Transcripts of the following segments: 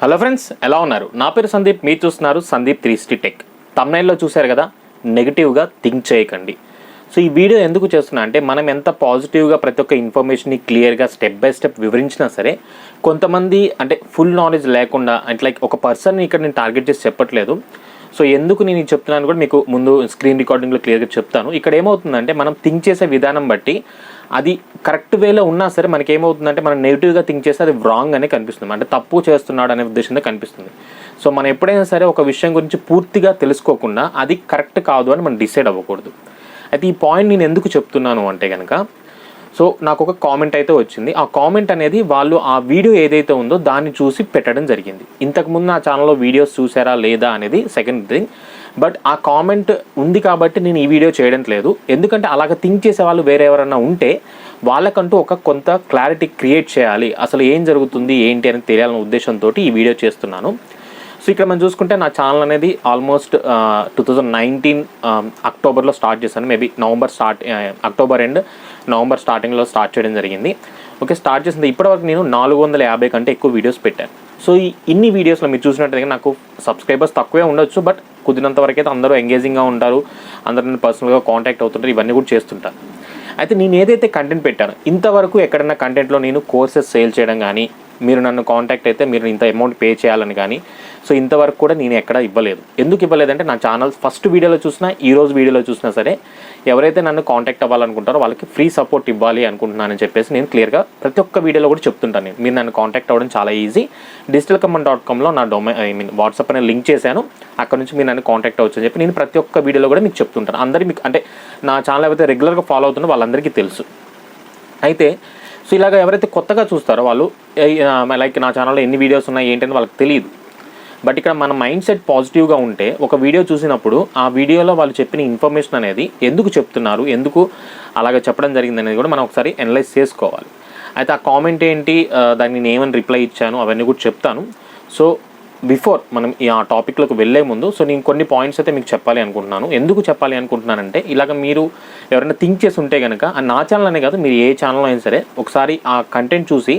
Hello friends, ఎలా ఉన్నారు? నా పేరు సందీప్, మీరు చూస్తున్నారు సందీప్ 360 టెక్. తమ్నైల్లో చూశారు కదా, నెగిటివ్గా థింక్ చేయకండి. సో ఈ వీడియో ఎందుకు చేస్తున్నా అంటే, మనం ఎంత పాజిటివ్గా ప్రతి ఒక్క ఇన్ఫర్మేషన్ని క్లియర్గా స్టెప్ బై స్టెప్ వివరించినా సరే, కొంతమంది అంటే ఫుల్ నాలెడ్జ్ లేకుండా అంటే లైక్ ఒక పర్సన్ని ఇక్కడ నేను టార్గెట్ చేసి చెప్పట్లేదు. సో ఎందుకు నేను చెప్తున్నాను కూడా మీకు ముందు స్క్రీన్ రికార్డింగ్లో క్లియర్గా చెప్తాను. ఇక్కడ ఏమవుతుందంటే, మనం థింక్ చేసే విధానం బట్టి అది కరెక్ట్ వేలో ఉన్నా సరే మనకి ఏమవుతుందంటే, మనం నెగిటివ్గా థింక్ చేస్తే అది రాంగ్ అనే కనిపిస్తుంది, అంటే తప్పు చేస్తున్నాడు అనే ఉద్దేశంతో కనిపిస్తుంది. సో మనం ఎప్పుడైనా సరే ఒక విషయం గురించి పూర్తిగా తెలుసుకోకుండా అది కరెక్ట్ కాదు అని మనం డిసైడ్ అవ్వకూడదు. అయితే ఈ పాయింట్ నేను ఎందుకు చెప్తున్నాను అంటే కనుక, సో నాకు ఒక కామెంట్ అయితే వచ్చింది. ఆ కామెంట్ అనేది వాళ్ళు ఆ వీడియో ఏదైతే ఉందో దాన్ని చూసి పెట్టడం జరిగింది. ఇంతకుముందు నా ఛానల్లో వీడియోస్ చూసారా లేదా అనేది సెకండ్ థింగ్, బట్ ఆ కామెంట్ ఉంది కాబట్టి నేను ఈ వీడియో చేయడం లేదు. ఎందుకంటే అలాగ థింక్ చేసే వాళ్ళు వేరే ఎవరైనా ఉంటే వాళ్ళకంటూ ఒక కొంత క్లారిటీ క్రియేట్ చేయాలి, అసలు ఏం జరుగుతుంది ఏంటి అని తెలియాలనే ఉద్దేశంతో ఈ వీడియో చేస్తున్నాను. సో ఇక్కడ మనం చూసుకుంటే నా ఛానల్ అనేది ఆల్మోస్ట్ 2019 అక్టోబర్లో స్టార్ట్ చేశాను. మేబీ అక్టోబర్ ఎండ్ నవంబర్ స్టార్టింగ్లో స్టార్ట్ చేయడం జరిగింది. ఓకే, స్టార్ట్ చేసింది ఇప్పటివరకు నేను 450 కంటే ఎక్కువ వీడియోస్ పెట్టాను. సో ఈ ఇన్ని వీడియోస్లో మీరు చూసినట్టయితే నాకు సబ్స్క్రైబర్స్ తక్కువే ఉండొచ్చు, బట్ కుదిరినంత వరకు అయితే అందరూ ఎంగేజింగ్గా ఉంటారు, అందరూ నేను పర్సనల్గా కాంటాక్ట్ అవుతుంటారు, ఇవన్నీ కూడా చేస్తుంటాను. అయితే నేను ఏదైతే కంటెంట్ పెట్టాను, ఇంతవరకు ఎక్కడన్నా కంటెంట్లో నేను కోర్సెస్ సేల్ చేయడం కానీ, మీరు నన్ను కాంటాక్ట్ అయితే మీరు ఇంత అమౌంట్ పే చేయాలని కానీ, సో ఇంతవరకు కూడా నేను ఎక్కడ ఇవ్వలేదు. ఎందుకు ఇవ్వలేదంటే, నా ఛానల్ ఫస్ట్ వీడియోలో చూసినా ఈరోజు వీడియోలో చూసినా సరే, ఎవరైతే నన్ను కాంటాక్ట్ అవ్వాలనుకుంటారో వాళ్ళకి ఫ్రీ సపోర్ట్ ఇవ్వాలి అనుకుంటున్నానని చెప్పేసి నేను క్లియర్గా ప్రతి ఒక్క వీడియోలో కూడా చెప్తుంటాను. మీరు నన్ను కాంటాక్ట్ అవ్వడం చాలా ఈజీ. digitalcommand.comలో నా వాట్సాప్ అనేది లింక్ చేశాను, అక్కడ నుంచి మీరు నన్ను కాంటాక్ట్ అవ్వచ్చు అని చెప్పి నేను ప్రతి ఒక్క వీడియోలో కూడా మీకు చెప్తుంటాను. అందరికీ మీకు అంటే నా ఛానల్ ఎవరైతే రెగ్యులర్గా ఫాలో అవుతున్నారో వాళ్ళందరికీ తెలుసు. అయితే సో ఇలాగ ఎవరైతే కొత్తగా చూస్తారో వాళ్ళు లైక్ నా ఛానల్లో ఎన్ని వీడియోస్ ఉన్నాయి ఏంటని వాళ్ళకి తెలియదు. బట్ ఇక్కడ మన మైండ్ సెట్ పాజిటివ్గా ఉంటే ఒక వీడియో చూసినప్పుడు ఆ వీడియోలో వాళ్ళు చెప్పిన ఇన్ఫర్మేషన్ అనేది ఎందుకు చెప్తున్నారు, ఎందుకు అలాగ చెప్పడం జరిగింది అనేది కూడా మనం ఒకసారి అనలైజ్ చేసుకోవాలి. అయితే ఆ కామెంట్ ఏంటి, దాన్ని నేను ఏమని రిప్లై ఇచ్చాను అవన్నీ కూడా చెప్తాను. సో బిఫోర్ మనం ఆ టాపిక్లోకి వెళ్ళే ముందు సో నేను కొన్ని పాయింట్స్ అయితే మీకు చెప్పాలి అనుకుంటున్నాను. ఎందుకు చెప్పాలి అనుకుంటున్నానంటే, ఇలాగ మీరు ఎవరైనా థింక్ చేసి ఉంటే కనుక, నా ఛానల్ అనే కాదు మీరు ఏ ఛానల్లో అయినా సరే ఒకసారి ఆ కంటెంట్ చూసి,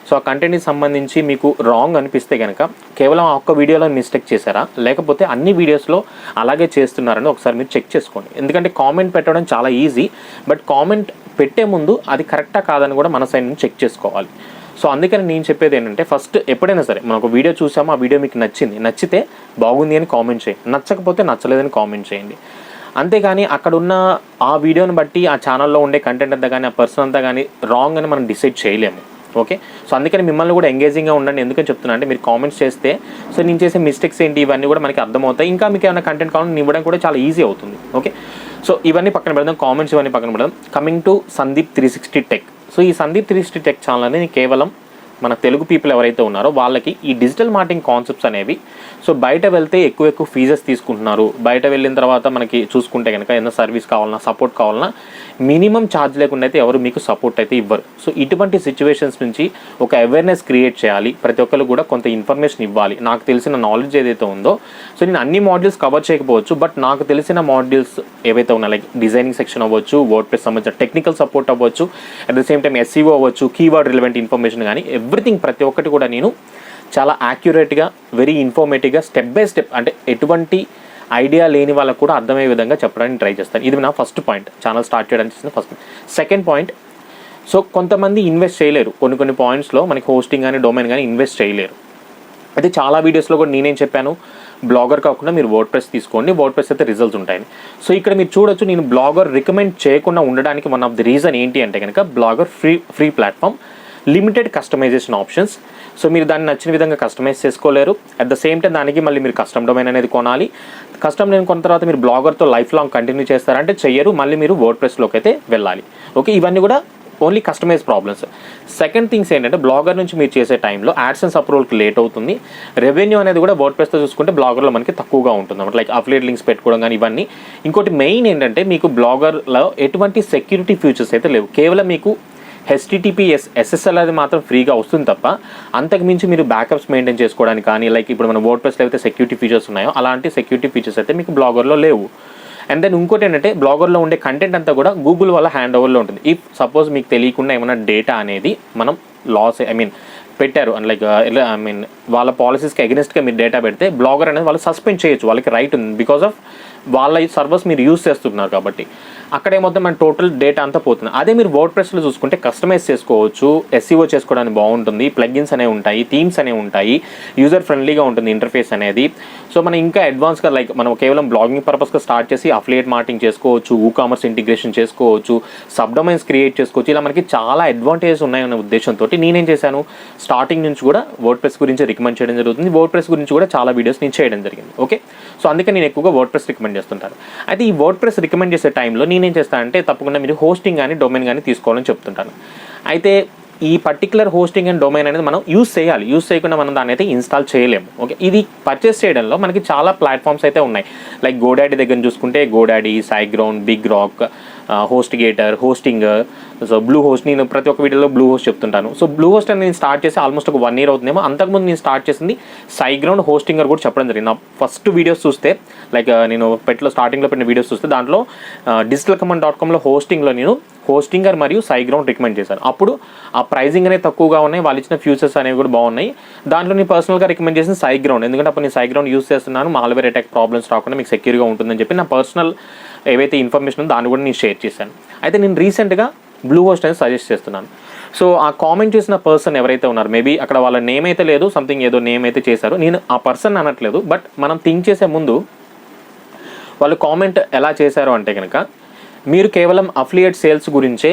సో ఆ కంటెంట్కి సంబంధించి మీకు రాంగ్ అనిపిస్తే కనుక కేవలం ఆ ఒక్క వీడియోలో మిస్టేక్ చేశారా, లేకపోతే అన్ని వీడియోస్లో అలాగే చేస్తున్నారని ఒకసారి మీరు చెక్ చేసుకోండి. ఎందుకంటే కామెంట్ పెట్టడం చాలా ఈజీ, బట్ కామెంట్ పెట్టే ముందు అది కరెక్టా కాదని కూడా మన సైడ్ నుంచి చెక్ చేసుకోవాలి. సో అందుకని నేను చెప్పేది ఏంటంటే, ఫస్ట్ ఎప్పుడైనా సరే మనం ఒక వీడియో చూసామో ఆ వీడియో మీకు నచ్చితే బాగుంది అని కామెంట్ చేయండి, నచ్చకపోతే నచ్చలేదని కామెంట్ చేయండి. అంతేగాని అక్కడ ఉన్న ఆ వీడియోని బట్టి ఆ ఛానల్లో ఉండే కంటెంట్ అంతా కానీ ఆ పర్సన్ అంతా కానీ రాంగ్ అని మనం డిసైడ్ చేయలేము. ఓకే, సో అందుకని మిమ్మల్ని కూడా ఎంగేజింగ్గా ఉండండి. ఎందుకని చెప్తున్నా అంటే, మీరు కామెంట్స్ చేస్తే సో నేను చేసే మిస్టేక్స్ ఏంటి ఇవన్నీ కూడా మనకి అర్థమవుతాయి. ఇంకా మీకు ఏమైనా కంటెంట్ కావాలని ఇవ్వడం కూడా చాలా ఈజీ అవుతుంది. ఓకే, సో ఇవన్నీ పక్కన పెడదాం, కామెంట్స్ ఇవన్నీ పక్కన పెడదాం. Coming to Sandeep 360 tech. So ఈ సందీప్ 360 టెక్ ఛానల్ అనేది కేవలం మన తెలుగు పీపుల్ ఎవరైతే ఉన్నారో వాళ్ళకి ఈ డిజిటల్ మార్కెటింగ్ కాన్సెప్ట్స్ అనేవి, సో బయట వెళ్తే ఎక్కువ ఫీజెస్ తీసుకుంటున్నారు. బయట వెళ్ళిన తర్వాత మనకి చూసుకుంటే కనుక ఏదైనా సర్వీస్ కావాలన్నా సపోర్ట్ కావాలన్నా మినిమం ఛార్జ్ లేకుండా అయితే ఎవరు మీకు సపోర్ట్ అయితే ఇవ్వరు. సో ఇటువంటి సిచ్యువేషన్స్ నుంచి ఒక అవేర్నెస్ క్రియేట్ చేయాలి, ప్రతి ఒక్కరు కూడా కొంత ఇన్ఫర్మేషన్ ఇవ్వాలి. నాకు తెలిసిన నాలెడ్జ్ ఏదైతే ఉందో, సో నేను అన్ని మాడ్యూల్స్ కవర్ చేయకపోవచ్చు, బట్ నాకు తెలిసిన మాడ్యూల్స్ ఏవైతే ఉన్నాయి, లైక్ డిజైనింగ్ సెక్షన్ అవ్వచ్చు, వర్డ్ప్రెస్ సంబంధించిన టెక్నికల్ సపోర్ట్ అవ్వచ్చు, at the same time SEO అవ్వచ్చు, కీవర్డ్ రిలవెంట్ ఇన్ఫర్మేషన్ కానీ ఎవ్రీథింగ్ ప్రతి ఒక్కటి కూడా నేను చాలా యాక్యురేట్గా, వెరీ ఇన్ఫర్మేటివ్గా స్టెప్ బై స్టెప్, అంటే ఎటువంటి ఐడియా లేని వాళ్ళకు కూడా అర్థమయ్యే విధంగా చెప్పడానికి ట్రై చేస్తాను. ఇది నా ఫస్ట్ పాయింట్, ఛానల్ స్టార్ట్ చేయడానికి చేసిన first point. Second point, so కొంతమంది ఇన్వెస్ట్ చేయలేరు, కొన్ని పాయింట్స్లో మనకి హోస్టింగ్ కానీ డొమైన్ కానీ ఇన్వెస్ట్ చేయలేరు. అయితే చాలా వీడియోస్లో కూడా నేనేం చెప్పాను, బ్లాగర్ కాకుండా మీరు వర్డ్ప్రెస్ తీసుకోండి, వర్డ్ప్రెస్ అయితే రిజల్ట్స్ ఉంటాయని. సో ఇక్కడ మీరు చూడొచ్చు, నేను బ్లాగర్ రికమెండ్ చేయకుండా ఉండడానికి వన్ ఆఫ్ ది రీజన్ ఏంటి అంటే కనుక, blogger free platform, limited customization options. So మీరు దాన్ని నచ్చిన విధంగా కస్టమైజ్ చేసుకోలేరు. అట్ ద సేమ్ టైం దానికి మళ్ళీ మీరు కస్టమ్ డొమైన్ అనేది కొనాలి. కస్టమ్ డొమైన్ కొన్న తర్వాత మీరు బ్లాగర్తో లైఫ్ లాంగ్ కంటిన్యూ చేస్తారంటే చెయ్యరు, మళ్ళీ మీరు వర్డ్ప్రెస్లోకి అయితే వెళ్ళాలి. ఓకే, ఇవన్నీ కూడా only customize problems. Second things ఏంటంటే, బ్లాగర్ నుంచి మీరు చేసే టైంలో యాడ్సెన్స్ అప్రూవల్కి లేట్ అవుతుంది. రెవెన్యూ అనేది కూడా వర్డ్ప్రెస్తో చూసుకుంటే బ్లాగర్లో మనకి తక్కువగా ఉంటుంది అన్నమాట, లైక్ అఫిలియేట్ లింక్స్ పెట్టుకోవడం కానీ ఇవన్నీ. ఇంకోటి మెయిన్ ఏంటంటే, మీకు బ్లాగర్లో ఎటువంటి సెక్యూరిటీ ఫీచర్స్ అయితే లేవు. కేవలం మీకు HTTPS SSL అది మాత్రం ఫ్రీగా వస్తుంది తప్ప, అంతకు మించి మీరు బ్యాకప్స్ మెయింటైన్ చేసుకోవడానికి కానీ, లైక్ ఇప్పుడు మన వర్డ్ప్రెస్లో అయితే సెక్యూరిటీ ఫీచర్స్ ఉన్నాయో అలాంటి సెక్యూరిటీ ఫీచర్స్ అయితే మీకు బ్లాగర్లో లేవు. అండ్ దెన్ ఇంకోటి ఏంటంటే, బ్లాగర్లో ఉండే కంటెంట్ అంతా కూడా గూగుల్ వల్ల హ్యాండ్ ఓవర్లో ఉంటుంది. ఇఫ్ సపోజ్ మీకు తెలియకుండా ఏమైనా డేటా అనేది మనం పెట్టారు లైక్ ఐ మీన్ వాళ్ళ పాలసీస్కి అగెనిస్ట్గా మీరు డేటా పెడితే బ్లాగర్ అనేది వాళ్ళు సస్పెండ్ చేయొచ్చు, వాళ్ళకి రైట్ ఉంది బికాస్ ఆఫ్ వాళ్ళ సర్వర్స్ మీరు యూస్ చేస్తున్నారు కాబట్టి. అక్కడే మొత్తం మన టోటల్ డేటా అంతా పోతుంది. అదే మీరు వర్డ్ ప్రెస్లో చూసుకుంటే కస్టమైజ్ చేసుకోవచ్చు, ఎస్ఈఓ చేసుకోవడానికి బాగుంటుంది, ప్లగిన్స్ అనేవి ఉంటాయి, థీమ్స్ అనేవి ఉంటాయి, యూజర్ ఫ్రెండ్లీగా ఉంటుంది ఇంటర్ఫేస్ అనేది. సో మనం ఇంకా అడ్వాన్స్గా లైక్ మనం కేవలం బ్లాగింగ్ పర్పస్గా స్టార్ట్ చేసి అఫిలియేట్ మార్కెటింగ్ చేసుకోవచ్చు, కామర్స్ ఇంటిగ్రేషన్ చేసుకోవచ్చు, సబ్ డొమైన్స్ క్రియేట్ చేసుకోవచ్చు. ఇలా మనకి చాలా అడ్వాంటేజెస్ ఉన్నాయన్న ఉద్దేశంతో నేనేం చేశాను, స్టార్టింగ్ నుంచి కూడా వర్డ్ ప్రెస్ గురించి రికమెండ్ చేయడం జరుగుతుంది. వర్డ్ ప్రెస్ గురించి కూడా చాలా వీడియోస్ నేను చేయడం జరిగింది. ఓకే, సో అందుకే నేను ఎక్కువగా వర్డ్ ప్రెస్ రికమెండ్ చేస్తుంటాను. అయితే ఈ వర్డ్ ప్రెస్ రికమెండ్ చేసే టైంలో నేనేం చేస్తానంటే తప్పకుండా మీరు హోస్టింగ్ కానీ డొమైన్ కానీ తీసుకోవాలని చెప్తుంటాను. అయితే ఈ పర్టికులర్ హోస్టింగ్ అండ్ డొమైన్ అనేది మనం యూస్ చేయాలి, యూస్ చేయకుండా మనం దాన్ని అయితే ఇన్స్టాల్ చేయలేము. ఓకే, ఇది పర్చేస్ చేయడంలో మనకి చాలా ప్లాట్ఫామ్స్ అయితే ఉన్నాయి. లైక్ గోడాడీ దగ్గర చూసుకుంటే GoDaddy, SiteGround, BigRock, HostGator, hosting, so Bluehost. నేను ప్రతి ఒక్క వీడియోలో బ్లూ హోస్ట్ చెప్తుంటాను. సో బ్లూ హోస్ట్ అని నేను స్టార్ట్ చేసి ఆల్మోస్ట్ ఒక 1 year అవుతుందేమో. అంతకుముందు నేను స్టార్ట్ చేసింది సైగ్రౌండ్ హోస్టింగర్ కూడా చెప్పడం జరిగింది. నా ఫస్ట్ వీడియోస్ చూస్తే లైక్ నేను స్టార్టింగ్లో పెట్టిన వీడియోస్ చూస్తే దాంట్లో digitalcommand.comలో హోస్టింగ్లో నేను హోస్టింగర్ మరియు సైగ్రౌండ్ రికమెండ్ చేశాను. అప్పుడు ఆ ప్రైజింగ్ అనేది తక్కువగా ఉన్నాయి, వాళ్ళు ఇచ్చిన ఫ్యూచర్స్ అనేవి కూడా బాగున్నాయి. దాంట్లో నేను పర్సనల్గా రికమెండ్ చేసిన సైగ్రౌండ్, ఎందుకంటే అప్పుడు నేను సైగ్రౌండ్ యూస్ చేస్తున్నాను, మాల్వేర్ అటాక్ ప్రాబ్లమ్స్ రాకుండా మీకు సెక్యూర్గా ఉంటుందని చెప్పి నా పర్సనల్ ఏవైతే ఇన్ఫర్మేషన్ ఉందో దాన్ని కూడా నేను షేర్ చేశాను. అయితే నేను రీసెంట్గా బ్లూ హోస్ట్ అనేది సజెస్ట్ చేస్తున్నాను. సో ఆ కామెంట్ చేసిన పర్సన్ ఎవరైతే ఉన్నారు, మేబీ అక్కడ వాళ్ళ నేమ్ అయితే లేదు, సంథింగ్ ఏదో నేమ్ అయితే చేశారు, నేను ఆ పర్సన్ అనట్లేదు. బట్ మనం థింక్ చేసే ముందు వాళ్ళు కామెంట్ ఎలా చేశారు అంటే కనుక, మీరు కేవలం అఫిలియేట్ సేల్స్ గురించే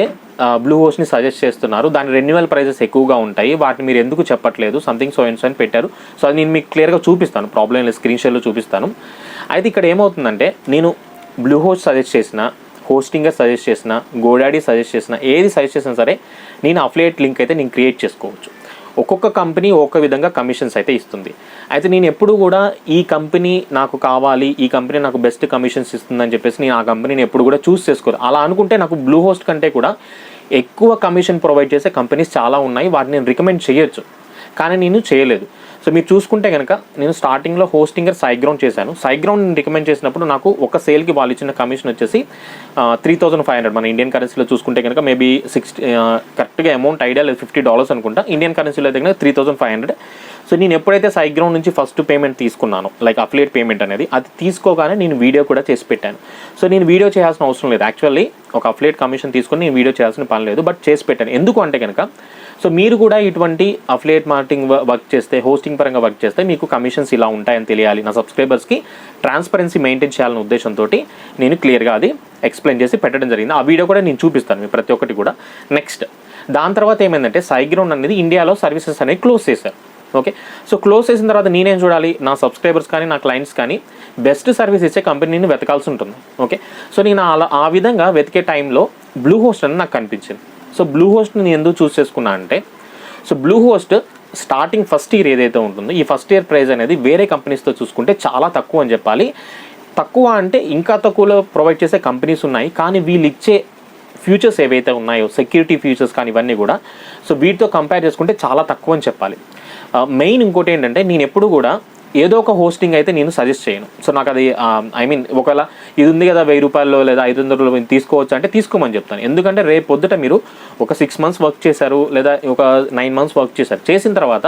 బ్లూ హోస్ట్ని సజెస్ట్ చేస్తున్నారు, దాని రెన్యువల్ ప్రైజెస్ ఎక్కువగా ఉంటాయి, వాటిని మీరు ఎందుకు చెప్పట్లేదు, సంథింగ్ సో అండ్ సో అని పెట్టారు. సో అది నేను మీకు క్లియర్గా చూపిస్తాను, ప్రాబ్లం లేదు, స్క్రీన్ షాట్లో చూపిస్తాను. అయితే ఇక్కడ ఏమవుతుందంటే, నేను బ్లూ హోస్ట్ సజెస్ట్ చేసిన, హోస్టింగర్ సజెస్ట్ చేసిన, గోడాడీ సజెస్ట్ చేసిన, ఏది సజెస్ట్ చేసినా సరే నేను అఫిలియేట్ లింక్ అయితే నేను క్రియేట్ చేసుకోవచ్చు. ఒక్కొక్క కంపెనీ ఒక్క విధంగా కమిషన్స్ అయితే ఇస్తుంది. అయితే నేను ఎప్పుడు కూడా ఈ కంపెనీ నాకు కావాలి, ఈ కంపెనీ నాకు బెస్ట్ కమిషన్స్ ఇస్తుందని చెప్పేసి నేను ఆ కంపెనీని ఎప్పుడు కూడా చూస్ చేసుకోరు. అలా అనుకుంటే నాకు బ్లూ హోస్ట్ కంటే కూడా ఎక్కువ కమిషన్ ప్రొవైడ్ చేసే కంపెనీస్ చాలా ఉన్నాయి, వాటిని నేను రికమెండ్ చేయొచ్చు, కానీ నేను చేయలేదు. సో మీరు చూసుకుంటే కనుక నేను స్టార్టింగ్లో హోస్టింగర్ సైగ్రౌండ్ చేశాను. సైగ్రౌండ్ నేను రికమెండ్ చేసినప్పుడు నాకు ఒక సేల్కి వాళ్ళు ఇచ్చిన కమిషన్ వచ్చేసి 3,500. మన ఇండియన్ కరెన్సీలో చూసుకుంటే కనుక మేబీ కరెక్ట్గా అమౌంట్ ఐడియా లేదు, $50 అనుకుంటా. ఇండియన్ కరెన్సీలో అయితే కనుక 3,500. సో నేను ఎప్పుడైతే సైగ్రౌండ్ నుంచి ఫస్ట్ పేమెంట్ తీసుకున్నాను, లైక్ అఫిలియేట్ పేమెంట్ అనేది, అది తీసుకోగానే నేను వీడియో కూడా చేసి పెట్టాను. సో నేను వీడియో చేయాల్సిన అవసరం లేదు, యాక్చువల్లీ ఒక అఫిలియేట్ కమిషన్ తీసుకొని నేను వీడియో చేయాల్సిన పని లేదు, బట్ చేసి పెట్టాను. ఎందుకు అంటే కనుక, సో మీరు కూడా ఇటువంటి అఫిలియేట్ మార్కెటింగ్ వర్క్ చేస్తే, హోస్టింగ్ పరంగా వర్క్ చేస్తే మీకు కమిషన్స్ ఇలా ఉంటాయని తెలియాలి, నా సబ్స్క్రైబర్స్కి ట్రాన్స్పరెన్సీ మెయింటైన్ చేయాలనే ఉద్దేశంతో నేను క్లియర్గా అది ఎక్స్ప్లెయిన్ చేసి పెట్టడం జరిగింది. ఆ వీడియో కూడా నేను చూపిస్తాను మీకు ప్రతి ఒక్కటి కూడా. నెక్స్ట్ దాని తర్వాత ఏమైందంటే, సైగ్రౌండ్ అనేది ఇండియాలో సర్వీసెస్ అనేవి క్లోజ్ చేశారు. ఓకే, సో క్లోజ్ చేసిన తర్వాత నేనేం చూడాలి, నా సబ్స్క్రైబర్స్ కానీ నా క్లయింట్స్ కానీ బెస్ట్ సర్వీస్ ఇచ్చే కంపెనీని వెతకాల్సి ఉంటుంది. ఓకే, సో నేను ఆ విధంగా వెతికే టైంలో బ్లూ హోస్ట్ అని నాకు కనిపించింది. సో బ్లూ హోస్ట్ని నేను ఎందుకు చూస్ చేసుకున్నా అంటే, so blue host starting first year ఏదైతే ఉంటుందో, ఈ ఫస్ట్ ఇయర్ ప్రైస్ అనేది వేరే కంపెనీస్తో చూసుకుంటే చాలా తక్కువ అని చెప్పాలి. తక్కువ అంటే ఇంకా తక్కువలో ప్రొవైడ్ చేసే కంపెనీస్ ఉన్నాయి, కానీ వీళ్ళు ఇచ్చే ఫ్యూచర్స్ ఏవైతే ఉన్నాయో, సెక్యూరిటీ ఫ్యూచర్స్ కానీ ఇవన్నీ కూడా, సో వీటితో కంపేర్ చేసుకుంటే చాలా తక్కువ అని చెప్పాలి. మెయిన్ ఇంకోటి ఏంటంటే, నేను ఎప్పుడు కూడా ఏదో ఒక హోస్టింగ్ అయితే నేను సజెస్ట్ చేయను. సో నాకు అది ఐ మీన్ ఒకవేళ ఇది ఉంది కదా $1000 లేదా $500 తీసుకోవచ్చు అంటే తీసుకోమని చెప్తాను. ఎందుకంటే రేపు పొద్దుట మీరు ఒక 6 months వర్క్ చేశారు లేదా ఒక 9 months వర్క్ చేశారు, చేసిన తర్వాత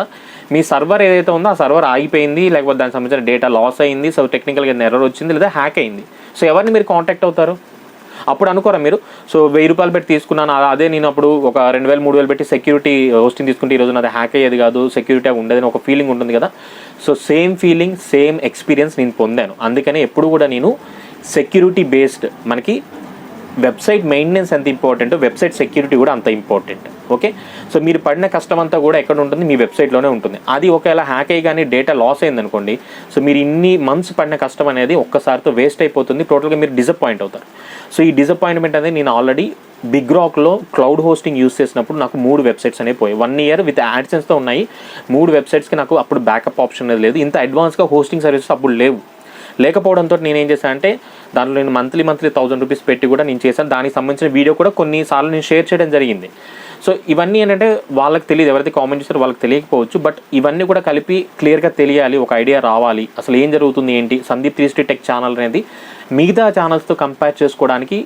మీ సర్వర్ ఏదైతే ఉందో ఆ సర్వర్ ఆగిపోయింది, లేకపోతే దానికి సంబంధించిన డేటా లాస్ అయింది, సో టెక్నికల్గా ఎర్రర్ వచ్చింది లేదా హ్యాక్ అయింది, సో ఎవరిని మీరు కాంటాక్ట్ అవుతారు? అప్పుడు అనుకోరా మీరు, సో $1000 పెట్టి తీసుకున్నాను, అదే నేను అప్పుడు ఒక 2,000 3,000 పెట్టి సెక్యూరిటీ హోస్టింగ్ తీసుకుంటే ఈరోజు నాది హ్యాక్ అయ్యేది కాదు, సెక్యూరిటీ ఉండేదని ఒక ఫీలింగ్ ఉంటుంది కదా. So same feeling, same experience నేను పొందాను. అందుకనే ఎప్పుడు కూడా నేను సెక్యూరిటీ బేస్డ్, మనకి వెబ్సైట్ మెయింటెనెన్స్ ఎంత ఇంపార్టెంటో వెబ్సైట్ సెక్యూరిటీ కూడా అంత ఇంపార్టెంట్. ఓకే, సో మీరు పడిన కష్టం అంతా కూడా ఎక్కడ ఉంటుంది, మీ వెబ్సైట్లోనే ఉంటుంది. అది ఒకవేళ హ్యాక్ అయ్యి కానీ డేటా లాస్ అయిందనుకోండి, సో మీరు ఇన్ని మంత్స్ పడిన కష్టం అనేది ఒక్కసారితో వేస్ట్ అయిపోతుంది, టోటల్గా మీరు డిసప్పాయింట్ అవుతారు. సో ఈ డిసప్పాయింట్మెంట్ అనేది నేను ఆల్రెడీ బిగ్ రాక్లో క్లౌడ్ హోస్టింగ్ యూస్ చేసినప్పుడు నాకు 3 వెబ్సైట్స్ అనేవి పోయాయి. 1 year విత్ యాడ్సెన్స్తో ఉన్నాయి. 3 వెబ్సైట్స్కి నాకు అప్పుడు బ్యాకప్ ఆప్షన్ అనేది లేదు, ఇంత అడ్వాన్స్గా హోస్టింగ్ సర్వీసెస్ అప్పుడు లేకపోవడంతో నేనేం చేశాను అంటే, దాంట్లో నేను మంత్లీ $1,000 పెట్టి కూడా నేను చేశాను. దానికి సంబంధించిన వీడియో కూడా కొన్నిసార్లు నేను షేర్ చేయడం జరిగింది. సో ఇవన్నీ ఏంటంటే వాళ్ళకి తెలియదు, ఎవరైతే కామెంట్ చేస్తారో వాళ్ళకి తెలియకపోవచ్చు, బట్ ఇవన్నీ కూడా కలిపి క్లియర్గా తెలియాలి, ఒక ఐడియా రావాలి అసలు ఏం జరుగుతుంది ఏంటి. సందీప్ 360 టెక్ ఛానల్ అనేది మిగతా ఛానల్స్తో కంపేర్ చేసుకోవడానికి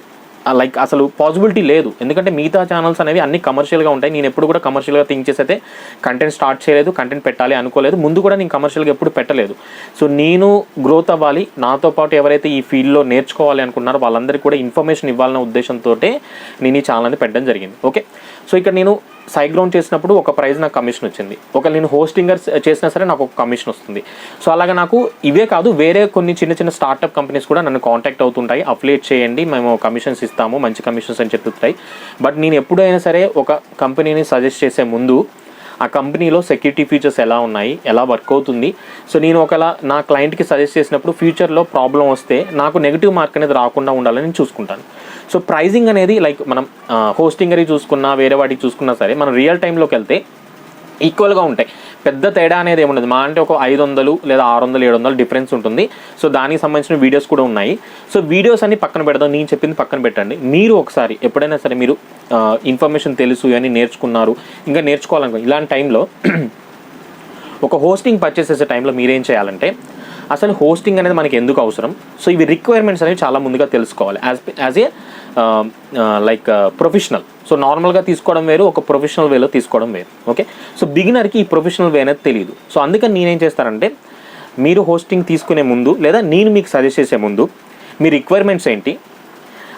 లైక్ అసలు పాసిబిలిటీ లేదు. ఎందుకంటే మిగతా ఛానల్స్ అనేవి అన్ని కమర్షియల్గా ఉంటాయి. నేను ఎప్పుడు కూడా కమర్షియల్గా థింక్ చేసి అయితే కంటెంట్ స్టార్ట్ చేయలేదు, కంటెంట్ పెట్టాలి అనుకోలేదు. ముందు కూడా నేను కమర్షియల్గా ఎప్పుడు పెట్టలేదు. సో నేను గ్రోత్ అవ్వాలి, నాతో పాటు ఎవరైతే ఈ ఫీల్డ్లో నేర్చుకోవాలి అనుకున్నారో వాళ్ళందరికీ కూడా ఇన్ఫర్మేషన్ ఇవ్వాలనే ఉద్దేశంతో నేను ఈ ఛానల్ అనేది పెట్టడం జరిగింది. ఓకే, సో ఇక్కడ నేను సైడ్ గ్రౌండ్ చేసినప్పుడు ఒక ప్రైజ్ నాకు కమిషన్ వచ్చింది. ఒక నేను హోస్టింగర్ చేసినా సరే నాకు ఒక కమిషన్ వస్తుంది. సో అలాగా నాకు ఇవే కాదు, వేరే కొన్ని చిన్న చిన్న స్టార్టప్ కంపెనీస్ కూడా నన్ను కాంటాక్ట్ అవుతుంటాయి. అఫిలియేట్ చేయండి, మేము కమిషన్స్ ఇస్తాము, మంచి కమిషన్స్ అని చెప్తుంటాయి. బట్ నేను ఎప్పుడైనా సరే ఒక కంపెనీని సజెస్ట్ చేసే ముందు ఆ కంపెనీలో సెక్యూరిటీ ఫీచర్స్ ఎలా ఉన్నాయి, ఎలా వర్క్ అవుతుంది. సో నేను ఒకవేళ నా క్లయింట్కి సజెస్ట్ చేసినప్పుడు ఫ్యూచర్లో ప్రాబ్లం వస్తే నాకు నెగిటివ్ మార్క్ అనేది రాకుండా ఉండాలని నేను చూసుకుంటాను. సో ప్రైజింగ్ అనేది లైక్ మనం హోస్టింగ్ అది చూసుకున్నా, వేరే వాటికి చూసుకున్నా సరే మనం రియల్ టైంలోకి వెళ్తే ఈక్వల్గా ఉంటాయి. పెద్ద తేడా అనేది ఏముండదు. మా అంటే ఒక 500 లేదా 600, 700 డిఫరెన్స్ ఉంటుంది. సో దానికి సంబంధించిన వీడియోస్ కూడా ఉన్నాయి. సో వీడియోస్ అన్ని పక్కన పెడదాం, నేను చెప్పింది పక్కన పెట్టండి. మీరు ఒకసారి ఎప్పుడైనా సరే మీరు ఇన్ఫర్మేషన్ తెలుసు అని నేర్చుకున్నారు, ఇంకా నేర్చుకోవాలనుకో, ఇలాంటి టైంలో ఒక హోస్టింగ్ పర్చేస్ చేసే టైంలో మీరేం చేయాలంటే అసలు హోస్టింగ్ అనేది మనకి ఎందుకు అవసరం, సో ఇవి రిక్వైర్మెంట్స్ అనేవి చాలా ముందుగా తెలుసుకోవాలి as a like professional. So నార్మల్గా తీసుకోవడం వేరు, ఒక ప్రొఫెషనల్ వేలో తీసుకోవడం వేరు. ఓకే, సో బిగినర్కి ఈ ప్రొఫెషనల్ వే అనేది తెలియదు. సో అందుకని నేనేం చేస్తానంటే మీరు హోస్టింగ్ తీసుకునే ముందు లేదా నేను మీకు సజెస్ట్ చేసే ముందు మీ రిక్వైర్మెంట్స్ ఏంటి,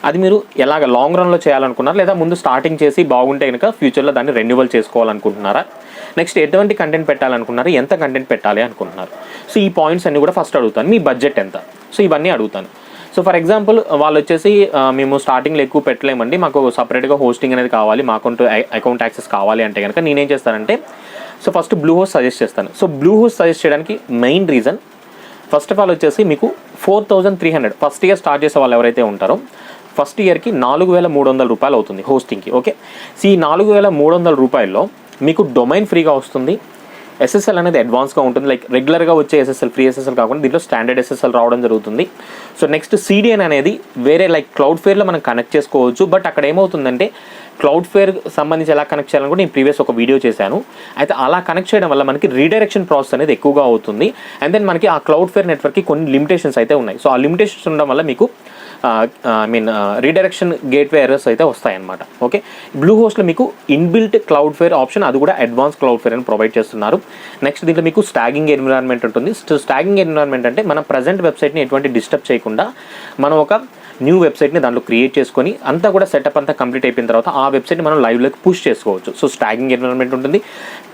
అది మీరు ఎలాగ లాంగ్ రన్లో చేయాలనుకున్నారా, లేదా ముందు స్టార్టింగ్ చేసి బాగుంటే కనుక ఫ్యూచర్లో దాన్ని రెన్యువల్ చేసుకోవాలనుకుంటున్నారా, నెక్స్ట్ ఎటువంటి కంటెంట్ పెట్టాలనుకున్నారు, ఎంత కంటెంట్ పెట్టాలి అనుకుంటున్నారు. సో ఈ పాయింట్స్ అన్నీ కూడా ఫస్ట్ అడుగుతాను. మీ బడ్జెట్ ఎంత, సో ఇవన్నీ అడుగుతాను. సో ఫర్ ఎగ్జాంపుల్ వాళ్ళు వచ్చేసి మేము స్టార్టింగ్లో ఎక్కువ పెట్టలేమండి, మాకు సపరేట్గా హోస్టింగ్ అనేది కావాలి, మాకు అకౌంట్ యాక్సెస్ కావాలి అంటే కనుక నేనేం చేస్తానంటే so first blue host suggest చేస్తాను. సో బ్లూ హోస్ట్ సజెస్ట్ చేయడానికి main reason first of all వచ్చేసి మీకు 4300 ఫస్ట్ ఇయర్ స్టార్ట్ చేసే వాళ్ళు ఎవరైతే ఉంటారో ఫస్ట్ ఇయర్కి 4300 రూపాయలు అవుతుంది హోస్టింగ్కి. ఓకే, సో ఈ 4300 రూపాయల్లో మీకు డొమైన్ ఫ్రీగా వస్తుంది, ఎస్ఎస్ఎల్ అనేది అడ్వాన్స్గా ఉంటుంది. లైక్ రెగ్యులర్గా వచ్చే ఎస్ఎస్ఎల్, ఫ్రీ ఎస్ఎస్ఎల్ కాకుండా దీంట్లో స్టాండర్డ్ ఎస్ఎస్ఎల్ రావడం జరుగుతుంది. సో నెక్స్ట్ CDN అనేది వేరే లైక్ క్లౌడ్ఫేర్లో మనం కనెక్ట్ చేసుకోవచ్చు. బట్ అక్కడ ఏమవుతుందంటే క్లౌడ్ఫేర్ సంబంధించి ఎలా కనెక్ట్ చేయాలని కూడా నేను ప్రీవియస్ ఒక వీడియో చేశాను. అయితే అలా కనెక్ట్ చేయడం వల్ల మనకి రీడైరెక్షన్ ప్రాసెస్ అనేది ఎక్కువగా అవుతుంది. అండ్ దెన్ మనకి ఆ క్లౌడ్ఫేర్ నెట్వర్క్కి కొన్ని లిమిటేషన్స్ అయితే ఉన్నాయి. సో ఆ లిమిటేషన్స్ ఉండడం వల్ల మీకు రీడైరెక్షన్ గేట్వే ఎర్రర్స్ అయితే వస్తాయన్నమాట. ఓకే, బ్లూ హోస్ట్లో మీకు ఇన్బిల్ట్ క్లౌడ్ఫేర్ ఆప్షన్, అది కూడా అడ్వాన్స్ క్లౌడ్ఫేర్ అని ప్రొవైడ్ చేస్తున్నారు. నెక్స్ట్ దీంట్లో మీకు స్టాగింగ్ ఎన్విరాన్మెంట్ ఉంటుంది. స్టాగింగ్ ఎన్విరాన్మెంట్ అంటే మన ప్రజెంట్ వెబ్సైట్ని ఎటువంటి డిస్టర్బ్ చేయకుండా మనం ఒక న్యూ వెబ్సైట్ని దాంట్లో క్రియేట్ చేసుకొని అంతా కూడా సెటప్ అంతా కంప్లీట్ అయిపోయిన తర్వాత ఆ వెబ్సైట్ని మనం లైవ్లోకి పుష్ చేసుకోవచ్చు. సో స్టాగింగ్ ఎన్విరాన్మెంట్ ఉంటుంది,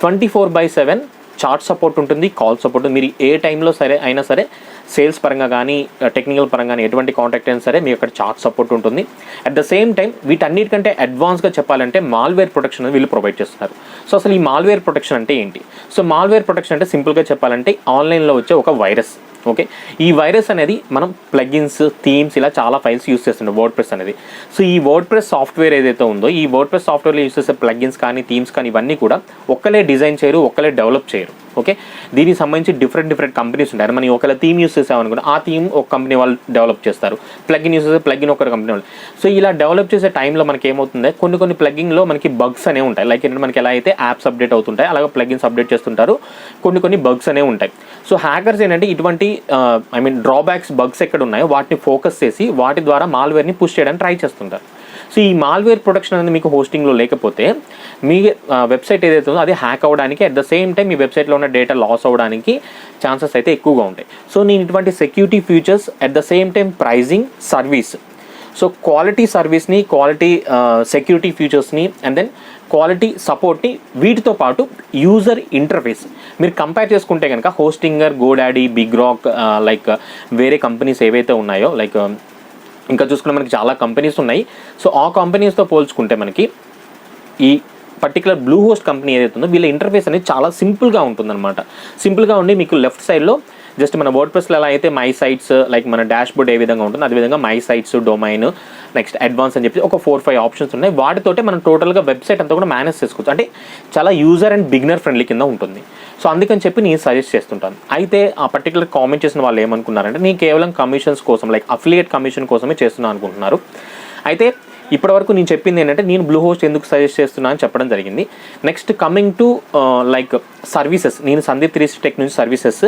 24/7 చాట్ సపోర్ట్ ఉంటుంది, కాల్ సపోర్ట్. మీరు ఏ టైంలో సరే అయినా సరే సేల్స్ పరంగా కానీ టెక్నికల్ పరంగా కానీ ఎటువంటి కాంటాక్ట్ అయినా సరే మీకు అక్కడ చాట్ సపోర్ట్ ఉంటుంది. అట్ ద సేమ్ టైం వీటన్నిటికంటే అడ్వాన్స్గా చెప్పాలంటే మాల్వేర్ ప్రొటెక్షన్ వీళ్ళు ప్రొవైడ్ చేస్తున్నారు. సో అసలు ఈ మాల్వేర్ ప్రొటెక్షన్ అంటే ఏంటి? సో మాల్వేర్ ప్రొటెక్షన్ అంటే సింపుల్గా చెప్పాలంటే ఆన్లైన్లో వచ్చే ఒక వైరస్. ఓకే, ఈ వైరస్ అనేది మనం ప్లగిన్స్, థీమ్స్ ఇలా చాలా ఫైల్స్ యూస్ చేస్తుంటాం వర్డ్ప్రెస్ అనేది. సో ఈ వర్డ్ప్రెస్ సాఫ్ట్వేర్ ఏదైతే ఉందో ఈ వర్డ్ప్రెస్ సాఫ్ట్వేర్లో యూస్ చేసే ప్లగిన్స్ కానీ థీమ్స్ కానీ ఇవన్నీ కూడా ఒక్కలే డిజైన్ చేయరు, ఒక్కలే డెవలప్ చేయరు. ఓకే, దీనికి సంబంధించి డిఫరెంట్ కంపెనీస్ ఉంటాయి. మనం ఒకవేళ థీమ్ యూస్ చేసామనుకుంటే ఆ థీమ్ ఒక కంపెనీ వాళ్ళు డెవలప్ చేస్తారు, ప్లగిన్ యూస్ చేసే ప్లగిన్ ఒక కంపెనీ వాళ్ళు. సో ఇలా డెవలప్ చేసే టైంలో మనకి ఏమవుతుంది, కొన్ని ప్లగిన్లో మనకి బగ్స్ అనేవి ఉంటాయి. లైక్ ఏంటంటే మనకి ఎలా అయితే యాప్స్ అప్డేట్ అవుతుంటాయి అలాగే ప్లగిన్స్ అప్డేట్ చేస్తుంటారు, కొన్ని బగ్స్ అనేవి ఉంటాయి. సో హ్యాకర్స్ ఏంటంటే ఇటువంటి డ్రాబ్యాక్స్, బగ్స్ ఎక్కడ ఉన్నాయో వాటిని ఫోకస్ చేసి వాటి ద్వారా మాల్వేర్ని పుష్ చేయడానికి ట్రై చేస్తుంటారు. సో ఈ మాల్వేర్ ప్రొటెక్షన్ అనేది మీకు హోస్టింగ్లో లేకపోతే మీ వెబ్సైట్ ఏదైతే ఉందో అది హ్యాక్ అవ్వడానికి, అట్ ద సేమ్ టైం మీ వెబ్సైట్లో ఉన్న డేటా లాస్ అవ్వడానికి ఛాన్సెస్ అయితే ఎక్కువగా ఉంటాయి. సో నేను ఇటువంటి security features, at the same time pricing, service, so quality సర్వీస్ని, క్వాలిటీ సెక్యూరిటీ ఫీచర్స్ని అండ్ దెన్ క్వాలిటీ సపోర్ట్ని, వీటితో పాటు యూజర్ ఇంటర్ఫేస్ మీరు కంపేర్ చేసుకుంటే కనుక Hostinger, GoDaddy, BigRock, like వేరే కంపెనీస్ ఏవైతే ఉన్నాయో లైక్ ఇంకా చూసుకుంటే మనకి చాలా కంపెనీస్ ఉన్నాయి. సో ఆ కంపెనీస్తో పోల్చుకుంటే మనకి ఈ పర్టికులర్ బ్లూ హోస్ట్ కంపెనీ ఏదైతే ఉందో వీళ్ళ ఇంటర్ఫేస్ అనేది చాలా సింపుల్గా ఉంటుందన్నమాట. సింపుల్గా ఉండి మీకు లెఫ్ట్ సైడ్లో జస్ట్ మన వర్డ్ప్రెస్లో ఎలా అయితే మై సైట్స్, లైక్ మన డాష్ బోర్డ్ ఏ విధంగా ఉంటుందో అదేవిధంగా my sites, domain, next advance అని చెప్పి ఒక 4-5 ఆప్షన్స్ ఉన్నాయి. వాటితోటే మనం టోటల్గా వెబ్సైట్ అంతా కూడా మేనేజ్ చేసుకోవచ్చు. అంటే చాలా యూజర్ అండ్ బిగినర్ ఫ్రెండ్లీ కింద ఉంటుంది. సో అందుకని చెప్పి నేను సజెస్ట్ చేస్తుంటాను. అయితే ఆ పర్టికులర్ కామెంట్ చేసిన వాళ్ళు ఏమనుకున్నారంటే నేను కేవలం కమిషన్స్ కోసం, లైక్ అఫిలియేట్ కమిషన్ కోసమే చేస్తున్నాను అనుకుంటున్నారు. అయితే ఇప్పటివరకు నేను చెప్పింది ఏంటంటే నేను బ్లూ హోస్ట్ ఎందుకు సజెస్ట్ చేస్తున్నా అని చెప్పడం జరిగింది. Next coming to like services, నేను సందీప్ 360 టెక్ నుంచి సర్వీసెస్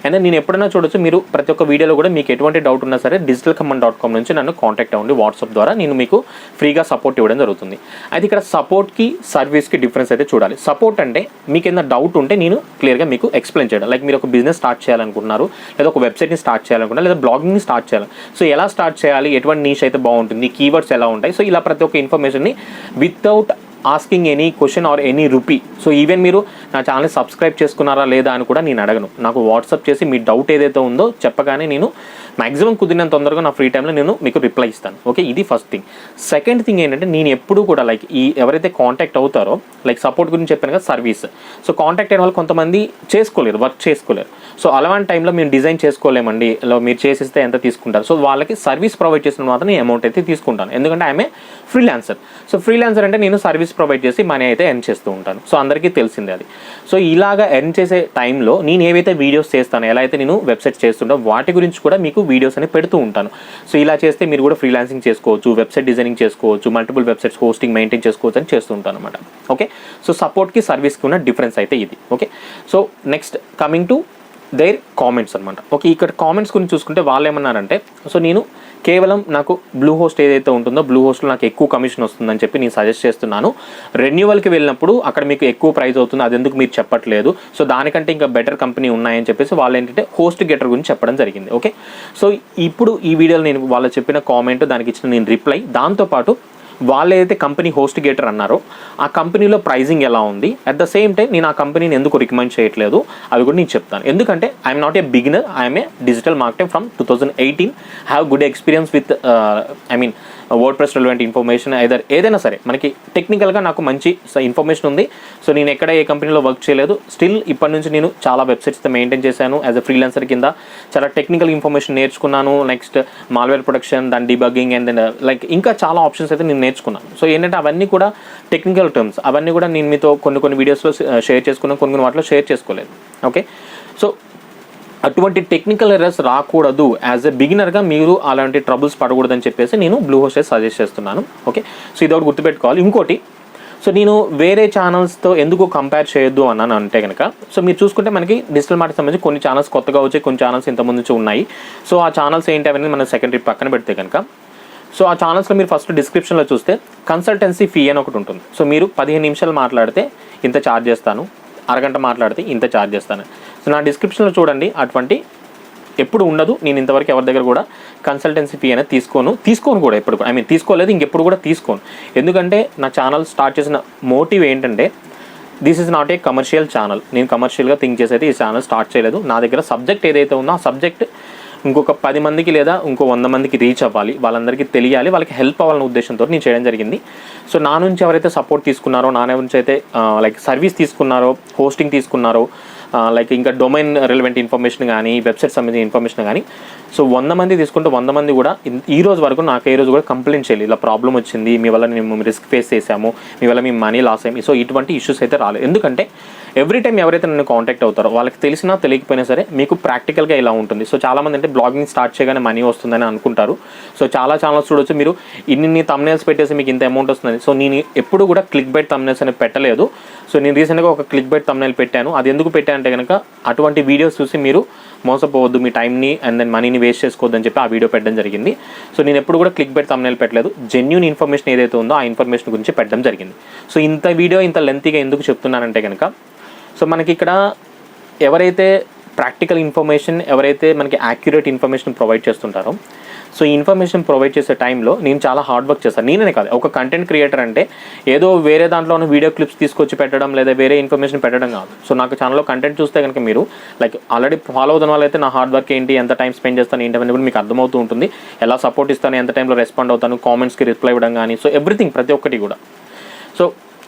అండ్ నేను ఎప్పుడైనా చూడొచ్చు, మీరు ప్రతి ఒక్క వీడియోలో కూడా మీకు ఎటువంటి డౌట్ ఉన్నా సరే digitalcommand.com నుంచి నన్ను కాంటాక్ట్ అవ్వండి వాట్సాప్ ద్వారా, నేను మీకు ఫ్రీగా సపోర్ట్ ఇవ్వడం జరుగుతుంది. అయితే ఇక్కడ సపోర్ట్కి సర్వీస్కి డిఫరెన్స్ అయితే చూడాలి. సపోర్ట్ అంటే మీకు ఏదైనా డౌట్ ఉంటే నేను క్లియర్గా మీకు ఎక్స్ప్లెయిన్ చేయడం, లైక్ మీరు ఒక బిజినెస్ స్టార్ట్ చేయాలనుకుంటున్నారు, లేదా ఒక వెబ్సైట్ని స్టార్ట్ చేయాలనుకుంటున్నారు, లేదా బ్లాగింగ్ని స్టార్ట్ చేయాలి, సో ఎలా స్టార్ట్ చేయాలి, ఎటువంటి నీష్ అయితే బాగుంటుంది, కీవర్డ్స్ ఎలా ఉంటాయి, సో ఇలా ప్రతి ఒక్క ఇన్ఫర్మేషన్ని without asking any question or any rupee, so even మీరు నా ఛానల్ని సబ్స్క్రైబ్ చేసుకున్నారా లేదా అని కూడా నేను అడగను. నాకు వాట్సాప్ చేసి మీ డౌట్ ఏదైతే ఉందో చెప్పగానే నేను మ్యాక్సిమం కుదిరినంత తొందరగా నా ఫ్రీ టైంలో నేను మీకు రిప్లై ఇస్తాను. ఓకే, ఇది ఫస్ట్ థింగ్. సెకండ్ థింగ్ ఏంటంటే నేను ఎప్పుడు కూడా లైక్ ఈ ఎవరైతే కాంటాక్ట్ అవుతారో, లైక్ సపోర్ట్ గురించి చెప్పాను కదా సర్వీస్, సో కాంటాక్ట్ అయిన వాళ్ళు కొంతమంది చేసుకోలేరు, వర్క్ చేసుకోలేరు, సో అలాంటి టైంలో మేము డిజైన్ చేసుకోలేమండి, ఇలా మీరు చేసిస్తే ఎంత తీసుకుంటారు, సో వాళ్ళకి సర్వీస్ ప్రొవైడ్ చేసిన మాత్రం నేను అమౌంట్ అయితే తీసుకుంటాను, ఎందుకంటే ఆమె ఫ్రీలాన్సర్. సో ఫ్రీలాన్సర్ అంటే నేను సర్వీస్ ప్రొవైడ్ చేసి మనీ అయితే ఎర్న్ చేస్తూ ఉంటాను, సో అందరికీ తెలిసిందే అది. సో ఇలాగా ఎర్న్ చేసే టైంలో నేను ఏవైతే వీడియోస్ చేస్తానో, ఎలా అయితే నేను వెబ్సైట్స్ చేస్తుంటాను వాటి గురించి కూడా మీకు వీడియోస్ అని పెడుతూ ఉంటాను. సో ఇలా చేస్తే మీరు కూడా ఫ్రీలాన్సింగ్ చేసుకోవచ్చు, వెబ్సైట్ డిజైనింగ్ చేసుకోవచ్చు, మల్టిపుల్ వెబ్సైట్స్ హోస్టింగ్ మెయింటైన్ చేసుకోవచ్చు అని చేస్తూ ఉంటాను అనమాట. ఓకే, సో సపోర్ట్కి సర్వీస్కి ఉన్న డిఫరెన్స్ అయితే ఇది. Okay, so next coming to their comments అనమాట. ఓకే, ఇక్కడ కామెంట్స్ గురించి చూసుకుంటే వాళ్ళు ఏమన్నారంటే, సో నేను కేవలం నాకు బ్లూ హోస్ట్ ఏదైతే ఉంటుందో బ్లూ హోస్ట్లో నాకు ఎక్కువ కమిషన్ వస్తుందని చెప్పి నేను సజెస్ట్ చేస్తున్నాను. రెన్యువల్కి వెళ్ళినప్పుడు అక్కడ మీకు ఎక్కువ ప్రైస్ అవుతుంది, అది ఎందుకు మీరు చెప్పట్లేదు, సో దానికంటే ఇంకా బెటర్ కంపెనీ ఉన్నాయని చెప్పేసి వాళ్ళు ఏంటంటే హోస్ట్ గెటర్ గురించి చెప్పడం జరిగింది. ఓకే, సో ఇప్పుడు ఈ వీడియోలో నేను వాళ్ళు చెప్పిన కామెంట్, దానికి ఇచ్చిన నేను రిప్లై, దాంతోపాటు వాళ్ళు ఏదైతే కంపెనీ హోస్ట్ గేటర్ అన్నారో ఆ కంపెనీలో ప్రైజింగ్ ఎలా ఉంది, అట్ ద సేమ్ టైం నేను ఆ కంపెనీని ఎందుకు రికమెండ్ చేయట్లేదు అవి కూడా నేను చెప్తాను. ఎందుకంటే I'm not a beginner, I'm a digital marketing from 2018, have good experience with WordPress relevant information, ఏదైనా సరే మనకి టెక్నికల్గా నాకు మంచి ఇన్ఫర్మేషన్ ఉంది. సో నేను ఎక్కడ ఏ కంపెనీలో వర్క్ చేయలేదు, స్టిల్ ఇప్పటి నుంచి నేను చాలా వెబ్సైట్స్ మెయింటైన్ చేశాను యాజ్ అ ఫ్రీలాన్సర్ కింద, చాలా టెక్నికల్ ఇన్ఫర్మేషన్ నేర్చుకున్నాను. నెక్స్ట్ మాల్వేర్ ప్రొడక్షన్, దాని డీబగ్గింగ్ అండ్ లైక్ ఇంకా చాలా ఆప్షన్స్ అయితే నేను నేర్చుకున్నాను. సో ఏంటంటే అవన్నీ కూడా టెక్నికల్ టర్మ్స్, అవన్నీ కూడా నేను మీతో కొన్ని వీడియోస్లో షేర్ చేసుకున్నాను, కొన్ని వాటిలో షేర్ చేసుకోలేదు. ఓకే, సో అటువంటి టెక్నికల్ ఎర్రర్స్ రాకూడదు, యాజ్ ఎ బిగినర్గా మీరు అలాంటి ట్రబుల్స్ పడకూడదని చెప్పేసి నేను బ్లూ హోస్ట్ సజెస్ట్ చేస్తున్నాను. ఓకే, సో ఇది ఒకటి గుర్తుపెట్టుకోవాలి. ఇంకోటి, సో నేను వేరే ఛానల్స్తో ఎందుకు కంపేర్ చేయొద్దు అన్నాను అంటే కనుక, సో మీరు చూసుకుంటే మనకి డిజిటల్ మార్కెట్ సంబంధించి కొన్ని ఛానల్స్ కొత్తగా వచ్చాయి, కొన్ని ఛానల్స్ ఇంతకుముందు నుంచి ఉన్నాయి. సో ఆ ఛానల్స్ ఏంటి అనేది మనం సెకండరీ పక్కన పెడితే కనుక, సో ఆ ఛానల్స్లో మీరు ఫస్ట్ డిస్క్రిప్షన్లో చూస్తే కన్సల్టెన్సీ ఫీ అని ఒకటి ఉంటుంది. సో మీరు 15 నిమిషాలు మాట్లాడితే ఇంత ఛార్జ్ చేస్తాను, అరగంట మాట్లాడితే ఇంత ఛార్జ్ చేస్తాను. సో నా డిస్క్రిప్షన్లో చూడండి, అటువంటి ఎప్పుడు ఉండదు. నేను ఇంతవరకు ఎవరి దగ్గర కూడా కన్సల్టెన్సీ ఫీ అనేది తీసుకోను కూడా ఎప్పుడు, తీసుకోలేదు, ఇంకెప్పుడు కూడా తీసుకోను. ఎందుకంటే నా ఛానల్ స్టార్ట్ చేసిన మోటివ్ ఏంటంటే, this is not a commercial channel, నేను కమర్షియల్గా థింక్ చేసేది ఈ ఛానల్ స్టార్ట్ చేయలేదు. నా దగ్గర సబ్జెక్ట్ ఏదైతే ఉందో ఆ సబ్జెక్ట్ ఇంకొక 10 మందికి లేదా ఇంకో 100 మందికి రీచ్ అవ్వాలి, వాళ్ళందరికీ తెలియాలి, వాళ్ళకి హెల్ప్ అవ్వాలనే ఉద్దేశంతో నేను చేయడం జరిగింది. సో నా నుంచి ఎవరైతే సపోర్ట్ తీసుకున్నారో, నా నుంచి అయితే లైక్ సర్వీస్ తీసుకున్నారో, హోస్టింగ్ తీసుకున్నారో, లైక్ ఇంకా డొమైన్ రిలవెంట్ ఇన్ఫర్మేషన్ కానీ, వెబ్సైట్ సంబంధించిన ఇన్ఫర్మేషన్ కానీ, సో 100 మంది తీసుకుంటే 100 మంది కూడా ఈ రోజు వరకు నాకు ఏ రోజు కూడా కంప్లైంట్ చేయాలి, ఇలా ప్రాబ్లం వచ్చింది, మీ వల్ల మేము రిస్క్ ఫేస్ చేసాము, మీ వల్ల మేము మనీ లాస్ అయ్యాము. సో ఇటువంటి ఇష్యూస్ అయితే రాలేదు. ఎందుకంటే ఎవ్రీ టైం ఎవరైతే నన్ను కాంటాక్ట్ అవుతారో వాళ్ళకి తెలిసినా తెలియకపోయినా సరే మీకు ప్రాక్టికల్గా ఇలా ఉంటుంది. సో చాలామంది అంటే బ్లాగింగ్ స్టార్ట్ చేయగానే మనీ వస్తుందని అనుకుంటారు. సో చాలా ఛానల్స్ చూడొచ్చు, మీరు ఇన్ని తమ్నైల్స్ పెట్టేసి మీకు ఇంత అమౌంట్ వస్తుంది. సో నేను ఎప్పుడు కూడా క్లిక్ బైట్ తమ్నైల్స్ అనేది పెట్టలేదు. సో నేను రీసెంట్గా ఒక క్లిక్ బైట్ తమ్నైల్ పెట్టాను. అది ఎందుకు పెట్టానంటే కనుక అటువంటి వీడియోస్ చూసి మీరు మోసపోవద్దు, మీ టైంని అండ్ దెన్ మనీని వేస్ట్ చేసుకోవద్దని చెప్పి ఆ వీడియో పెట్టడం జరిగింది. సో నేను ఎప్పుడు కూడా క్లిక్ బైట్ తమ్నైల్ పెట్టలేదు, జెన్యూన్ ఇన్ఫర్మేషన్ ఏదైతే ఉందో ఆ ఇన్ఫర్మేషన్ గురించి పెట్టడం జరిగింది. సో ఇంత వీడియో ఇంత లెంతీగా ఎందుకు చెప్తున్నానంటే కనుక, సో మనకి ఇక్కడ ఎవరైతే ప్రాక్టికల్ ఇన్ఫర్మేషన్, ఎవరైతే మనకి యాక్యురేట్ ఇన్ఫర్మేషన్ ప్రొవైడ్ చేస్తుంటారో, సో ఈ ఇన్ఫర్మేషన్ ప్రొవైడ్ చేసే టైంలో నేను చాలా హార్డ్ వర్క్ చేస్తాను. నేనే కాదు, ఒక కంటెంట్ క్రియేటర్ అంటే ఏదో వేరే దాంట్లో ఉన్న వీడియో క్లిప్స్ తీసుకొచ్చి పెట్టడం లేదా వేరే ఇన్ఫర్మేషన్ పెట్టడం కాదు. సో నాకు ఛానల్లో కంటెంట్ చూస్తే కనుక మీరు లైక్ ఆల్రెడీ ఫాలో అవుతున్న వాళ్ళైతే నా హార్డ్ వర్క్ ఏంటి, ఎంత టైం స్పెండ్ చేస్తాను ఏంటి అనేది కూడా మీకు అర్థమవుతూ ఉంటుంది. ఎలా సపోర్ట్ ఇస్తాను, ఎంత టైంలో రెస్పాండ్ అవుతాను, కామెంట్స్కి రిప్లై ఇవ్వడం కానీ, సో ఎవ్రీథింగ్ ప్రతి ఒక్కటి కూడా. సో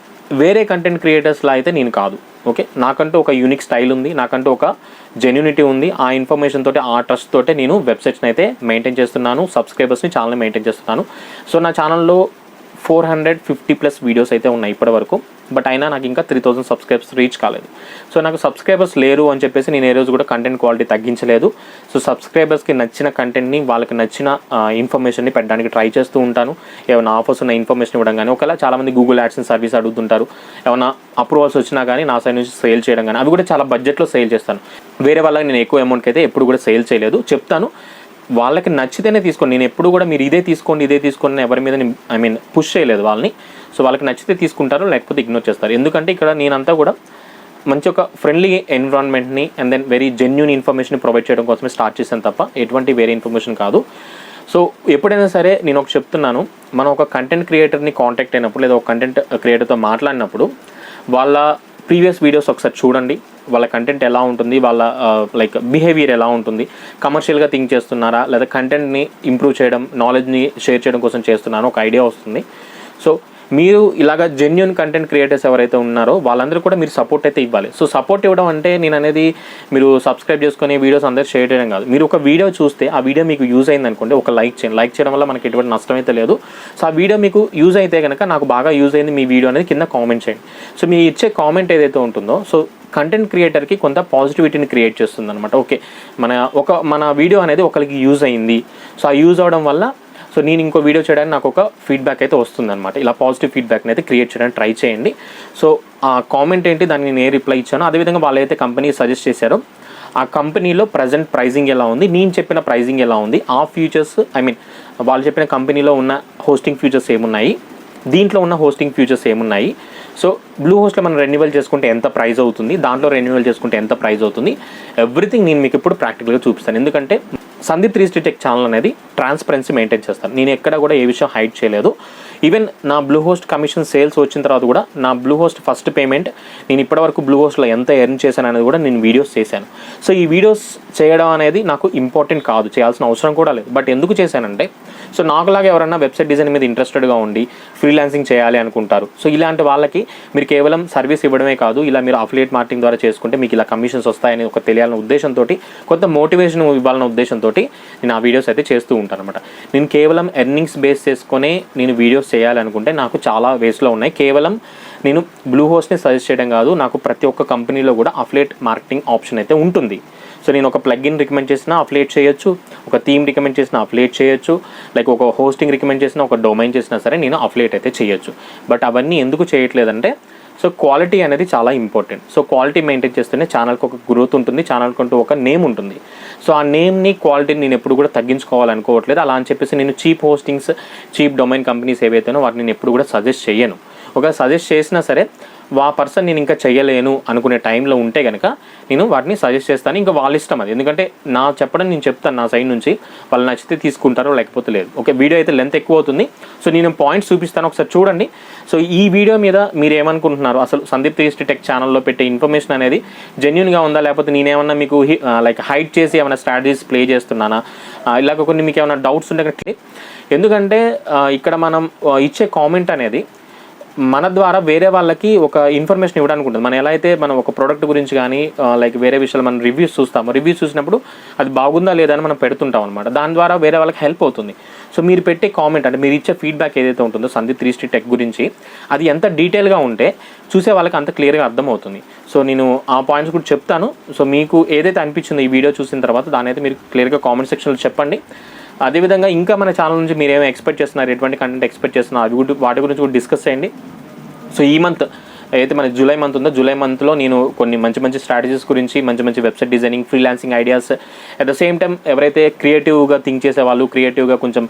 వేరే కంటెంట్ క్రియేటర్స్లా అయితే నేను కాదు. ఓకే, నాకంటూ ఒక యూనిక్ స్టైల్ ఉంది, నాకంటూ ఒక జెన్యూనిటీ ఉంది. ఆ ఇన్ఫర్మేషన్ తోటి, ఆ ట్రస్ట్ తోటే నేను వెబ్సైట్స్ని అయితే మెయింటైన్ చేస్తున్నాను, సబ్స్క్రైబర్స్ని ఛానల్ని మెయింటైన్ చేస్తున్నాను. సో నా ఛానల్లో 450+ వీడియోస్ అయితే ఉన్నాయి ఇప్పటివరకు. బట్ అయినా నాకు ఇంకా 3000 సబ్స్క్రైబర్స్ రీచ్ కాలేదు. సో నాకు సబ్స్క్రైబర్స్ లేరు అని చెప్పేసి నేను ఏ రోజు కూడా కంటెంట్ క్వాలిటీ తగ్గించలేదు. సో సబ్స్క్రైబర్స్కి నచ్చిన కంటెంట్ని, వాళ్ళకి నచ్చిన ఇన్ఫర్మేషన్ని పెట్టడానికి ట్రై చేస్తూ ఉంటాను. ఏమైనా ఆఫర్స్ ఉన్న ఇన్ఫర్మేషన్ ఇవ్వడం కానీ, ఒకవేళ చాలామంది గూగుల్ యాడ్సెన్స్ సర్వీస్ అడుగుతుంటారు, ఏమైనా అప్రూవల్స్ వచ్చినా కానీ నా సైడ్ నుంచి సేల్ చేయడం కానీ, అవి కూడా చాలా బడ్జెట్లో సేల్ చేస్తాను. వేరే వాళ్ళకి నేను ఎక్కువ అమౌంట్కి అయితే ఎప్పుడు కూడా సేల్ చేయలేదు. చెప్తాను, వాళ్ళకి నచ్చితేనే తీసుకోండి. నేను ఎప్పుడు కూడా మీరు ఇదే తీసుకోండి ఎవరి మీద పుష్ చేయలేదు వాళ్ళని. సో వాళ్ళకి నచ్చితే తీసుకుంటారు, లేకపోతే ఇగ్నోర్ చేస్తారు. ఎందుకంటే ఇక్కడ నేనంతా కూడా మంచి ఒక ఫ్రెండ్లీ ఎన్విరాన్మెంట్ని and then very genuine information provide చేయడం కోసమే స్టార్ట్ చేశాను తప్ప ఎటువంటి వేరే ఇన్ఫర్మేషన్ కాదు. సో ఎప్పుడైనా సరే నేను ఒక చెప్తున్నాను, మనం ఒక కంటెంట్ క్రియేటర్ని కాంటాక్ట్ అయినప్పుడు లేదా ఒక కంటెంట్ క్రియేటర్తో మాట్లాడినప్పుడు వాళ్ళ ప్రీవియస్ వీడియోస్ ఒకసారి చూడండి. వాళ్ళ కంటెంట్ ఎలా ఉంటుంది, వాళ్ళ లైక్ బిహేవియర్ ఎలా ఉంటుంది, కమర్షియల్గా థింక్ చేస్తున్నారా లేదా కంటెంట్ని ఇంప్రూవ్ చేయడం, నాలెడ్జ్ని షేర్ చేయడం కోసం చేస్తున్నారో ఒక ఐడియా వస్తుంది. సో మీరు ఇలాగ జెన్యూన్ కంటెంట్ క్రియేటర్స్ ఎవరైతే ఉన్నారో వాళ్ళందరూ కూడా మీరు సపోర్ట్ అయితే ఇవ్వాలి. సో సపోర్ట్ ఇవ్వడం అంటే నేను అనేది మీరు సబ్స్క్రైబ్ చేసుకుని వీడియోస్ అందరూ షేర్ చేయడం కాదు. మీరు ఒక వీడియో చూస్తే ఆ వీడియో మీకు యూజ్ అయింది అనుకోండి, ఒక లైక్ చేయడం వల్ల మనకి ఎటువంటి నష్టం అయితే లేదు. సో ఆ వీడియో మీకు యూజ్ అయితే కనుక నాకు బాగా యూజ్ అయింది మీ వీడియో అనేది కింద కామెంట్ చేయండి. సో మీరు ఇచ్చే కామెంట్ ఏదైతే ఉంటుందో సో కంటెంట్ క్రియేటర్కి కొంత పాజిటివిటీని క్రియేట్ చేస్తుంది అనమాట. ఓకే, మన వీడియో అనేది ఒకరికి యూజ్ అయింది. సో ఆ యూజ్ అవడం వల్ల సో నేను ఇంకో వీడియో చేయడానికి నాకు ఒక ఫీడ్బ్యాక్ అయితే వస్తుందన్నమాట. ఇలా పాజిటివ్ ఫీడ్బ్యాక్ని అయితే క్రియేట్ చేయడానికి ట్రై చేయండి. సో ఆ కామెంట్ ఏంటి, దానికి నేను రిప్లై ఇచ్చాను. అదేవిధంగా వాళ్ళు అయితే కంపెనీ సజెస్ట్ చేశారో ఆ కంపెనీలో ప్రజెంట్ ప్రైజింగ్ ఎలా ఉంది, నేను చెప్పిన ప్రైజింగ్ ఎలా ఉంది, ఆ ఫ్యూచర్స్ వాళ్ళు చెప్పిన కంపెనీలో ఉన్న హోస్టింగ్ ఫ్యూచర్స్ ఏమున్నాయి, దీంట్లో ఉన్న హోస్టింగ్ ఫ్యూచర్స్ ఏమున్నాయి, సో బ్లూ హోస్ట్లో మనం రెన్యువల్ చేసుకుంటే ఎంత ప్రైస్ అవుతుంది, దాంట్లో రెన్యువల్ చేసుకుంటే ఎంత ప్రైస్ అవుతుంది, ఎవ్రీథింగ్ నేను మీకు ఇప్పుడు ప్రాక్టికల్గా చూపిస్తాను. ఎందుకంటే సందీప్ 360 టెక్ ఛానల్ అనేది ట్రాన్స్పరెన్సీ మెయింటైన్ చేస్తాను. నేను ఎక్కడ కూడా ఏ విషయం హైడ్ చేయలేదు. ఈవెన్ నా బ్లూ హోస్ట్ కమిషన్ సేల్స్ వచ్చిన తర్వాత కూడా నా బ్లూ హోస్ట్ ఫస్ట్ పేమెంట్ నేను ఇప్పటివరకు బ్లూ హోస్ట్లో ఎంత ఎర్న్ చేశాను అనేది కూడా నేను వీడియోస్ చేశాను. సో ఈ వీడియోస్ చేయడం అనేది నాకు ఇంపార్టెంట్ కాదు, చేయాల్సిన అవసరం కూడా లేదు. బట్ ఎందుకు చేశానంటే సో నాకులాగా ఎవరైనా వెబ్సైట్ డిజైన్ మీద ఇంట్రెస్టెడ్గా ఉండి ఫ్రీలాన్సింగ్ చేయాలి అనుకుంటారు. సో ఇలాంటి వాళ్ళకి మీరు కేవలం సర్వీస్ ఇవ్వడమే కాదు, ఇలా మీరు అఫిలియేట్ మార్కెటింగ్ ద్వారా చేసుకుంటే మీకు ఇలా కమిషన్స్ వస్తాయని ఒక తెలియాలన్న ఉద్దేశంతో, కొంత మోటివేషన్ ఇవ్వాలన్న ఉద్దేశంతో నేను ఆ వీడియోస్ అయితే చేస్తూ ఉంటాను అనమాట. నేను కేవలం ఎర్నింగ్స్ బేస్ చేసుకునే నేను వీడియోస్ చేయాలనుకుంటే నాకు చాలా వేస్లో ఉన్నాయి. కేవలం నేను బ్లూ హోస్ట్ని సజెస్ట్ చేయడం కాదు, నాకు ప్రతి ఒక్క కంపెనీలో కూడా అఫిలియేట్ మార్కెటింగ్ ఆప్షన్ అయితే ఉంటుంది. సో నేను ఒక ప్లగ్ఇన్ రికమెండ్ చేసినా అఫిలియేట్ చేయొచ్చు, ఒక థీమ్ రికమెండ్ చేసినా అఫిలియేట్ చేయొచ్చు, లైక్ ఒక హోస్టింగ్ రికమెండ్ చేసినా, ఒక డొమైన్ చేసినా సరే నేను అఫిలియేట్ అయితే చేయొచ్చు. బట్ అవన్నీ ఎందుకు చేయట్లేదంటే సో క్వాలిటీ అనేది చాలా ఇంపార్టెంట్. సో క్వాలిటీ మెయింటైన్ చేస్తేనే ఛానల్కి ఒక గ్రోత్ ఉంటుంది, ఛానల్కి అంటూ ఒక నేమ్ ఉంటుంది. సో ఆ నేమ్ని, క్వాలిటీని నేను ఎప్పుడు కూడా తగ్గించుకోవాలనుకోవట్లేదు. అలా అని చెప్పేసి నేను cheap hostings, cheap domain companies ఏవైతేనో వాటిని నేను ఎప్పుడు కూడా సజెస్ట్ చేయను. ఒకవేళ సజెస్ట్ చేసినా సరే ఆ పర్సన్ నేను ఇంకా చేయలేను అనుకునే టైంలో ఉంటే కనుక నేను వాటిని సజెస్ట్ చేస్తాను. ఇంకా వాళ్ళ ఇష్టం అది. ఎందుకంటే నేను చెప్తాను నా సైడ్ నుంచి, వాళ్ళు నచ్చితే తీసుకుంటారో లేకపోతే లేదు. ఓకే, వీడియో అయితే లెంత్ ఎక్కువ అవుతుంది. సో నేను పాయింట్స్ చూపిస్తాను, ఒకసారి చూడండి. సో ఈ వీడియో మీద మీరు ఏమనుకుంటున్నారు, అసలు సందీప్ 360 టెక్ ఛానల్లో పెట్టే ఇన్ఫర్మేషన్ అనేది జెన్యూన్గా ఉందా, లేకపోతే నేనేమన్నా మీకు లైక్ హైడ్ చేసి ఏమైనా స్ట్రాటజీస్ ప్లే చేస్తున్నానా, ఇలాగ కొన్ని మీకు ఏమైనా డౌట్స్ ఉంటే. ఎందుకంటే ఇక్కడ మనం ఇచ్చే కామెంట్ అనేది మన ద్వారా వేరే వాళ్ళకి ఒక ఇన్ఫర్మేషన్ ఇవ్వడానికి ఉంటుంది. మనం ఎలా అయితే మనం ఒక ప్రోడక్ట్ గురించి కానీ లైక్ వేరే విషయాలు మనం రివ్యూస్ చూస్తాము, రివ్యూస్ చూసినప్పుడు అది బాగుందా లేదా అని మనం పెడుతుంటాం అనమాట. దాని ద్వారా వేరే వాళ్ళకి హెల్ప్ అవుతుంది. సో మీరు పెట్టే కామెంట్ అంటే మీరు ఇచ్చే ఫీడ్బ్యాక్ ఏదైతే ఉంటుందో సందీప్ 360 టెక్ గురించి, అది ఎంత డీటెయిల్గా ఉంటే చూసే వాళ్ళకి అంత క్లియర్గా అర్థమవుతుంది. సో నేను ఆ పాయింట్స్ కూడా చెప్తాను. సో మీకు ఏదైతే అనిపించిందో ఈ వీడియో చూసిన తర్వాత దాని అయితే మీరు క్లియర్గా కామెంట్ సెక్షన్లో చెప్పండి. అదేవిధంగా ఇంకా మన ఛానల్ నుంచి మీరు ఏమైనా ఎక్స్పెక్ట్ చేస్తున్నారు, ఎటువంటి కంటెంట్ ఎక్స్పెక్ట్ చేస్తున్నారు, అవి కూడా వాటి గురించి కూడా డిస్కస్ చేయండి. సో ఈ మంత్ అయితే మన జూలై మంత్ ఉందో, జూలై మంత్లో నేను కొన్ని మంచి స్ట్రాటజీస్ గురించి, మంచి website designing, freelancing ideas, at the same time ఎవరైతే క్రియేటివ్గా థింక్ చేసే వాళ్ళు, క్రియేటివ్గా కొంచెం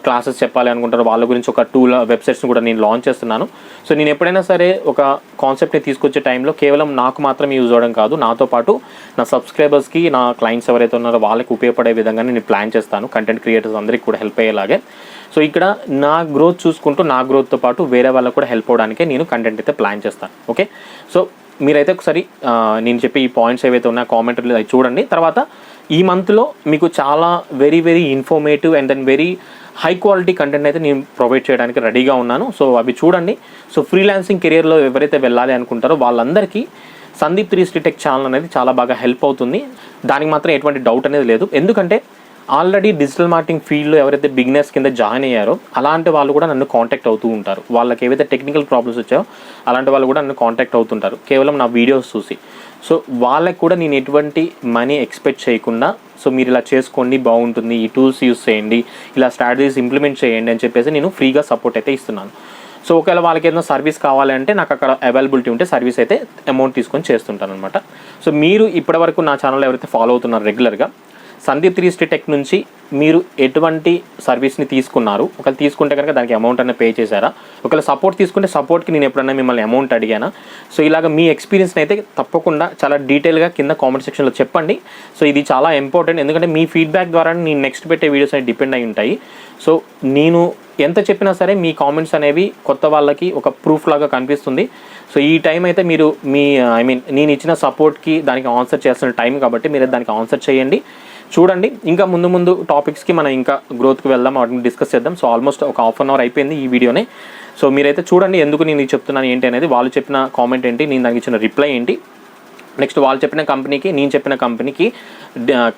క్లాసెస్ చెప్పాలి అనుకుంటారో వాళ్ళ గురించి ఒక 2 వెబ్సైట్స్ని కూడా నేను లాంచ్ చేస్తున్నాను. సో నేను ఎప్పుడైనా సరే ఒక కాన్సెప్ట్ని తీసుకొచ్చే టైంలో కేవలం నాకు మాత్రమే యూజ్ అవ్వడం కాదు, నాతో పాటు నా సబ్స్క్రైబర్స్కి, నా క్లయింట్స్ ఎవరైతే ఉన్నారో వాళ్ళకి ఉపయోగపడే విధంగా నేను ప్లాన్ చేస్తాను. కంటెంట్ క్రియేటర్స్ అందరికీ కూడా హెల్ప్ అయ్యేలాగే. సో ఇక్కడ నా గ్రోత్ చూసుకుంటూ నా గ్రోత్తో పాటు వేరే వాళ్ళకు కూడా హెల్ప్ అవడానికే నేను కంటెంట్ అయితే ప్లాన్ చేస్తాను. ఓకే, సో మీరైతే ఒకసారి నేను చెప్పే ఈ పాయింట్స్ ఏవైతే ఉన్నాయో కామెంటరీలో అవి చూడండి. తర్వాత ఈ మంత్లో మీకు చాలా very informative and then very high quality content అయితే నేను ప్రొవైడ్ చేయడానికి రెడీగా ఉన్నాను. సో అవి చూడండి. సో ఫ్రీలాన్సింగ్ కెరియర్లో ఎవరైతే వెళ్ళాలి అనుకుంటారో వాళ్ళందరికీ సందీప్ 360 టెక్ ఛానల్ అనేది చాలా బాగా హెల్ప్ అవుతుంది. దానికి మాత్రం ఎటువంటి డౌట్ అనేది లేదు. ఎందుకంటే ఆల్రెడీ డిజిటల్ మార్కెటింగ్ ఫీల్డ్లో ఎవరైతే బిగినర్స్ కింద జాయిన్ అయ్యారో అలాంటి వాళ్ళు కూడా నన్ను కాంటాక్ట్ అవుతూ ఉంటారు. వాళ్ళకి ఏవైతే టెక్నికల్ ప్రాబ్లమ్స్ వచ్చాయో అలాంటి వాళ్ళు కూడా నన్ను కాంటాక్ట్ అవుతుంటారు కేవలం నా వీడియోస్ చూసి. సో వాళ్ళకి కూడా నేను ఎటువంటి మనీ ఎక్స్పెక్ట్ చేయకుండా సో మీరు ఇలా చేసుకోండి బాగుంటుంది, ఈ టూల్స్ యూస్ చేయండి, ఇలా స్ట్రాటజీస్ ఇంప్లిమెంట్ చేయండి అని చెప్పేసి నేను ఫ్రీగా సపోర్ట్ అయితే ఇస్తున్నాను. సో ఒకవేళ వాళ్ళకి ఏదైనా సర్వీస్ కావాలంటే నాకు అక్కడ అవైలబిలిటీ ఉంటే సర్వీస్ అయితే అమౌంట్ తీసుకొని చేస్తుంటాను అనమాట. సో మీరు ఇప్పటివరకు నా ఛానల్లో ఎవరైతే ఫాలో అవుతున్నారో రెగ్యులర్గా సందీప్ 360 టెక్ నుంచి మీరు ఎటువంటి సర్వీస్ని తీసుకున్నారు, ఒకవేళ తీసుకుంటే కనుక దానికి అమౌంట్ అన్న పే చేశారా, ఒకవేళ సపోర్ట్ తీసుకుంటే సపోర్ట్కి నేను ఎప్పుడన్నా మిమ్మల్ని అమౌంట్ అడిగానా, సో ఇలాగ మీ ఎక్స్పీరియన్స్ని అయితే తప్పకుండా చాలా డీటెయిల్గా కింద కామెంట్ సెక్షన్లో చెప్పండి. సో ఇది చాలా ఇంపార్టెంట్, ఎందుకంటే మీ ఫీడ్బ్యాక్ ద్వారా నేను నెక్స్ట్ పెట్టే వీడియోస్ అనేవి డిపెండ్ అయి ఉంటాయి. సో నేను ఎంత చెప్పినా సరే మీ కామెంట్స్ అనేవి కొత్త వాళ్ళకి ఒక ప్రూఫ్ లాగా కనిపిస్తుంది. సో ఈ టైం అయితే మీరు నేను ఇచ్చిన సపోర్ట్కి దానికి ఆన్సర్ చేస్తున్న టైం కాబట్టి మీరు దానికి ఆన్సర్ చేయండి. చూడండి, ఇంకా ముందు టాపిక్స్కి మనం ఇంకా గ్రోత్కి వెళ్దాం, వాటిని డిస్కస్ చేద్దాం. సో ఆల్మోస్ట్ ఒక హాఫ్ అన్ అవర్ అయిపోయింది ఈ వీడియోనే. సో మీరైతే చూడండి ఎందుకు నేను చెప్తున్నాను ఏంటి అనేది, వాళ్ళు చెప్పిన కామెంట్ ఏంటి, నేను దానికి ఇచ్చిన రిప్లై ఏంటి, నెక్స్ట్ వాళ్ళు చెప్పిన కంపెనీకి నేను చెప్పిన కంపెనీకి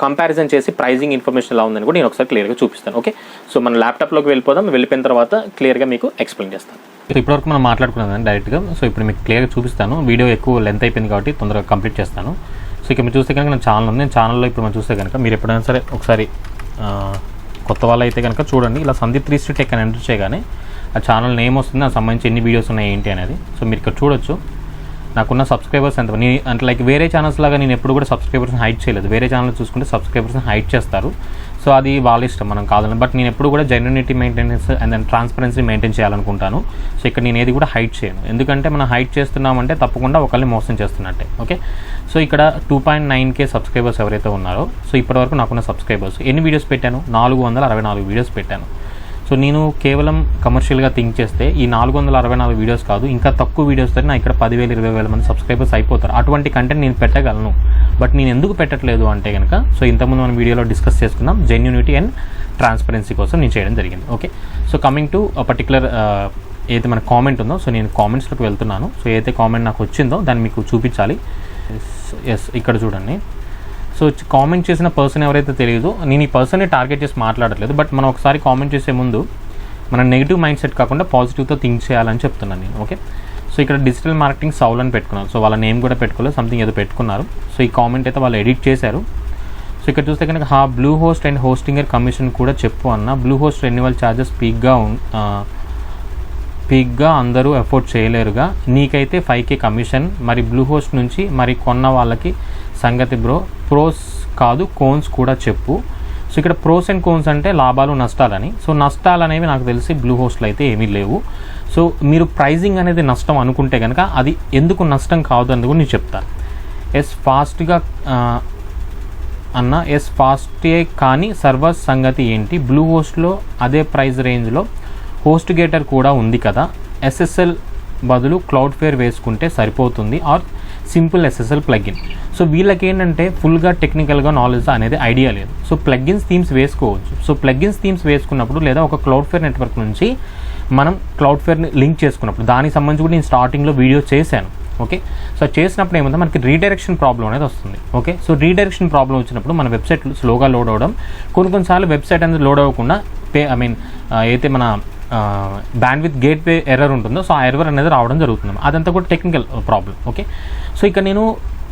కంపారిజన్ చేసి ప్రైజింగ్ ఇన్ఫర్మేషన్ ఎలా ఉందని కూడా నేను ఒకసారి క్లియర్గా చూపిస్తాను. ఓకే, సో మన ల్యాప్టాప్లోకి వెళ్ళిపోయిన తర్వాత క్లియర్గా మీకు ఎక్స్ప్లెయిన్ చేస్తాను. సో ఇప్పటివరకు మనం మాట్లాడుకున్నాం డైరెక్ట్గా. సో ఇప్పుడు మీకు క్లియర్గా చూపిస్తాను. వీడియో ఎక్కువ లెంత్ అయిపోయింది కాబట్టి తొందరగా కంప్లీట్ చేస్తాను. సో ఇక మీరు చూస్తే కనుక నా ఛానల్ ఉంది. నేను ఛానల్లో ఇప్పుడు మనం చూస్తే కనుక మీరు ఎప్పుడైనా సరే ఒకసారి కొత్త వాళ్ళు అయితే కనుక చూడండి, ఇలా సందీప్ 360 టెక్ అని ఎంటర్ చేయగానే ఆ ఛానల్ నేమ్ వస్తుంది, దానికి సంబంధించి ఎన్ని వీడియోస్ ఉన్నాయి ఏంటి అనేది. సో మీరు ఇక్కడ చూడొచ్చు నాకున్న సబ్స్క్రైబర్స్ ఎంత. అంటే లైక్ వేరే ఛానల్స్ లాగా నేను ఎప్పుడు కూడా సబ్స్క్రైబర్స్ని హైడ్ చేయలేదు. వేరే ఛానల్ చూసుకుంటే సబ్స్క్రైబర్స్ని హైడ్ చేస్తారు. సో అది వాళ్ళ ఇష్టం, మనం కాదని. బట్ నేను ఎప్పుడు కూడా genuinity maintenance and then transparency maintain చేయాలనుకుంటాను. సో ఇక్కడ నేను ఏది కూడా హైడ్ చేయను, ఎందుకంటే మనం హైడ్ చేస్తున్నామంటే తప్పకుండా ఒకరిని మోసం చేస్తున్నట్టే. ఓకే, సో ఇక్కడ 2.9K సబ్స్క్రైబర్స్ ఎవరైతే ఉన్నారో, సో ఇప్పటివరకు నాకున్న సబ్స్క్రైబర్స్ ఎన్ని వీడియోస్ పెట్టాను, 464 వీడియోస్ పెట్టాను. సో నేను కేవలం కమర్షియల్గా థింక్ చేస్తే ఈ 464 వీడియోస్ కాదు, ఇంకా తక్కువ వీడియోస్ తోటి నా ఇక్కడ 10,000 20,000 మంది సబ్స్క్రైబర్స్ అయిపోతారు. అటువంటి కంటెంట్ నేను పెట్టగలను. బట్ నేను ఎందుకు పెట్టట్లేదు అంటే కనుక, సో ఇంతకుముందు మనం వీడియోలో డిస్కస్ చేసుకున్నాం, జెన్యూనిటీ అండ్ ట్రాన్స్పరెన్సీ కోసం నేను చేయడం జరిగింది. Okay, so coming to particular ఏదైతే మన కామెంట్ ఉందో, సో నేను కామెంట్స్లోకి వెళ్తున్నాను. సో ఏదైతే కామెంట్ నాకు వచ్చిందో దాన్ని మీకు చూపించాలి. ఎస్, ఇక్కడ చూడండి. సో కామెంట్ చేసిన పర్సన్ ఎవరైతే తెలియదో, నేను ఈ పర్సన్ని టార్గెట్ చేసి మాట్లాడట్లేదు. బట్ మనం ఒకసారి కామెంట్ చేసే ముందు మనం నెగిటివ్ మైండ్ సెట్ కాకుండా పాజిటివ్తో థింక్ చేయాలని చెప్తున్నాను నేను. ఓకే, సో ఇక్కడ డిజిటల్ మార్కెటింగ్ సౌల్ అని పెట్టుకున్నారు. సో వాళ్ళ నేమ్ కూడా పెట్టుకోలేదు, సంథింగ్ ఏదో పెట్టుకున్నారు. సో ఈ కామెంట్ అయితే వాళ్ళు ఎడిట్ చేశారు. సో ఇక్కడ చూస్తే కనుక blue host and Hostinger commission కూడా చెప్పు అన్న. బ్లూ హోస్ట్ రెన్యువల్ ఛార్జెస్ పీక్గా అందరూ ఎఫోర్డ్ చేయలేరుగా, నీకైతే 5K కమిషన్, మరి బ్లూ హోస్ట్ నుంచి మరి కొన్న వాళ్ళకి సంగతి బ్రో. ప్రోస్ కాదు కోన్స్ కూడా చెప్పు. సో ఇక్కడ ప్రోస్ అండ్ కోన్స్ అంటే లాభాలు నష్టాలని. సో నష్టాలు అనేవి నాకు తెలిసి బ్లూ హోస్ట్లో అయితే ఏమీ లేవు. సో మీరు ప్రైజింగ్ అనేది నష్టం అనుకుంటే కనుక అది ఎందుకు నష్టం కాదు అని కూడా నేను చెప్తాను. ఫాస్ట్గా అన్న ఫాస్టే కానీ సర్వర్ సంగతి ఏంటి, బ్లూ హోస్ట్లో అదే ప్రైస్ రేంజ్లో హోస్ట్ గేటర్ కూడా ఉంది కదా, SSL బదులు క్లౌడ్ఫేర్ వేసుకుంటే సరిపోతుంది, or simple SSL plugin. So వీళ్ళకి ఏంటంటే ఫుల్గా టెక్నికల్గా నాలెడ్జ్ అనేది ఐడియా లేదు. సో ప్లగిన్స్ థీమ్స్ వేసుకోవచ్చు. సో ప్లగిన్స్ థీమ్స్ వేసుకున్నప్పుడు లేదా ఒక క్లౌడ్ఫేర్ నెట్వర్క్ నుంచి మనం క్లౌడ్ఫేర్ని లింక్ చేసుకున్నప్పుడు దానికి సంబంధించి కూడా నేను స్టార్టింగ్లో వీడియో చేశాను. ఓకే, సో చేసినప్పుడు ఏముందో మనకి రీడైరెక్షన్ ప్రాబ్లం అనేది వస్తుంది. ఓకే, సో రీడైరెక్షన్ ప్రాబ్లం వచ్చినప్పుడు మన వెబ్సైట్ స్లోగా లోడ్ అవ్వడం, కొన్నిసార్లు వెబ్సైట్ అనేది లోడ్ అవ్వకుండా అయితే మన బ్యాండ్విత్ గేట్వే ఎర్రర్ ఉంటుందో, సో ఆ ఎర్రర్ అనేది రావడం జరుగుతుంది. అదంతా కూడా టెక్నికల్ ప్రాబ్లం. ఓకే, సో ఇక్కడ నేను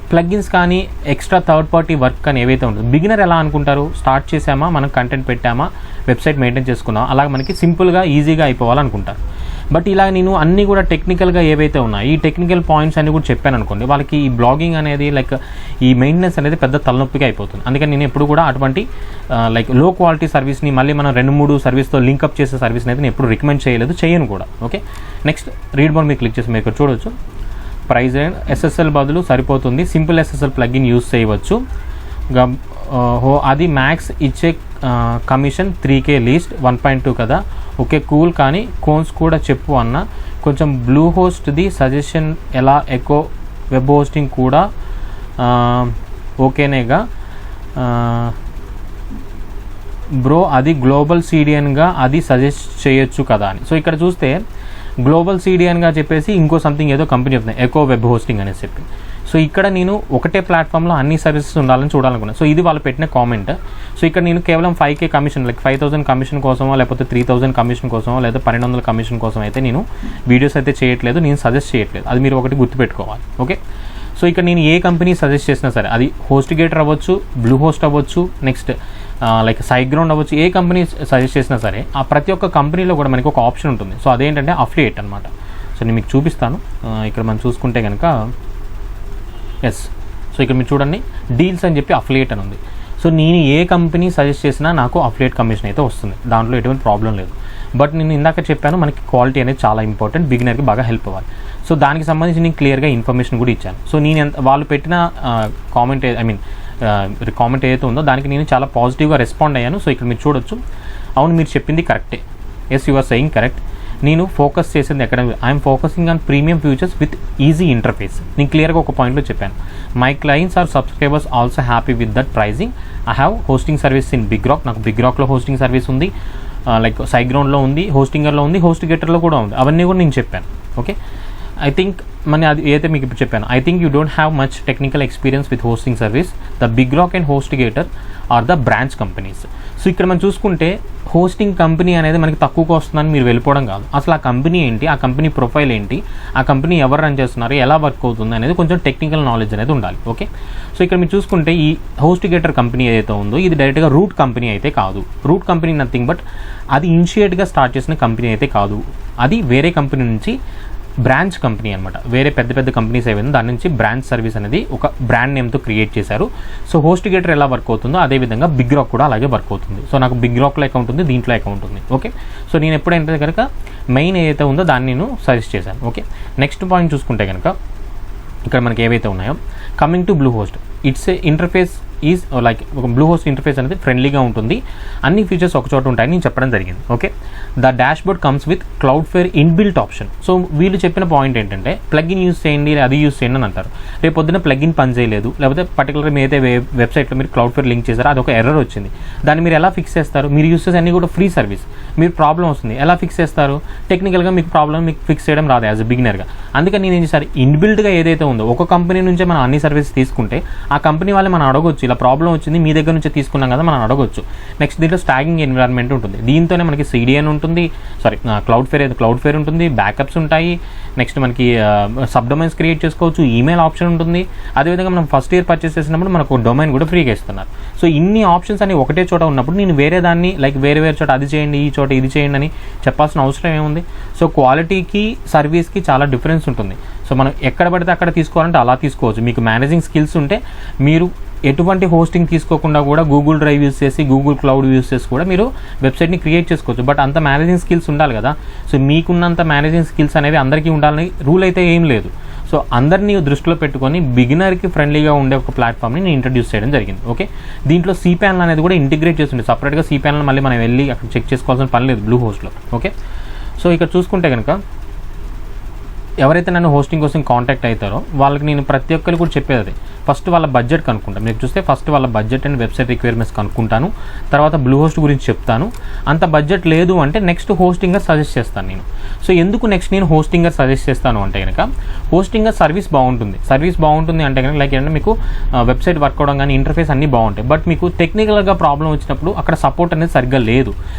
ప్లగిన్స్ కానీ ఎక్స్ట్రా థర్డ్ పార్టీ వర్క్ కానీ ఏవైతే ఉంటుందో, బిగినర్ ఎలా అనుకుంటారు, స్టార్ట్ చేసామా, మనం కంటెంట్ పెట్టామా, వెబ్సైట్ మెయింటైన్ చేసుకున్నామా, అలాగే మనకి సింపుల్గా ఈజీగా అయిపోవాలనుకుంటారు. బట్ ఇలా నేను అన్నీ కూడా టెక్నికల్గా ఏవైతే ఉన్నాయో ఈ టెక్నికల్ పాయింట్స్ అన్నీ కూడా చెప్పాను అనుకోండి, వాళ్ళకి ఈ బ్లాగింగ్ అనేది లైక్ ఈ మెయింటెనెన్స్ అనేది పెద్ద తలనొప్పిగా అయిపోతుంది. అందుకని నేను ఎప్పుడు కూడా అటువంటి లైక్ లో క్వాలిటీ సర్వీస్ని మళ్ళీ మనం 2-3 సర్వీస్తో లింకప్ చేసే సర్వీస్ని అయితే నేను ఎప్పుడు రికమెండ్ చేయను కూడా. ఓకే, నెక్స్ట్ రీడ్ మోర్ మీరు క్లిక్ చేసి మీరు ఇక్కడ చూడవచ్చు. ప్రైస్ SSL బదులు సరిపోతుంది, సింపుల్ SSL ప్లగిన్ యూస్ చేయవచ్చు, అది మ్యాక్స్ ఇచ్చే కమిషన్ 3K లీస్ట్ 1.2 కదా. ఓకే కూల్, కానీ కోన్స్ కూడా చెప్పు అన్న. కొంచెం బ్లూ హోస్ట్ది సజెషన్ ఎలా, ఎకో వెబ్ హోస్టింగ్ కూడా ఓకేనేగా బ్రో, అది గ్లోబల్ CDNగా అది సజెస్ట్ చేయొచ్చు కదా అని. సో ఇక్కడ చూస్తే గ్లోబల్ CDNగా చెప్పేసి ఇంకో సంథింగ్ ఏదో కంపెనీ చెప్తుంది, ఎకో వెబ్ హోస్టింగ్ అనేసి చెప్పి. సో సో ఇక్కడ నేను ఒకటే ప్లాట్ఫామ్లో అన్ని సర్వీసెస్ ఉండాలని చూడాలనుకున్నాను. సో ఇది వాళ్ళు పెట్టిన కామెంట్. సో ఇక్కడ నేను కేవలం 5K కమిషన్, లైక్ 5,000 కమిషన్ కోసమో లేకపోతే 3,000 కమిషన్ కోసమో లేదా 1,200 కమిషన్ కోసం అయితే నేను వీడియోస్ అయితే చేయట్లేదు, నేను సజెస్ట్ చేయట్లేదు. అది మీరు ఒకటి గుర్తుపెట్టుకోవాలి. ఓకే, సో ఇక్కడ నేను ఏ కంపెనీ సజెస్ట్ చేసినా సరే, అది హోస్టిగేటర్ అవ్వచ్చు, బ్లూ హోస్ట్ అవ్వచ్చు, నెక్స్ట్ లైక్ సైగ్రౌండ్ అవ్వచ్చు, ఏ కంపెనీ సజెస్ట్ చేసినా సరే ఆ ప్రతి ఒక్క కంపెనీలో కూడా మనకి ఒక ఆప్షన్ ఉంటుంది. సో అదేంటంటే అఫిలియేట్ అనమాట. సో నేను మీకు చూపిస్తాను. ఇక్కడ మనం చూసుకుంటే కనుక ఎస్, సో ఇక్కడ మీరు చూడండి డీల్స్ అని చెప్పి అఫిలియేట్ అని ఉంది. సో నేను ఏ కంపెనీ సజెస్ట్ చేసినా నాకు అఫిలియేట్ కమిషన్ అయితే వస్తుంది, దాంట్లో ఎటువంటి ప్రాబ్లం లేదు. బట్ నేను ఇందాక చెప్పాను మనకి క్వాలిటీ అనేది చాలా ఇంపార్టెంట్, బిగినర్కి బాగా హెల్ప్ అవ్వాలి. సో దానికి సంబంధించి నేను క్లియర్గా ఇన్ఫర్మేషన్ కూడా ఇచ్చాను. సో నేను వాళ్ళు పెట్టిన కామెంట్ ఏదైతే ఉందో దానికి నేను చాలా పాజిటివ్గా రెస్పాండ్ అయ్యాను. సో ఇక్కడ మీరు చూడొచ్చు, అవును మీరు చెప్పింది కరెక్టే, yes you are saying correct. నేను ఫోకస్ చేసింది ఎక్కడ, I'm focusing on premium futures with easy interface. నేను క్లియర్గా ఒక పాయింట్లో చెప్పాను, my clients or subscribers also happy with that pricing. I have hosting service in BigRock, నాకు బిగ్ రాక్లో హోస్టింగ్ సర్వీస్ ఉంది, లైక్ సైగ్రౌండ్లో ఉంది, హోస్టింగర్లో ఉంది, హోస్టిగేటర్లో కూడా ఉంది. అవన్నీ కూడా నేను చెప్పాను. ఓకే, ఐ థింక్ అది ఏదైతే మీకు ఇప్పుడు చెప్పాను, I think you don't have much technical experience with hosting service. The BigRock and HostGator are the branch companies. So ఇక్కడ మనం చూసుకుంటే హోస్టింగ్ కంపెనీ అనేది మనకి తక్కువగా వస్తుందని మీరు వెళ్ళిపోవడం కాదు, అసలు ఆ కంపెనీ ఏంటి, ఆ కంపెనీ ప్రొఫైల్ ఏంటి, ఆ కంపెనీ ఎవరు రన్ చేస్తున్నారు, ఎలా వర్క్ అవుతుంది అనేది కొంచెం టెక్నికల్ నాలెడ్జ్ అనేది ఉండాలి. ఓకే, సో ఇక్కడ మీరు చూసుకుంటే ఈ హోస్టిగేటర్ కంపెనీ ఏదైతే ఉందో ఇది డైరెక్ట్గా రూట్ కంపెనీ అయితే కాదు. రూట్ కంపెనీ నథింగ్ బట్ అది ఇనిషియేట్గా స్టార్ట్ చేసిన కంపెనీ అయితే కాదు, అది వేరే కంపెనీ నుంచి బ్రాంచ్ కంపెనీ అనమాట. వేరే పెద్ద పెద్ద కంపెనీస్ ఏవైనా దాని నుంచి బ్రాంచ్ సర్వీస్ అనేది ఒక బ్రాండ్ నేమ్తో క్రియేట్ చేశారు. సో హోస్టిగేటర్ ఎలా వర్క్ అవుతుందో అదేవిధంగా బిగ్ రాక్ కూడా అలాగే వర్క్ అవుతుంది. సో నాకు బిగ్ రాక్లో అకౌంట్ ఉంది, దీంట్లో అకౌంట్ ఉంది. ఓకే, సో నేను ఎప్పుడైతే కనుక మెయిన్ ఏదైతే ఉందో దాన్ని నేను సజెస్ట్ చేశాను. ఓకే, నెక్స్ట్ పాయింట్ చూసుకుంటే కనుక ఇక్కడ మనకి ఏవైతే ఉన్నాయో, coming to blue host, it's a interface is like ఒక బ్లూ హోస్ట్ ఇంటర్ఫేస్ అనేది ఫ్రెండ్లీగా ఉంటుంది, అన్ని ఫీచర్స్ ఒక చోట ఉంటాయని నేను చెప్పడం జరిగింది. Okay, the dashboard comes with Cloudflare inbuilt option. So వీళ్ళు చెప్పిన పాయింట్ ఏంటంటే ప్లగిన్ యూస్ చేయండి, అది యూస్ చేయండి అని అంటారు. రేపు పొద్దున్న ప్లగిన్ పని చేయలేదు, లేకపోతే పర్టికులర్ మీ అయితే వెబ్సైట్లో మీరు క్లౌడ్ఫేర్ లింక్ చేశారో అది ఒక ఎర్రర్ వచ్చింది, దాన్ని మీరు ఎలా ఫిక్స్ చేస్తారు? మీరు యూస్ చేసే అన్ని కూడా ఫ్రీ సర్వీస్, మీరు ప్రాబ్లం వస్తుంది ఎలా ఫిక్స్ చేస్తారు? టెక్నికల్గా మీకు ప్రాబ్లం మీకు ఫిక్స్ చేయడం రాదు యాజ్ ఎ బిగినర్గా. అందుకని నేను ఏం చేశాను, ఇన్బిల్ట్గా ఏదైతే ఉందో ఒక కంపెనీ నుంచే మనం అన్ని సర్వీస్ తీసుకుంటే ఆ కంపెనీ వాళ్ళే మనం అడగొచ్చు, ఇలా ప్రాబ్లం వచ్చింది మీ దగ్గర నుంచి తీసుకున్నాం కదా మనం అడగొచ్చు. నెక్స్ట్ దీంట్లో స్టాగింగ్ ఎన్విరాన్మెంట్ ఉంటుంది, దీంతోనే మనకి CDN ఉంటుంది, సారీ క్లౌడ్ఫేర్ ఉంటుంది, బ్యాకప్స్ ఉంటాయి, నెక్స్ట్ మనకి సబ్ డొమైన్స్ క్రియేట్ చేసుకోవచ్చు, ఈమెయిల్ ఆప్షన్ ఉంటుంది. అదేవిధంగా మనం ఫస్ట్ ఇయర్ పర్చేస్ చేసినప్పుడు మనకు డొమైన్ కూడా ఫ్రీగా ఇస్తున్నారు. సో ఇన్ని ఆప్షన్స్ అని ఒకటే చోట ఉన్నప్పుడు నేను వేరే దాన్ని లైక్ వేరే చోట అది చేయండి, ఈ చోట ఇది చేయండి అని చెప్పాల్సిన అవసరం ఏముంది? సో క్వాలిటీకి సర్వీస్కి చాలా డిఫరెన్స్ ఉంటుంది. సో మనం ఎక్కడ పడితే అక్కడ తీసుకోవాలంటే అలా తీసుకోవచ్చు. మీకు మేనేజింగ్ స్కిల్స్ ఉంటే మీరు ఎటువంటి హోస్టింగ్ తీసుకోకుండా కూడా గూగుల్ డ్రైవ్ యూస్ చేసి, గూగుల్ క్లౌడ్ యూస్ చేసి కూడా మీరు వెబ్సైట్ని క్రియేట్ చేసుకోవచ్చు. బట్ అంత మేనేజింగ్ స్కిల్స్ ఉండాలి కదా. సో మీకున్నంత మేనేజింగ్ స్కిల్స్ అనేవి అందరికీ ఉండాలని రూల్ అయితే ఏం లేదు. సో అందరినీ దృష్టిలో పెట్టుకొని బిగినర్కి ఫ్రెండ్లీగా ఉండే ఒక ప్లాట్ఫామ్ని నేను ఇంట్రడ్యూస్ చేయడం జరిగింది. ఓకే, దీంట్లో cPanel అనేది కూడా ఇంటిగ్రేట్ చేస్తుండే, సపరేట్గా cPanel మళ్ళీ మనం వెళ్ళి అక్కడ చెక్ చేసుకోవాల్సిన పని లేదు బ్లూ హోస్ట్లో. ఓకే, సో ఇక్కడ చూసుకుంటే కనుక ఎవరైతే నన్ను హోస్టింగ్ కోసం కాంటాక్ట్ అవుతారో వాళ్ళకి నేను ప్రతి ఒక్కరికి కూడా చెప్పేది ఫస్ట్ వాళ్ళ బడ్జెట్ కనుక్కుంటాను. మీరు చూస్తే ఫస్ట్ వాళ్ళ బడ్జెట్ అండ్ వెబ్సైట్ రిక్వైర్మెంట్స్ కనుక్కుంటాను, తర్వాత బ్లూ హోస్ట్ గురించి చెప్తాను. అంత బడ్జెట్ లేదు అంటే నెక్స్ట్ హోస్టింగర్ సజెస్ట్ చేస్తాను నేను. సో ఎందుకు నెక్స్ట్ నేను హోస్టింగర్ సజెస్ట్ చేస్తాను అంటే కనుక హోస్టింగర్ సర్వీస్ బాగుంటుంది అంటే కనుక లైక్ ఏంటంటే మీకు వెబ్సైట్ వర్క్ అవడం కానీ ఇంటర్ఫేస్ అన్నీ బాగుంటాయి. బట్ మీకు టెక్నికల్గా ప్రాబ్లం వచ్చినప్పుడు అక్కడ సపోర్ట్ అనేది సరిగ్గా లేదు.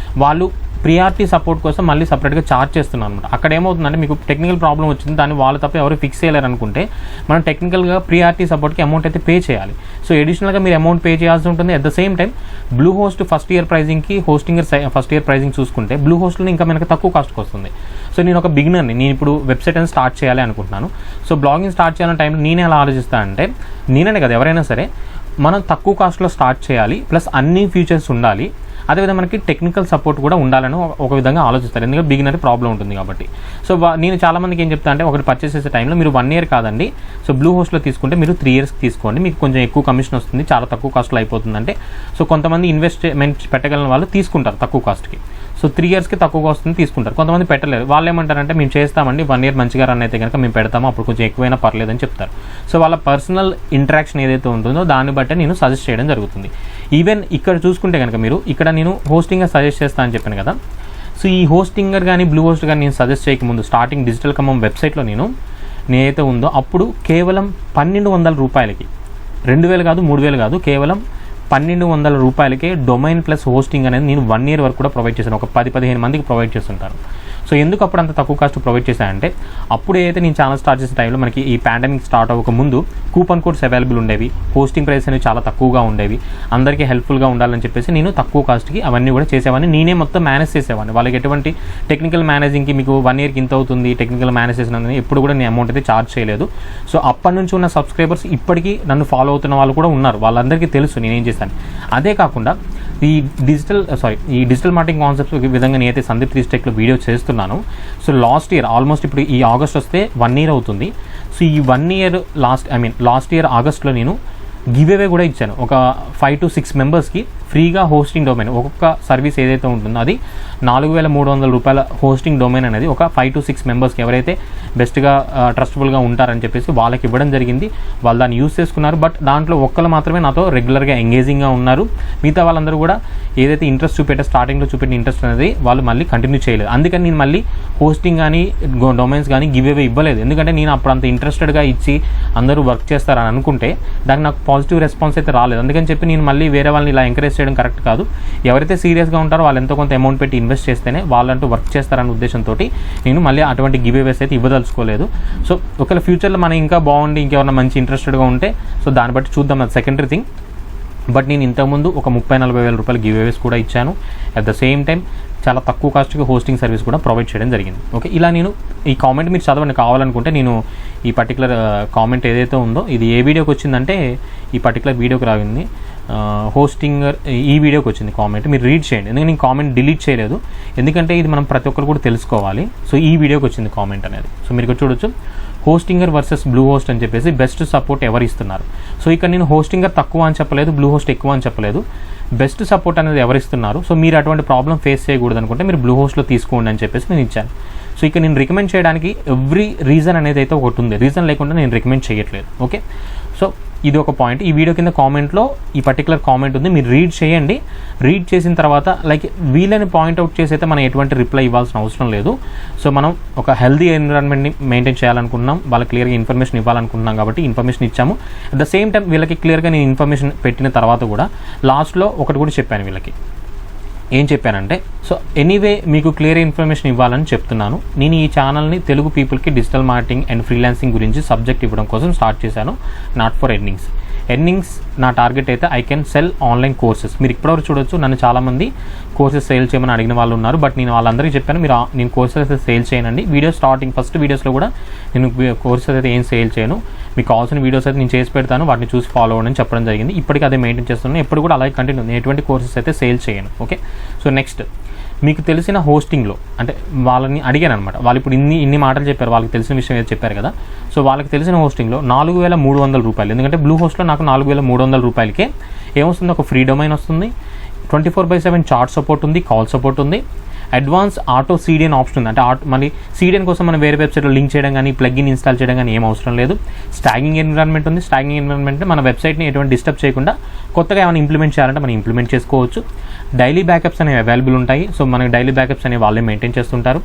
వాళ్ళు ప్రియారిటీ సపోర్ట్ కోసం మళ్ళీ సపరేట్గా ఛార్జ్ చేస్తున్నాను అనమాట. అక్కడ ఏమవుతుందంటే మీకు టెక్నికల్ ప్రాబ్లం వచ్చింది, దాన్ని వాళ్ళు తప్ప ఎవరు ఫిక్స్ చేయలేరు అనుకుంటే మనం టెక్నికల్గా ప్రియారిటీ సపోర్ట్కి అమౌంట్ అయితే పే చేయాలి. సో అడిషనల్గా మీరు అమౌంట్ పే చేయాల్సి ఉంటుంది. At the same time Bluehost first year ప్రైజింగ్కి హోస్టింగర్ ఫస్ట్ ఇయర్ ప్రైజింగ్ చూసుకుంటే బ్లూ హోస్ట్లో ఇంకా మనకి తక్కువ కాస్ట్కి వస్తుంది. సో నేను ఒక బిగినర్ని, నేను ఇప్పుడు వెబ్సైట్ అనేది స్టార్ట్ చేయాలి అనుకుంటున్నాను. సో బ్లాగింగ్ స్టార్ట్ చేయాలన్న టైంలో నేనే ఎలా ఆలోచిస్తానంటే, నేనే కదా ఎవరైనా సరే మనం తక్కువ కాస్ట్లో స్టార్ట్ చేయాలి, ప్లస్ అన్ని ఫీచర్స్ ఉండాలి, అదేవిధంగా మనకి టెక్నికల్ సపోర్ట్ కూడా ఉండాలని ఒక విధంగా ఆలోచిస్తారు, ఎందుకంటే బిగినర్ ప్రాబ్లం ఉంటుంది కాబట్టి. సో నేను చాలామందికి ఏం చెప్తా అంటే ఒకటి పర్చేస్ చేసే టైంలో మీరు 1 year కాదండి, సో బ్లూ హోస్ట్లో తీసుకుంటే మీరు 3 years తీసుకోండి, మీకు కొంచెం ఎక్కువ కమిషన్ వస్తుంది, చాలా తక్కువ కాస్ట్లో అయిపోతుందంటే. సో కొంతమంది ఇన్వెస్ట్మెంట్ పెట్టగలిగిన వాళ్ళు తీసుకుంటారు తక్కువ కాస్ట్కి. సో 3 yearsకి తక్కువగా వస్తుంది తీసుకుంటారు. కొంతమంది పెట్టలేరు, వాళ్ళు ఏమంటారంటే మేము చేస్తామండి 1 year మంచిగా రన్ అయితే కనుక మేము పెడతాము, అప్పుడు కొంచెం ఎక్కువైనా పర్లేదని చెప్తారు. సో వాళ్ళ పర్సనల్ ఇంటరాక్షన్ ఏదైతే ఉంటుందో దాన్ని బట్టి నేను సజెస్ట్ చేయడం జరుగుతుంది. ఈవెన్ ఇక్కడ చూసుకుంటే కనుక మీరు ఇక్కడ నేను హోస్టింగర్ సజెస్ట్ చేస్తా అని చెప్పాను కదా. సో ఈ హోస్టింగర్ కానీ బ్లూ హోస్ట్ కానీ నేను సజెస్ట్ చేయకముందు స్టార్టింగ్ డిజిటల్ కమం వెబ్సైట్లో నేను నేనైతే ఉందో అప్పుడు కేవలం 1200 రూపాయలకి, 2000 కాదు 3000 కాదు, కేవలం 1200 రూపాయలకే డొమైన్ ప్లస్ హోస్టింగ్ అనేది నేను 1 year వరకు కూడా ప్రొవైడ్ చేశాను. ఒక 10-15 మందికి ప్రొవైడ్ చేస్తుంటాను. సో ఎందుకు అప్పుడు అంత తక్కువ కాస్ట్ ప్రొవైడ్ చేశానంటే, అప్పుడు ఏదైతే నేను ఛానల్ స్టార్ట్ చేసే టైంలో మనకి ఈ పాండమిక్ స్టార్ట్ అవ్వక ముందు కూపన్ కోడ్స్ అవైలబుల్ ఉండేవి, హోస్టింగ్ ప్రైస్ అనేవి చాలా తక్కువగా ఉండేవి, అందరికీ హెల్ప్ఫుల్గా ఉండాలని చెప్పేసి నేను తక్కువ కాస్ట్కి అవన్నీ కూడా చేసేవాడిని. నేనే మొత్తం మేనేజ్ చేసేవాడిని. వాళ్ళకి ఎటువంటి టెక్నికల్ మేనేజింగ్కి మీకు 1 yearకి ఇంత అవుతుంది టెక్నికల్ మేనేజ్ చేసినందుకు ఎప్పుడు కూడా నేను అమౌంట్ అయితే ఛార్జ్ చేయలేదు. సో అప్పటి నుంచి ఉన్న సబ్స్క్రైబర్స్ ఇప్పటికీ నన్ను ఫాలో అవుతున్న వాళ్ళు కూడా ఉన్నారు. వాళ్ళందరికీ తెలుసు నేనేం చేశాను. అదే కాకుండా ఈ డిజిటల్ మార్కెటింగ్ కాన్సెప్ట్స్ విధంగా నేనైతే సందీప్ 3 Tech వీడియో చేస్తున్నాను. సో లాస్ట్ ఇయర్ ఆల్మోస్ట్ ఇప్పుడు ఈ ఆగస్ట్ వస్తే 1 year అవుతుంది. సో ఈ 1 year లాస్ట్ ఇయర్ ఆగస్ట్లో నేను గివ్ అవే కూడా ఇచ్చాను. ఒక 5 to 6 మెంబర్స్కి ఫ్రీగా హోస్టింగ్ డొమైన్, ఒక్కొక్క సర్వీస్ ఏదైతే ఉంటుందో అది 4300 రూపాయల హోస్టింగ్ డొమైన్ అనేది ఒక 5 to 6 మెంబర్స్కి ఎవరైతే బెస్ట్గా ట్రస్టబుల్గా ఉంటారని చెప్పేసి వాళ్ళకి ఇవ్వడం జరిగింది. వాళ్ళు దాన్ని యూస్ చేసుకున్నారు. బట్ దాంట్లో ఒక్కరు మాత్రమే నాతో రెగ్యులర్గా ఎంగేజింగ్గా ఉన్నారు. మిగతా వాళ్ళందరూ కూడా ఏదైతే ఇంట్రెస్ట్ స్టార్టింగ్లో చూపెట్టిన ఇంట్రెస్ట్ అనేది వాళ్ళు మళ్ళీ కంటిన్యూ చేయలేదు. అందుకని నేను మళ్ళీ హోస్టింగ్ కానీ డొమైన్స్ కానీ గివ్ అవే ఇవ్వలేదు. ఎందుకంటే నేను అప్పుడు అంత ఇంట్రెస్టెడ్గా ఇచ్చి అందరూ వర్క్ చేస్తారని అనుకుంటే దానికి నాకు పాజిటివ్ రెస్పాన్స్ అయితే రాలేదు. అందుకని చెప్పి నేను మళ్ళీ వేరే వాళ్ళని ఇలా ఎంకరేజ్ చేయడం కరెక్ట్ కాదు. ఎవరైతే సీరియస్గా ఉంటారో వాళ్ళు ఎంతో కొంత అమౌంట్ పెట్టి ఇన్వెస్ట్ చేస్తేనే వాళ్ళంటూ వర్క్ చేస్తారనే ఉద్దేశంతో నేను మళ్ళీ అటువంటి గివ్ అవేస్ అయితే ఇవ్వదలుచుకోలేదు. సో ఒకవేళ ఫ్యూచర్లో మనం ఇంకా బాగుండి ఇంకెవరైనా మంచి ఇంట్రెస్టెడ్గా ఉంటే సో దాన్ని బట్టి చూద్దాం, అది సెకండరీ థింగ్. బట్ నేను ఇంతకుముందు ఒక 30-40 వేల రూపాయల గివ్ అవేస్ కూడా ఇచ్చాను. అట్ ద సేమ్ టైం చాలా తక్కువ కాస్ట్కి హోస్టింగ్ సర్వీస్ కూడా ప్రొవైడ్ చేయడం జరిగింది. ఓకే, ఇలా నేను ఈ కామెంట్ మీరు చదవండి కావాలనుకుంటే. నేను ఈ పర్టికులర్ కామెంట్ ఏదైతే ఉందో ఇది ఏ వీడియోకి వచ్చిందంటే ఈ పర్టికులర్ వీడియోకి రాగింది, హోస్టింగర్ ఈ వీడియోకి వచ్చింది కామెంట్. మీరు రీడ్ చేయండి, ఎందుకంటే నేను కామెంట్ డిలీట్ చేయలేదు, ఎందుకంటే ఇది మనం ప్రతి ఒక్కరు కూడా తెలుసుకోవాలి. సో ఈ వీడియోకి వచ్చింది కామెంట్ అనేది. సో మీరు ఇక్కడ చూడొచ్చు, హోస్టింగర్ వర్సెస్ బ్లూ హోస్ట్ అని చెప్పేసి బెస్ట్ సపోర్ట్ ఎవరు ఇస్తున్నారు. సో ఇక్కడ నేను హోస్టింగర్ తక్కువ అని చెప్పలేదు, బ్లూ హోస్ట్ ఎక్కువ అని చెప్పలేదు, బెస్ట్ సపోర్ట్ అనేది ఎవరు ఇస్తున్నారు. సో మీరు అటువంటి ప్రాబ్లం ఫేస్ చేయకూడదు అనుకుంటే మీరు బ్లూ హోస్ట్లో తీసుకోండి అని చెప్పేసి నేను ఇచ్చాను. సో ఇక్కడ నేను రికమెండ్ చేయడానికి ఎవ్రీ రీజన్ అనేది అయితే ఒకటి ఉంది, రీజన్ లేకుండా నేను రికమెండ్ చేయట్లేదు. ఓకే, సో ఇది ఒక పాయింట్. ఈ వీడియో కింద కామెంట్లో ఈ పర్టికులర్ కామెంట్ ఉంది, మీరు రీడ్ చేయండి. రీడ్ చేసిన తర్వాత లైక్ వీళ్ళని పాయింట్అవుట్ చేసి అయితే మనం ఎటువంటి రిప్లై ఇవ్వాల్సిన అవసరం లేదు. సో మనం ఒక హెల్దీ ఎన్విరాన్మెంట్ని మెయింటైన్ చేయాలనుకుంటున్నాం, వాళ్ళకి క్లియర్గా ఇన్ఫర్మేషన్ ఇవ్వాలనుకుంటున్నాం కాబట్టి ఇన్ఫర్మేషన్ ఇచ్చాము. అట్ ద సేమ్ టైం వీళ్ళకి క్లియర్గా నేను ఇన్ఫర్మేషన్ పెట్టిన తర్వాత కూడా లాస్ట్లో ఒకటి కూడా చెప్పాను వీళ్ళకి. ఏం చెప్పానంటే, సో ఎనీవే మీకు క్లియర్ ఇన్ఫర్మేషన్ ఇవ్వాలని చెప్తున్నాను. నేను ఈ ఛానల్ని తెలుగు పీపుల్కి డిజిటల్ మార్కెటింగ్ అండ్ ఫ్రీలాన్సింగ్ గురించి సబ్జెక్ట్ ఇవ్వడం కోసం స్టార్ట్ చేశాను, నాట్ ఫర్ ఎర్నింగ్స్. నా టార్గెట్ అయితే I can sell online courses. మీరు ఇప్పటివరకు చూడొచ్చు, నన్ను చాలామంది కోర్సెస్ సేల్ చేయమని అడిగిన వాళ్ళు ఉన్నారు. బట్ నేను వాళ్ళందరికీ చెప్పాను, నేను కోర్సెస్ అయితే సేల్ చేయనండి. ఫస్ట్ వీడియోస్లో కూడా నేను కోర్సెస్ అయితే ఏం సేల్ చేయను, మీకు కావాల్సిన వీడియోస్ అయితే నేను చేసి పెడతాను, వాటిని చూసి ఫాలో అవ్వడం చెప్పడం జరిగింది. ఇప్పటికీ అదే మెయింటైన్ చేస్తున్నాను, ఎప్పుడు కూడా అలాగే కంటిన్యూ. నేను ఎటువంటి కోర్సెస్ అయితే సేల్ చేయను. ఓకే, సో నెక్స్ట్ మీకు తెలిసిన హోస్టింగ్లో అంటే వాళ్ళని అడిగాను అనమాట. వాళ్ళు ఇప్పుడు ఇన్ని మాటలు చెప్పారు, వాళ్ళకి తెలిసిన విషయం ఏదో చెప్పారు కదా. సో వాళ్ళకి తెలిసిన హోస్టింగ్లో 4300 రూపాయలు, ఎందుకంటే బ్లూ హోస్ట్లో నాకు 4300 రూపాయలకే ఏమొస్తుంది, ఒక ఫ్రీ డొమైన్ వస్తుంది, 24/7 చాట్ సపోర్ట్ ఉంది, కాల్ సపోర్ట్ ఉంది, అడ్వాన్స్ ఆటో సీడియన్ ఆప్షన్ ఉంది. అంటే మళ్ళీ సీడియన్ కోసం మనం వేరే వెబ్సైట్లో లింక్ చేయడం కానీ ప్లగ్ఇన్ ఇన్స్టాల్ చేయడం కానీ ఏం అవసరం లేదు. స్టాగింగ్ ఎన్విరాన్మెంట్ ఉంది. స్టాగింగ్ ఎన్విరాన్మెంట్ మన వెబ్సైట్ని ఎటువంటి డిస్టర్బ్ చేయకుండా కొత్తగా ఏమైనా ఇంప్లిమెంట్ చేయాలంటే మనం ఇంప్లిమెంట్ చేసుకోవచ్చు. డైలీ బ్యాకప్స్ అనేవి అవైలబుల్ ఉంటాయి. సో మనకి డైలీ బ్యాకప్స్ అనేవి వాళ్ళే మెయింటైన్ చేస్తుంటారు.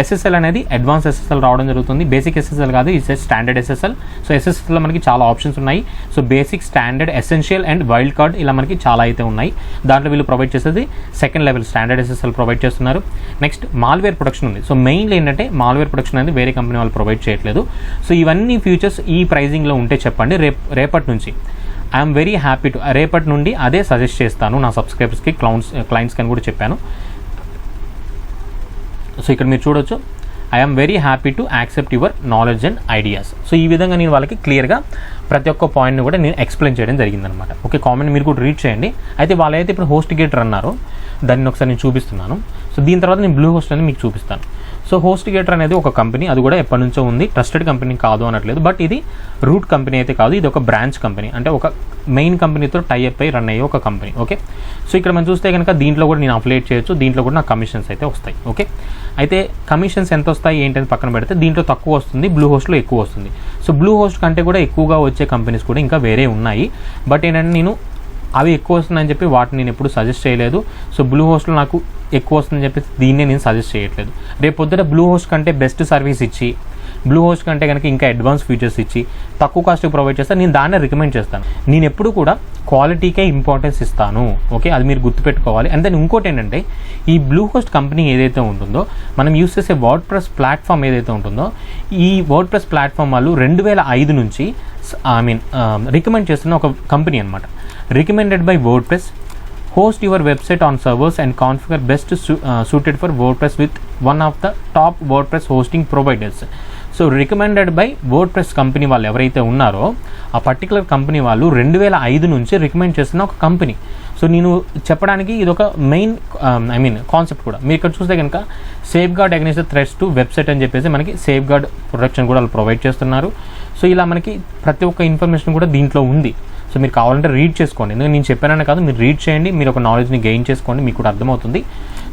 SSL అనేది అడ్వాన్స్ SSL రావడం జరుగుతుంది. బేసిక్ SSL కాదు, ఇది స్టాండర్డ్ SSL. సో SSLలో మనకి చాలా ఆప్షన్స్ ఉన్నాయి. So basic, standard, essential and wild card ఇలా మనకి చాలా అయితే ఉన్నాయి. దాంట్లో వీళ్ళు ప్రొవైడ్ చేసేది second level standard SSL provide చేస్తున్నారు. నెక్స్ట్ మాల్వేర్ ప్రొటెక్షన్ ఉంది. సో మెయిన్లీ ఏంటంటే మాల్వేర్ ప్రొటెక్షన్ అనేది వేరే కంపెనీ వాళ్ళు ప్రొవైడ్ చేయట్లేదు. సో ఇవన్నీ ఫీచర్స్ ఈ ప్రైజింగ్లో ఉంటే చెప్పండి. రేపటి నుంచి ఐఎమ్ వెరీ హ్యాపీ టు, రేపటి నుండి అదే సజెస్ట్ చేస్తాను నా సబ్స్క్రైబర్స్కి, క్లయింట్స్కి అని కూడా చెప్పాను. సో ఇక్కడ మీరు చూడొచ్చు, I'm very happy to accept your knowledge and ideas. So ఈ విధంగా నేను వాళ్ళకి క్లియర్గా ప్రతి ఒక్క పాయింట్ని కూడా నేను ఎక్స్ప్లెయిన్ చేయడం జరిగిందనమాట. ఓకే, కామెంట్ మీరు కూడా రీడ్ చేయండి. అయితే వాళ్ళైతే ఇప్పుడు హోస్టిగేటర్ అన్నారు, దాన్ని ఒకసారి నేను చూపిస్తున్నాను. సో దీని తర్వాత నేను బ్లూ హోస్ట్ అనేది మీకు చూపిస్తాను. సో హోస్టిగేటర్ అనేది ఒక కంపెనీ, అది కూడా ఎప్పటి నుంచో ఉంది, ట్రస్టెడ్ కంపెనీ కాదు అనట్లేదు. బట్ ఇది రూట్ కంపెనీ అయితే కాదు, ఇది ఒక బ్రాంచ్ కంపెనీ, అంటే ఒక మెయిన్ కంపెనీతో టైఅప్ అయి రన్ అయ్యే ఒక కంపెనీ. ఓకే, సో ఇక్కడ మనం చూస్తే కనుక దీంట్లో కూడా నేను అఫిలియేట్ చేయొచ్చు, దీంట్లో కూడా నాకు కమిషన్స్ అయితే వస్తాయి. ఓకే, అయితే కమిషన్స్ ఎంత వస్తాయి ఏంటని పక్కన పెడితే దీంట్లో తక్కువ వస్తుంది, బ్లూ హోస్ట్లో ఎక్కువ వస్తుంది. సో బ్లూ హోస్ట్ కంటే కూడా ఎక్కువగా వచ్చే కంపెనీస్ కూడా ఇంకా వేరే ఉన్నాయి. బట్ ఏంటంటే నేను అవి ఎక్కువ వస్తుందని చెప్పి వాటిని నేను ఎప్పుడు సజెస్ట్ చేయలేదు. సో బ్లూ హోస్ట్లో నాకు ఎక్కువ వస్తుందని చెప్పి దీన్నే నేను సజెస్ట్ చేయట్లేదు. రేపు పొద్దున బ్లూ హోస్ట్ కంటే బెస్ట్ సర్వీస్ ఇచ్చి బ్లూ హోస్ట్ కంటే కనుక ఇంకా అడ్వాన్స్ ఫీచర్స్ ఇచ్చి తక్కువ కాస్ట్కి ప్రొవైడ్ చేస్తాను, నేను దాన్నే రికమెండ్ చేస్తాను. నేను ఎప్పుడు కూడా క్వాలిటీకే ఇంపార్టెన్స్ ఇస్తాను. ఓకే, అది మీరు గుర్తుపెట్టుకోవాలి. అండ్ దెన్ ఇంకోటి ఏంటంటే ఈ బ్లూ హోస్ట్ కంపెనీ ఏదైతే ఉంటుందో, మనం యూస్ చేసే వర్డ్ప్రెస్ ప్లాట్ఫామ్ ఏదైతే ఉంటుందో, ఈ వర్డ్ప్రెస్ ప్లాట్ఫామ్ వాళ్ళు 2005 నుంచి రికమెండ్ చేస్తున్న ఒక కంపెనీ అనమాట. Recommended by WordPress, host your website on servers and configure best suited for WordPress with one of the top WordPress hosting providers. So recommended by WordPress company వాళ్ళు ఎవరైతే ఉన్నారో ఆ particular company వాళ్ళు 2005 నుంచి recommend చేస్తున్న ఒక company. So నేను చెప్పడానికి ఇది ఒక మెయిన్ కాన్సెప్ట్ కూడా. మీరు ఇక్కడ చూస్తే కనుక safeguard against threats to website అని చెప్పేసి మనకి సేఫ్ గార్డ్ ప్రొటెక్షన్ కూడా వాళ్ళు ప్రొవైడ్ చేస్తున్నారు. సో ఇలా మనకి ప్రతి ఒక్క ఇన్ఫర్మేషన్ కూడా దీంట్లో ఉంది. సో మీరు కావాలంటే రీడ్ చేసుకోండి, ఎందుకంటే నేను చెప్పానని కాదు, మీరు రీడ్ చేయండి, మీరు ఒక నాలెడ్జ్ని గెయిన్ చేసుకోండి, మీకు కూడా అర్థమవుతుంది.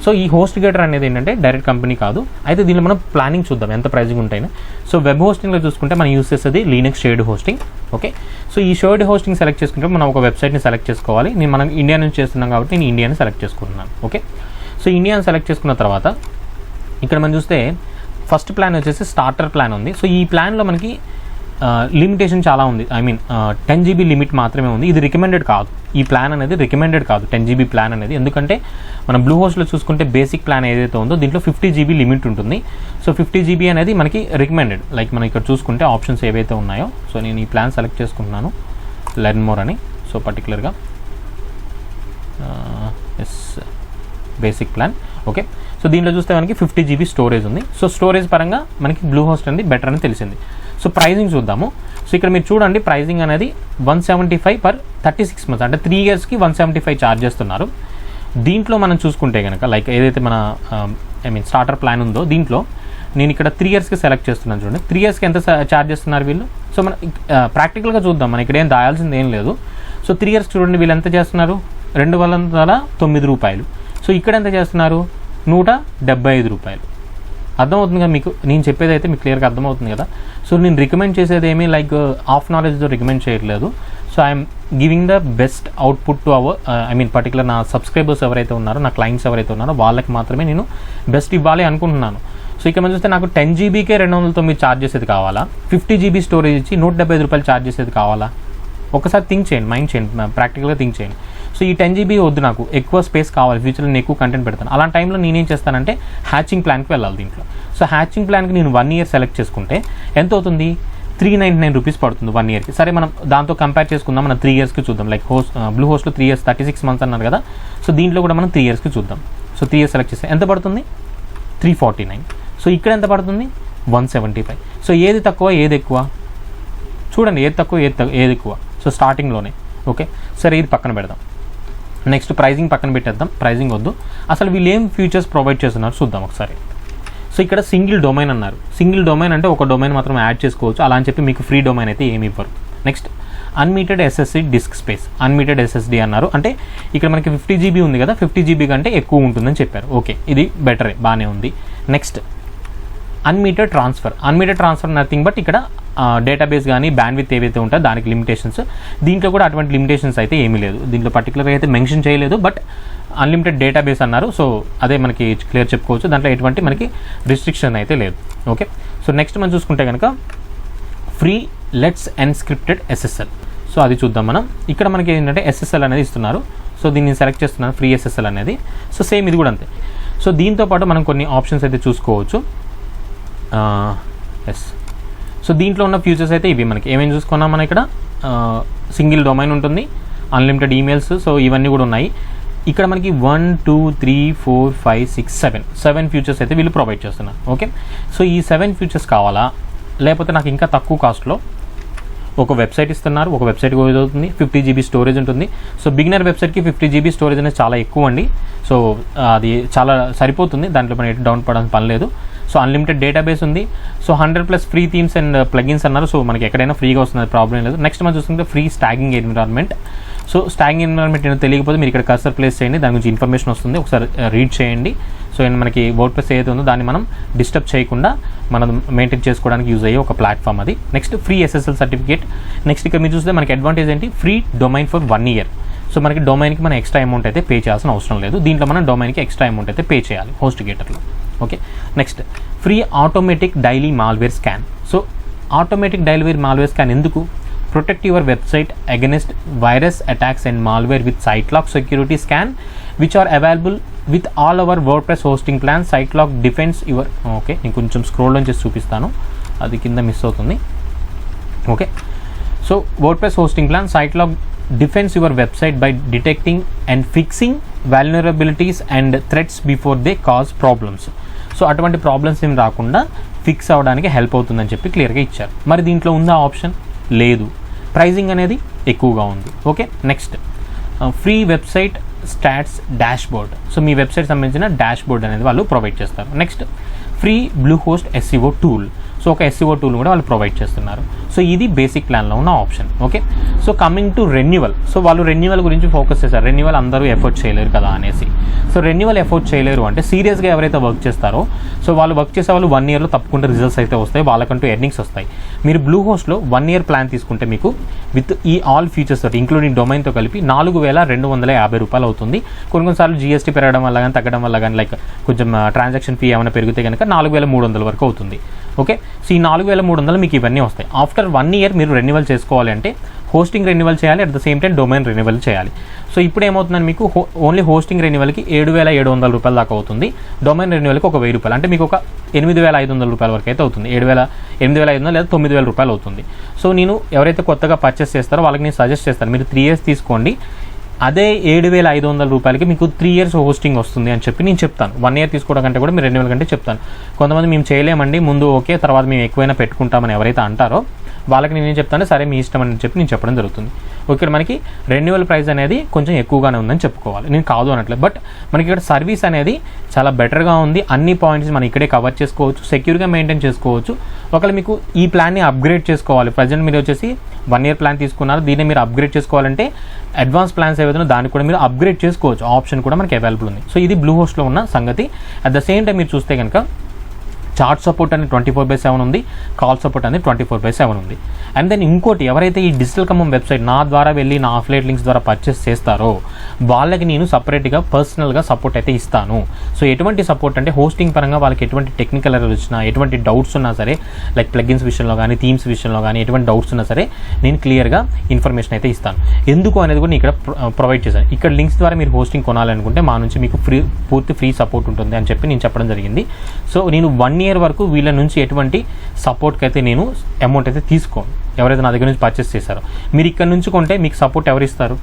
సో ఈ హోస్ట్ గేటర్ అనేది ఏంటంటే డైరెక్ట్ కంపెనీ కాదు. అయితే దీనిలో మనం ప్లానింగ్ చూద్దాం ఎంత ప్రైజింగ్ ఉంటాయని. సో వెబ్ హోస్టింగ్లో చూసుకుంటే మనం యూస్ చేసేది Linux shared hosting. Okay, so ఈ షేర్డ్ హోస్టింగ్ సెలెక్ట్ చేసుకుంటే మనం ఒక వెబ్సైట్ని సెలెక్ట్ చేసుకోవాలి. మనం ఇండియా నుంచి చేస్తున్నాం కాబట్టి నేను ఇండియాని సెలెక్ట్ చేసుకుంటున్నాను. ఓకే, సో ఇండియాని సెలెక్ట్ చేసుకున్న తర్వాత ఇక్కడ మనం చూస్తే ఫస్ట్ ప్లాన్ వచ్చేసి స్టార్టర్ ప్లాన్ ఉంది. సో ఈ ప్లాన్లో మనకి లిమిటేషన్ చాలా ఉంది. 10 GB లిమిట్ మాత్రమే ఉంది. ఇది రికమెండెడ్ కాదు, ఈ ప్లాన్ అనేది రికమెండెడ్ కాదు 10 GB ప్లాన్ అనేది. ఎందుకంటే మనం బ్లూ హోస్ట్లో చూసుకుంటే బేసిక్ ప్లాన్ ఏదైతే ఉందో దీంట్లో 50 GB లిమిట్ ఉంటుంది. సో 50 GB అనేది మనకి రికమెండెడ్. లైక్ మనం ఇక్కడ చూసుకుంటే ఆప్షన్స్ ఏవైతే ఉన్నాయో, సో నేను ఈ ప్లాన్ సెలెక్ట్ చేసుకుంటున్నాను, లెర్న్ మోర్ అని. సో పర్టికులర్గా బేసిక్ ప్లాన్. ఓకే, సో దీంట్లో చూస్తే మనకి 50 GB స్టోరేజ్ ఉంది. సో స్టోరేజ్ పరంగా మనకి బ్లూ హోస్ట్ అనేది బెటర్ అని తెలిసింది. సో ప్రైజింగ్ చూద్దాము. సో ఇక్కడ మీరు చూడండి, ప్రైజింగ్ అనేది 175 per 36 months, అంటే 3 yearsకి 175 ఛార్జ్ చేస్తున్నారు. దీంట్లో మనం చూసుకుంటే కనుక లైక్ ఏదైతే మన స్టార్టర్ ప్లాన్ ఉందో దీంట్లో నేను ఇక్కడ 3 yearsకి సెలెక్ట్ చేస్తున్నాను. చూడండి 3 yearsకి ఎంత ఛార్జ్ చేస్తున్నారు వీళ్ళు. సో మనం ప్రాక్టికల్గా చూద్దాం, మన ఇక్కడ ఏం దాయాల్సింది ఏం లేదు. సో 3 yearsకి చూడండి వీళ్ళు ఎంత చేస్తున్నారు, 209 రూపాయలు. సో ఇక్కడ ఎంత చేస్తున్నారు, 175 రూపాయలు. అర్థమవుతుంది కదా మీకు, నేను చెప్పేది అయితే మీకు క్లియర్గా అర్థమవుతుంది కదా. సో నేను రికమెండ్ చేసేది ఏమీ లైక్ ఆఫ్ నాలెడ్జ్తో రికమెండ్ చేయట్లేదు. So I'm giving the best output to our particular నా సబ్స్క్రైబర్స్ ఎవరైతే ఉన్నారో, నా క్లయింట్స్ ఎవరైతే ఉన్నారో వాళ్ళకి మాత్రమే నేను బెస్ట్ ఇవ్వాలి అనుకుంటున్నాను. సో ఇక్కడ మనం చూస్తే నాకు 10 GBకే 209 ఛార్జ్ చేసేది కావాలా, 50 GB స్టోరేజ్ ఇచ్చి 175 రూపాయలు ఛార్జ్ చేసేది కావాలా? ఒకసారి థింక్ చేయండి, మైండ్ చేయండి, ప్రాక్టికల్గా థింక్ చేయండి. సో ఈ 10 GB వద్దు, నాకు ఎక్కువ స్పేస్ కావాలి, ఫ్యూచర్లో నేను ఎక్కువ కంటెంట్ పెడతాను. అలాంటి టైంలో నేనేం చేస్తానంటే హ్యాచింగ్ ప్లాన్కి వెళ్ళాలి దీంట్లో. సో హ్యాచింగ్ ప్లాన్కి నేను 1 year సెలెక్ట్ చేసుకుంటే ఎంత అవుతుంది, 399 రూపీస్ పడుతుంది 1 yearకి. సరే మనం దాంతో కంపేర్ చేసుకుందాం, మనం 3 yearsకి చూద్దాం. లైక్ బ్లూ హోస్ట్లో 3 years 36 months అన్నారు కదా. సో దీంట్లో కూడా మనం 3 yearsకి చూద్దాం. సో 3 years సెలెక్ట్ చేస్తే ఎంత పడుతుంది, 349. సో ఇక్కడ ఎంత పడుతుంది, 175. సో ఏది తక్కువ ఏది ఎక్కువ చూడండి, ఏది తక్కువ ఏది ఎక్కువ. సో స్టార్టింగ్లోనే. ఓకే, సరే ఇది పక్కన పెడదాం. నెక్స్ట్ ప్రైజింగ్ పక్కన పెట్టేద్దాం, ప్రైజింగ్ వద్దు. అసలు వీళ్ళు ఏం ఫీచర్స్ ప్రొవైడ్ చేస్తున్నారు చూద్దాం ఒకసారి. సో ఇక్కడ సింగిల్ డొమైన్ అన్నారు. సింగిల్ డొమైన్ అంటే ఒక డొమైన్ మాత్రం యాడ్ చేసుకోవచ్చు, అలా అని చెప్పి మీకు ఫ్రీ డొమైన్ అయితే ఏమి ఇవ్వరు. Next unmetered SSD disk space, unmetered SSD అన్నారు. అంటే ఇక్కడ మనకి 50 GB ఉంది కదా, 50 GB కంటే ఎక్కువ ఉంటుందని చెప్పారు. ఓకే, ఇది బెటరే, బాగానే ఉంది. నెక్స్ట్ అన్మీటెడ్ ట్రాన్స్ఫర్ నథింగ్ బట్ ఇక్కడ డేటాబేస్ కానీ బ్యాండ్విత్ ఏవైతే ఉంటాయో దానికి లిమిటేషన్స్. దీంట్లో కూడా అటువంటి లిమిటేషన్స్ అయితే ఏమీ లేదు, దీంట్లో పర్టికులర్గా అయితే మెన్షన్ చేయలేదు. బట్ అన్లిమిటెడ్ డేటాబేస్ అన్నారు. సో అదే మనకి క్లియర్ చెప్పుకోవచ్చు, దాంట్లో ఎటువంటి మనకి రిస్ట్రిక్షన్ అయితే లేదు. ఓకే, సో నెక్స్ట్ మనం చూసుకుంటే కనుక ఫ్రీ లెట్స్ ఎన్స్క్రిప్టెడ్ SSL. సో అది చూద్దాం మనం. ఇక్కడ మనకి ఏంటంటే SSL అనేది ఇస్తున్నారు. సో దీన్ని సెలెక్ట్ చేస్తున్నాను, ఫ్రీ SSL అనేది. సో సేమ్ ఇది కూడా అంతే. సో దీంతో పాటు మనం కొన్ని ఆప్షన్స్ అయితే చూసుకోవచ్చు. సో దీంట్లో ఉన్న ఫీచర్స్ అయితే ఇవి. మనకి ఏమేమి చూసుకున్నాం, మనం ఇక్కడ సింగిల్ డొమైన్ ఉంటుంది, అన్లిమిటెడ్ ఈమెయిల్స్, సో ఇవన్నీ కూడా ఉన్నాయి. ఇక్కడ మనకి 1 2 3 4 5 6 7 ఫీచర్స్ అయితే వీళ్ళు ప్రొవైడ్ చేస్తున్నారు. ఓకే, సో ఈ 7 ఫీచర్స్ కావాలా, లేకపోతే నాకు ఇంకా తక్కువ కాస్ట్లో ఒక వెబ్సైట్ ఇస్తున్నారు. ఒక వెబ్సైట్ అవుతుంది, 50 GB స్టోరేజ్ ఉంటుంది. సో బిగినర్ వెబ్సైట్కి 50 GB స్టోరేజ్ అనేది చాలా ఎక్కువ అండి. సో అది చాలా సరిపోతుంది, దాంట్లో మనం డౌన్ పడాల్సిన పని లేదు. సో అన్లిమిటెడ్ డేటాబేస్ ఉంది. So 100+ free themes and plugins అన్నారు. సో మనకి ఎక్కడైనా ఫ్రీగా వస్తుంది, ప్రాబ్లం లేదు. నెక్స్ట్ మనం చూసుకుంటే ఫ్రీ స్టాగింగ్ ఎన్విరాన్మెంట్. సో స్టాగింగ్ ఎన్విరాన్మెంట్ ఏదో తెలియకపోతే మీరు ఇక్కడ కర్సర్ ప్లేస్ చేయండి, దాని గురించి ఇన్ఫర్మేషన్ వస్తుంది, ఒకసారి రీడ్ చేయండి. సో మనకి వర్డ్ప్రెస్ ఏదైతే ఉందో దాన్ని మనం డిస్టర్బ్ చేయకుండా మనం మెయింటైన్ చేసుకోవడానికి యూజ్ అయ్యే ఒక ప్లాట్ఫామ్ అది. Next free SSL certificate. Next ఇక్కడ మీరు చూస్తే మనకి అడ్వాంటేజ్ ఏంటి, free domain for 1 year. So మనకి డొమైన్కి మనం ఎక్స్ట్రా అమౌంట్ అయితే పే చేయాల్సిన అవసరం లేదు. దీంట్లో మనం డొమైన్కి ఎక్స్ట్రా అమౌంట్ అయితే పే చేయాలి హోస్టిగేటర్లో. Okay, next free automatic daily malware scan. So automatic daily malware scan ఎందుకు? Protect your website against virus attacks and malware with SiteLock security scan which are available with all our WordPress hosting plan. SiteLock defends your. Okay, నేను కొంచెం scroll చేసి చూపిస్తాను, అది కింద miss అవుతుంది. Okay, so WordPress hosting plan SiteLock defends your website by detecting and fixing vulnerabilities and threats before they cause problems. So అటువంటి problems ఏం రాకుండా ఫిక్స్ అవ్వడానికి హెల్ప్ అవుతుందని చెప్పి క్లియర్గా ఇచ్చారు. మరి దీంట్లో ఉందా ఆప్షన్? లేదు. ప్రైజింగ్ అనేది ఎక్కువగా ఉంది. Okay, next free website stats dashboard. So మీ వెబ్సైట్ సంబంధించిన డాష్బోర్డ్ అనేది వాళ్ళు ప్రొవైడ్ చేస్తారు. Next free Bluehost SEO tool. So ఒక SEO టూల్ కూడా వాళ్ళు ప్రొవైడ్ చేస్తున్నారు. సో ఇది బేసిక్ ప్లాన్లో ఉన్న option. Okay, so coming to renewal. So వాళ్ళు రెన్యువల్ గురించి ఫోకస్ చేస్తారు. రెన్యువల్ అందరూ ఎఫర్ట్ చేయలేరు కదా అనేసి. సో రెన్యువల్ ఎఫర్ట్ చేయలేరు అంటే సీరియస్గా ఎవరైతే వర్క్ చేస్తారో, సో వాళ్ళు వర్క్ చేసే వాళ్ళు 1 ఇయర్లో తప్పకుండా రిజల్ట్స్ అయితే వస్తాయి, వాళ్ళకంటూ ఎర్నింగ్స్ వస్తాయి. మీరు బ్లూహోస్ట్లో 1 ఇయర్ ప్లాన్ తీసుకుంటే మీకు విత్ ఈ ఆల్ ఫీచర్స్ తోటి ఇంక్లూడింగ్ డొమైన్తో కలిపి 4250 రూపాయలు అవుతుంది. కొన్నిసార్లు GST పెరగడం వల్ల కానీ తగ్గడం వల్ల కానీ లైక్ కొంచెం ట్రాన్సాక్షన్ ఫీ ఏమైనా పెరిగితే కనుక 4300 వరకు అవుతుంది. ఓకే, సో ఈ 4300 మీకు ఇవన్నీ వస్తాయి. ఆఫ్టర్ 1 ఇయర్ మీరు రెన్యువల్ చేసుకోవాలి అంటే హోస్టింగ్ రెన్యువల్ చేయాలి, at the same time domain renewal చేయాలి. సో ఇప్పుడు ఏమవుతుందని మీకు ఓన్లీ హోస్టింగ్ రెన్యువల్కి 7700 రూపాయలు దాకా అవుతుంది. డొమైన్ రెన్యువల్కి ఒక 1000 రూపాయలు, అంటే మీకు ఒక 8500 రూపాయల వరకు అయితే అవుతుంది. 8500 లేదా 9000 రూపాయలు అవుతుంది. సో నేను ఎవరైతే కొత్తగా పర్చేస్ చేస్తారో వాళ్ళకి నేను సజెస్ట్ చేస్తాను, మీరు 3 ఇయర్స్ తీసుకోండి. అదే 7500 రూపాయలకి మీకు 3 ఇయర్స్ హోస్టింగ్ వస్తుంది అని చెప్పి నేను చెప్తాను. 1 ఇయర్ తీసుకోవడం కంటే కూడా మీరు రెన్యువల్ కంటే చెప్తాను. కొంతమంది మేము చేయలేమండి, ముందు ఓకే తర్వాత మేము ఎక్కువైనా పెట్టుకుంటామని ఎవరైతే అంటారో వాళ్ళకి నేనేం చెప్తాను, సరే మీ ఇష్టం అని చెప్పి నేను చెప్పడం జరుగుతుంది. ఇక్కడ మనకి రెన్యువల్ ప్రైస్ అనేది కొంచెం ఎక్కువగానే ఉందని చెప్పుకోవాలి, నేను కాదు అనట్లేదు. బట్ మనకి ఇక్కడ సర్వీస్ అనేది చాలా బెటర్గా ఉంది. అన్ని పాయింట్స్ మనం ఇక్కడే కవర్ చేసుకోవచ్చు, సెక్యూర్గా మెయింటైన్ చేసుకోవచ్చు. ఒకవేళ మీకు ఈ ప్లాన్ని అప్గ్రేడ్ చేసుకోవాలి, ప్రజెంట్ మీరు వచ్చేసి 1 ఇయర్ ప్లాన్ తీసుకున్నారు, దీన్ని మీరు అప్గ్రేడ్ చేసుకోవాలంటే అడ్వాన్స్ ప్లాన్స్ ఏవైతే దాన్ని కూడా మీరు అప్గ్రేడ్ చేసుకోవచ్చు, ఆప్షన్ కూడా మనకి అవైలబుల్ ఉంది. సో ఇది బ్లూహోస్ట్లో ఉన్న సంగతి. అట్ ద సేమ్ టైం మీరు చూస్తే కనుక చార్ట్ సపోర్ట్ అనేది 24/7 ఉంది, కాల్ సపోర్ట్ అనేది 24/7 ఉంది. అండ్ దెన్ ఇంకోటి, ఎవరైతే ఈ డిజిటల్ ఖమ్మం వెబ్సైట్ నా ద్వారా వెళ్ళి నా అఫిలియేట్ లింక్స్ ద్వారా పర్చేస్ చేస్తారో వాళ్ళకి నేను సపరేట్గా పర్సనల్గా సపోర్ట్ అయితే ఇస్తాను. సో ఎటువంటి సపోర్ట్ అంటే హోస్టింగ్ పరంగా వాళ్ళకి ఎటువంటి టెక్నికల్ ఎర్రర్ వచ్చినా, ఎటువంటి డౌట్స్ ఉన్నా సరే, లైక్ ప్లగిన్స్ విషయంలో కానీ థీమ్స్ విషయంలో కానీ ఎటువంటి డౌట్స్ ఉన్నా సరే నేను క్లియర్గా ఇన్ఫర్మేషన్ అయితే ఇస్తాను. ఎందుకు అనేది కూడా నేను ఇక్కడ ప్రొవైడ్ చేశాను. ఇక్కడ లింక్స్ ద్వారా మీరు హోస్టింగ్ కొనాలనుకుంటే మా నుంచి మీకు పూర్తి ఫ్రీ సపోర్ట్ ఉంటుంది అని చెప్పి నేను చెప్పడం జరిగింది. సో నేను 1 ఇయర్ వరకు వీళ్ళ నుంచి ఎటువంటి సపోర్ట్కి అయితే నేను అమౌంట్ అయితే తీసుకోను. ఎవరైతే నా దగ్గర నుంచి పర్చేస్ చేశారో, మీరు ఇక్కడ నుంచి కొంటే మీకు సపోర్ట్ ఎవరు ఇస్తారు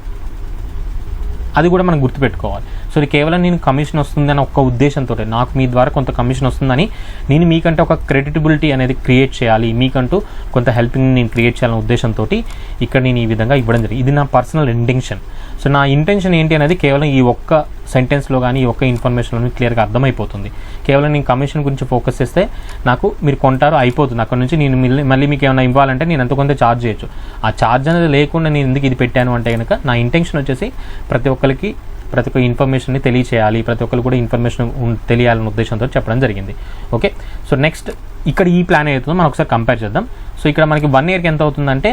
అది కూడా మనం గుర్తుపెట్టుకోవాలి. సో ఇది కేవలం నేను కమిషన్ వస్తుందని ఒక్క ఉద్దేశంతో, నాకు మీ ద్వారా కొంత కమిషన్ వస్తుందని నేను మీకంటే ఒక క్రెడిటబిలిటీ అనేది క్రియేట్ చేయాలి, మీకంటూ కొంత హెల్పింగ్ నేను క్రియేట్ చేయాలనే ఉద్దేశంతో ఇక్కడ నేను ఈ విధంగా ఇవ్వడం జరిగింది. ఇది నా పర్సనల్ ఇంటెన్షన్. సో నా ఇంటెన్షన్ ఏంటి అనేది కేవలం ఈ ఒక్క సెంటెన్స్లో కానీ ఈ ఒక్క ఇన్ఫర్మేషన్లో క్లియర్గా అర్థమైపోతుంది. కేవలం నేను కమిషన్ గురించి ఫోకస్ చేస్తే నాకు మీరు కొంటారు అయిపోతుంది, అక్కడ నుంచి నేను మళ్ళీ మీకు ఏమైనా ఇవ్వాలంటే నేను ఎంతో కొంత ఛార్జ్ చేయొచ్చు. ఆ ఛార్జ్ అనేది లేకుండా నేను ఎందుకు ఇది పెట్టాను అంటే కనుక నా ఇంటెన్షన్ వచ్చేసి ప్రతి ఒక్క ఇన్ఫర్మేషన్ని తెలియచేయాలి, ప్రతి ఒక్కరు కూడా ఇన్ఫర్మేషన్ తెలియాలనే ఉద్దేశంతో చెప్పడం జరిగింది. ఓకే, సో నెక్స్ట్ ఇక్కడ ఈ ప్లాన్ అవుతుందో మనం ఒకసారి కంపేర్ చేద్దాం. సో ఇక్కడ మనకి 1 ఇయర్కి ఎంత అవుతుందంటే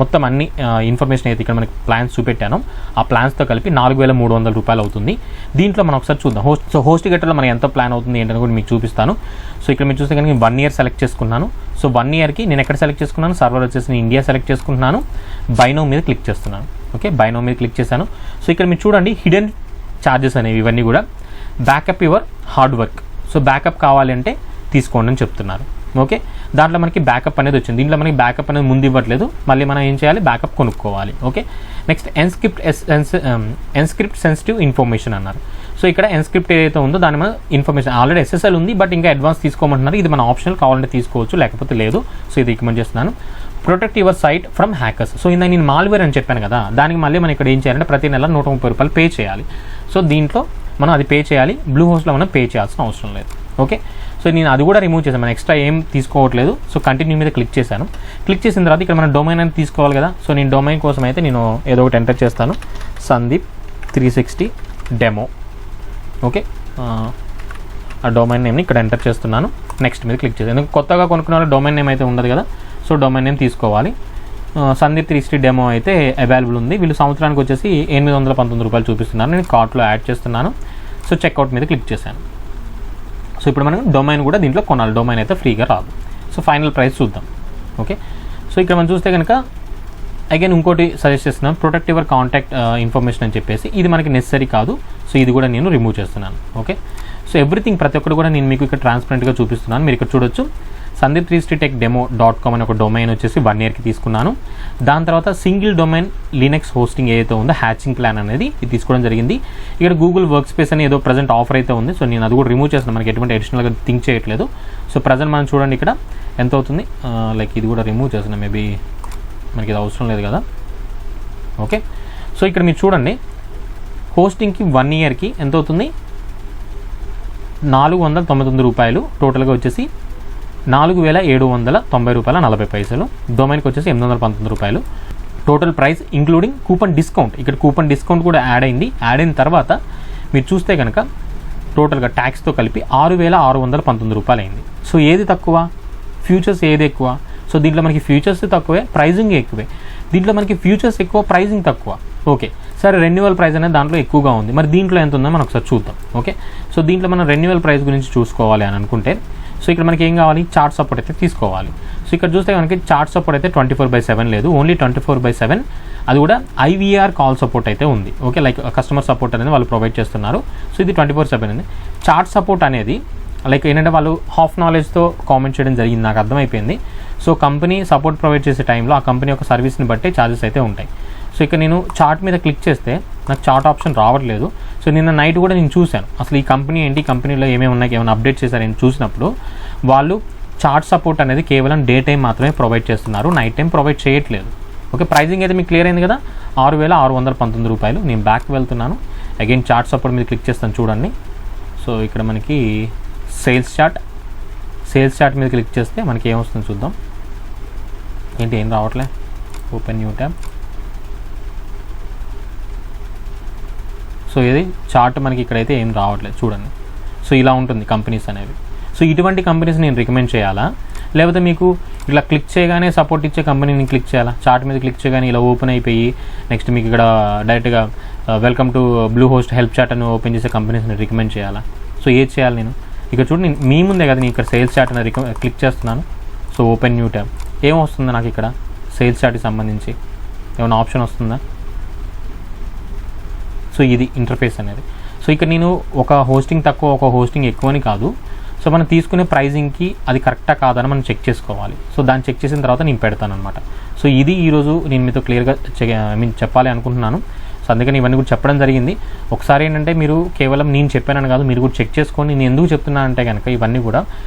మొత్తం అన్ని ఇన్ఫర్మేషన్ అయితే ఇక్కడ మనకి ప్లాన్స్ చూపెట్టాను, ఆ ప్లాన్స్తో కలిపి 4300 రూపాయలు అవుతుంది. దీంట్లో మనం ఒకసారి చూద్దాం. హోస్టిగేటర్లో మనకి ఎంత ప్లాన్ అవుతుంది ఏంటని కూడా మీకు చూపిస్తాను. సో ఇక్కడ మీరు చూస్తే కనుక 1 ఇయర్ సెలెక్ట్ చేసుకున్నాను. సో 1 ఇయర్కి నేను ఎక్కడ సెలెక్ట్ చేసుకున్నాను, సర్వర్ వచ్చేసి నేను ఇండియా సెలెక్ట్ చేసుకుంటున్నాను, బైనో మీద క్లిక్ చేస్తున్నాను. ఓకే, బైనో మీద క్లిక్ చేశాను. సో ఇక్కడ మీరు చూడండి హిడెన్ ఛార్జెస్ అనేవి ఇవన్నీ కూడా backup your hard work. So backup కావాలి అంటే తీసుకోండి అని చెప్తున్నారు. ఓకే, దాంట్లో మనకి బ్యాకప్ అనేది వచ్చింది. దీంట్లో మనకి బ్యాకప్ అనేది ముందు ఇవ్వట్లేదు, మళ్ళీ మనం ఏం చేయాలి, బ్యాకప్ కొనుక్కోవాలి. ఓకే, నెక్స్ట్ ఎన్స్క్రిప్ట్ సెన్సిటివ్ ఇన్ఫర్మేషన్ అన్నారు. సో ఇక్కడ ఎన్స్క్రిప్ట్ ఏదైతే ఉందో దాని మీద ఇన్ఫర్మేషన్ ఆల్రెడీ SSL ఉంది, బట్ ఇంకా అడ్వాన్స్ తీసుకోమంటున్నారు. ఇది మన ఆప్షనల్, కావాలంటే తీసుకోవచ్చు లేకపోతే లేదు. సో ఇది రికమెండ్ చేస్తున్నాను. Protect your site from hackers. So ఇందాక నేను మాల్వేర్ అని చెప్పాను కదా, దానికి మళ్ళీ మనం ఇక్కడ ఏం చేయాలంటే ప్రతి నెల 130 రూపాయలు పే చేయాలి. సో దీంట్లో మనం అది పే చేయాలి, బ్లూహోస్ట్లో మనం పే చేయాల్సిన అవసరం లేదు. ఓకే, సో నేను అది కూడా రిమూవ్ చేశాను, మనం ఎక్స్ట్రా ఏం తీసుకోవట్లేదు. సో కంటిన్యూ మీద క్లిక్ చేశాను. క్లిక్ చేసిన తర్వాత ఇక్కడ మనం డొమైన్ అని తీసుకోవాలి కదా. సో నేను డొమైన్ కోసం అయితే నేను ఏదో ఒకటి ఎంటర్ చేస్తాను, సందీప్ 360 డెమో. ఓకే, ఆ డొమైన్ నేమ్ని ఇక్కడ ఎంటర్ చేస్తున్నాను. నెక్స్ట్ మీద క్లిక్ చేశాను. ఎందుకంటే కొత్తగా కొనుక్కున్న డొమైన్ నేమ్ అయితే ఉండదు కదా, సో డొమైన్ నేమ్ తీసుకోవాలి. సందీప్ 360 డెమో అయితే అవైలబుల్ ఉంది. వీళ్ళు సంవత్సరానికి వచ్చేసి 819 రూపాయలు చూపిస్తున్నారు. నేను కార్ట్లో యాడ్ చేస్తున్నాను. సో చెక్అవుట్ మీద క్లిక్ చేశాను. సో ఇప్పుడు మనం డొమైన్ కూడా దీంట్లో కొనాలి. డొమైన్ అయితే ఫ్రీగా రాదు. సో ఫైనల్ ప్రైస్ చూద్దాం. ఓకే, సో ఇక్కడ మనం చూస్తే కనుక అగైన్ ఇంకోటి సజెస్ట్ చేస్తున్నాను, ప్రొటెక్ట్ యువర్ కాంటాక్ట్ ఇన్ఫర్మేషన్ అని చెప్పేసి. ఇది మనకి నెసరీ కాదు. సో ఇది కూడా నేను రిమూవ్ చేస్తున్నాను. ఓకే, సో ఎవ్రీథింగ్ ప్రతి ఒక్కటి కూడా నేను మీకు ఇక్కడ ట్రాన్స్పరెంట్గా చూపిస్తున్నాను. మీరు ఇక్కడ చూడొచ్చు sandeep360techdemo.com అనే ఒక డొమైన్ వచ్చేసి 1 yearకి తీసుకున్నాను. దాని తర్వాత సింగిల్ డొమైన్ లినక్స్ హోస్టింగ్ ఏదైతే ఉందో హ్యాచింగ్ ప్లాన్ అనేది ఇది తీసుకోవడం జరిగింది. ఇక్కడ గూగుల్ వర్క్ స్పేస్ అని ఏదో ప్రజెంట్ ఆఫర్ అయితే ఉంది. సో నేను అది కూడా రిమూవ్ చేస్తున్నాను, మనకి ఎటువంటి అడిషనల్గా థింక్ చేయట్లేదు. సో ప్రజెంట్ మనం చూడండి ఇక్కడ ఎంత అవుతుంది, లైక్ ఇది కూడా రిమూవ్ చేస్తున్నాం, మేబీ మనకి ఇది అవసరం లేదు కదా. ఓకే, సో ఇక్కడ మీరు చూడండి హోస్టింగ్కి 1 yearకి ఎంత అవుతుంది, 499 రూపాయలు. టోటల్గా వచ్చేసి 4790 రూపాయల 40 పైసలు. డొమైన్కి వచ్చేసి 819 రూపాయలు. Total price including coupon discount. ఇక్కడ కూపన్ డిస్కౌంట్ కూడా యాడ్ అయింది. యాడ్ అయిన తర్వాత మీరు చూస్తే కనుక టోటల్గా ట్యాక్స్తో కలిపి 6619 రూపాయలు అయింది. సో ఏది తక్కువ, ఫ్యూచర్స్ ఏది ఎక్కువ? సో దీంట్లో మనకి ఫ్యూచర్స్ తక్కువే, ప్రైజింగ్ ఎక్కువే. దీంట్లో మనకి ఫ్యూచర్స్ ఎక్కువ, ప్రైజింగ్ తక్కువ. ఓకే, సరే రెన్యువల్ ప్రైస్ అనేది దాంట్లో ఎక్కువగా ఉంది. మరి దీంట్లో ఎంత ఉందో మనం ఒకసారి చూద్దాం. ఓకే, సో దీంట్లో మనం రెన్యువల్ ప్రైస్ గురించి చూసుకోవాలి అని అనుకుంటే సో ఇక్కడ మనకి ఏం కావాలి, చార్ట్ సపోర్ట్ అయితే తీసుకోవాలి. సో ఇక్కడ చూస్తే మనకి చార్ట్ సపోర్ట్ అయితే 24/7 లేదు, ఓన్లీ 24/7. అది కూడా IVR కాల్ సపోర్ట్ అయితే ఉంది. ఓకే, లైక్ కస్టమర్ సపోర్ట్ అనేది వాళ్ళు ప్రొవైడ్ చేస్తున్నారు. సో ఇది 24/7 ఉంది. చార్ట్ సపోర్ట్ అనేది లైక్ ఏంటంటే వాళ్ళు హాఫ్ నాలెడ్జ్తో కామెంట్ చేయడం జరిగింది, నాకు అర్థమైపోయింది. సో కంపెనీ సపోర్ట్ ప్రొవైడ్ చేసే టైంలో ఆ కంపెనీ యొక్క సర్వీస్ని బట్టి ఛార్జెస్ అయితే ఉంటాయి. సో ఇక్కడ నేను చార్ట్ మీద క్లిక్ చేస్తే నాకు చార్ట్ ఆప్షన్ రావట్లేదు. సో నిన్న నైట్ కూడా నేను చూశాను అసలు ఈ కంపెనీ ఏంటి, కంపెనీలో ఏమేమి ఉన్నాయి, ఏమైనా అప్డేట్ చేశారని చూసినప్పుడు వాళ్ళు చార్ట్ సపోర్ట్ అనేది కేవలం డే టైం మాత్రమే ప్రొవైడ్ చేస్తున్నారు, నైట్ టైం ప్రొవైడ్ చేయట్లేదు. ఓకే, ప్రైజింగ్ అయితే మీకు క్లియర్ అయింది కదా, 6619 రూపాయలు. నేను బ్యాక్ వెళ్తున్నాను, అగైన్ చార్ట్ సపోర్ట్ మీద క్లిక్ చేస్తాను చూడండి. సో ఇక్కడ మనకి సేల్స్ చార్ట్ మీద క్లిక్ చేస్తే మనకి ఏమొస్తుందో చూద్దాం. ఏంటి ఏం రావట్లే, ఓపెన్ న్యూ ట్యాబ్. సో ఇది చార్ట్ మనకి ఇక్కడైతే ఏం రావట్లేదు చూడండి. సో ఇలా ఉంటుంది కంపెనీస్ అనేవి. సో ఇటువంటి కంపెనీస్ నేను రికమెండ్ చేయాలా, లేకపోతే మీకు ఇలా క్లిక్ చేయగానే సపోర్ట్ ఇచ్చే కంపెనీని క్లిక్ చేయాలా? చార్ట్ మీద క్లిక్ చేయగానే ఇలా ఓపెన్ అయిపోయి నెక్స్ట్ మీకు ఇక్కడ డైరెక్ట్గా welcome to Bluehost help chat అని ఓపెన్ చేసే కంపెనీస్ని రికమెండ్ చేయాలా? సో ఏది చేయాలి నేను? ఇక్కడ చూడండి, నేను మీ ముందే కదా నేను ఇక్కడ సేల్స్ చాట్ అని క్లిక్ చేస్తున్నాను. So open new tab. ఏమొస్తుంది నాకు ఇక్కడ సేల్స్ చాట్కి సంబంధించి ఏమైనా ఆప్షన్ వస్తుందా? సో ఇది ఇంటర్ఫేస్ అనేది. సో ఇక్కడ నేను ఒక హోస్టింగ్ తక్కువ ఒక హోస్టింగ్ ఎక్కువ అని కాదు, సో మనం తీసుకునే ప్రైజింగ్కి అది కరెక్టా కాదని మనం చెక్ చేసుకోవాలి. సో దాన్ని చెక్ చేసిన తర్వాత నేను పెడతాను అనమాట. సో ఇది ఈరోజు నేను మీతో క్లియర్గా చెప్పాలి అనుకుంటున్నాను. సో అందుకని ఇవన్నీ కూడా చెప్పడం జరిగింది. ఒకసారి ఏంటంటే మీరు కేవలం నేను చెప్పానని కాదు, మీరు కూడా చెక్ చేసుకొని నేను ఎందుకు చెప్తున్నానంటే కనుక ఇవన్నీ కూడా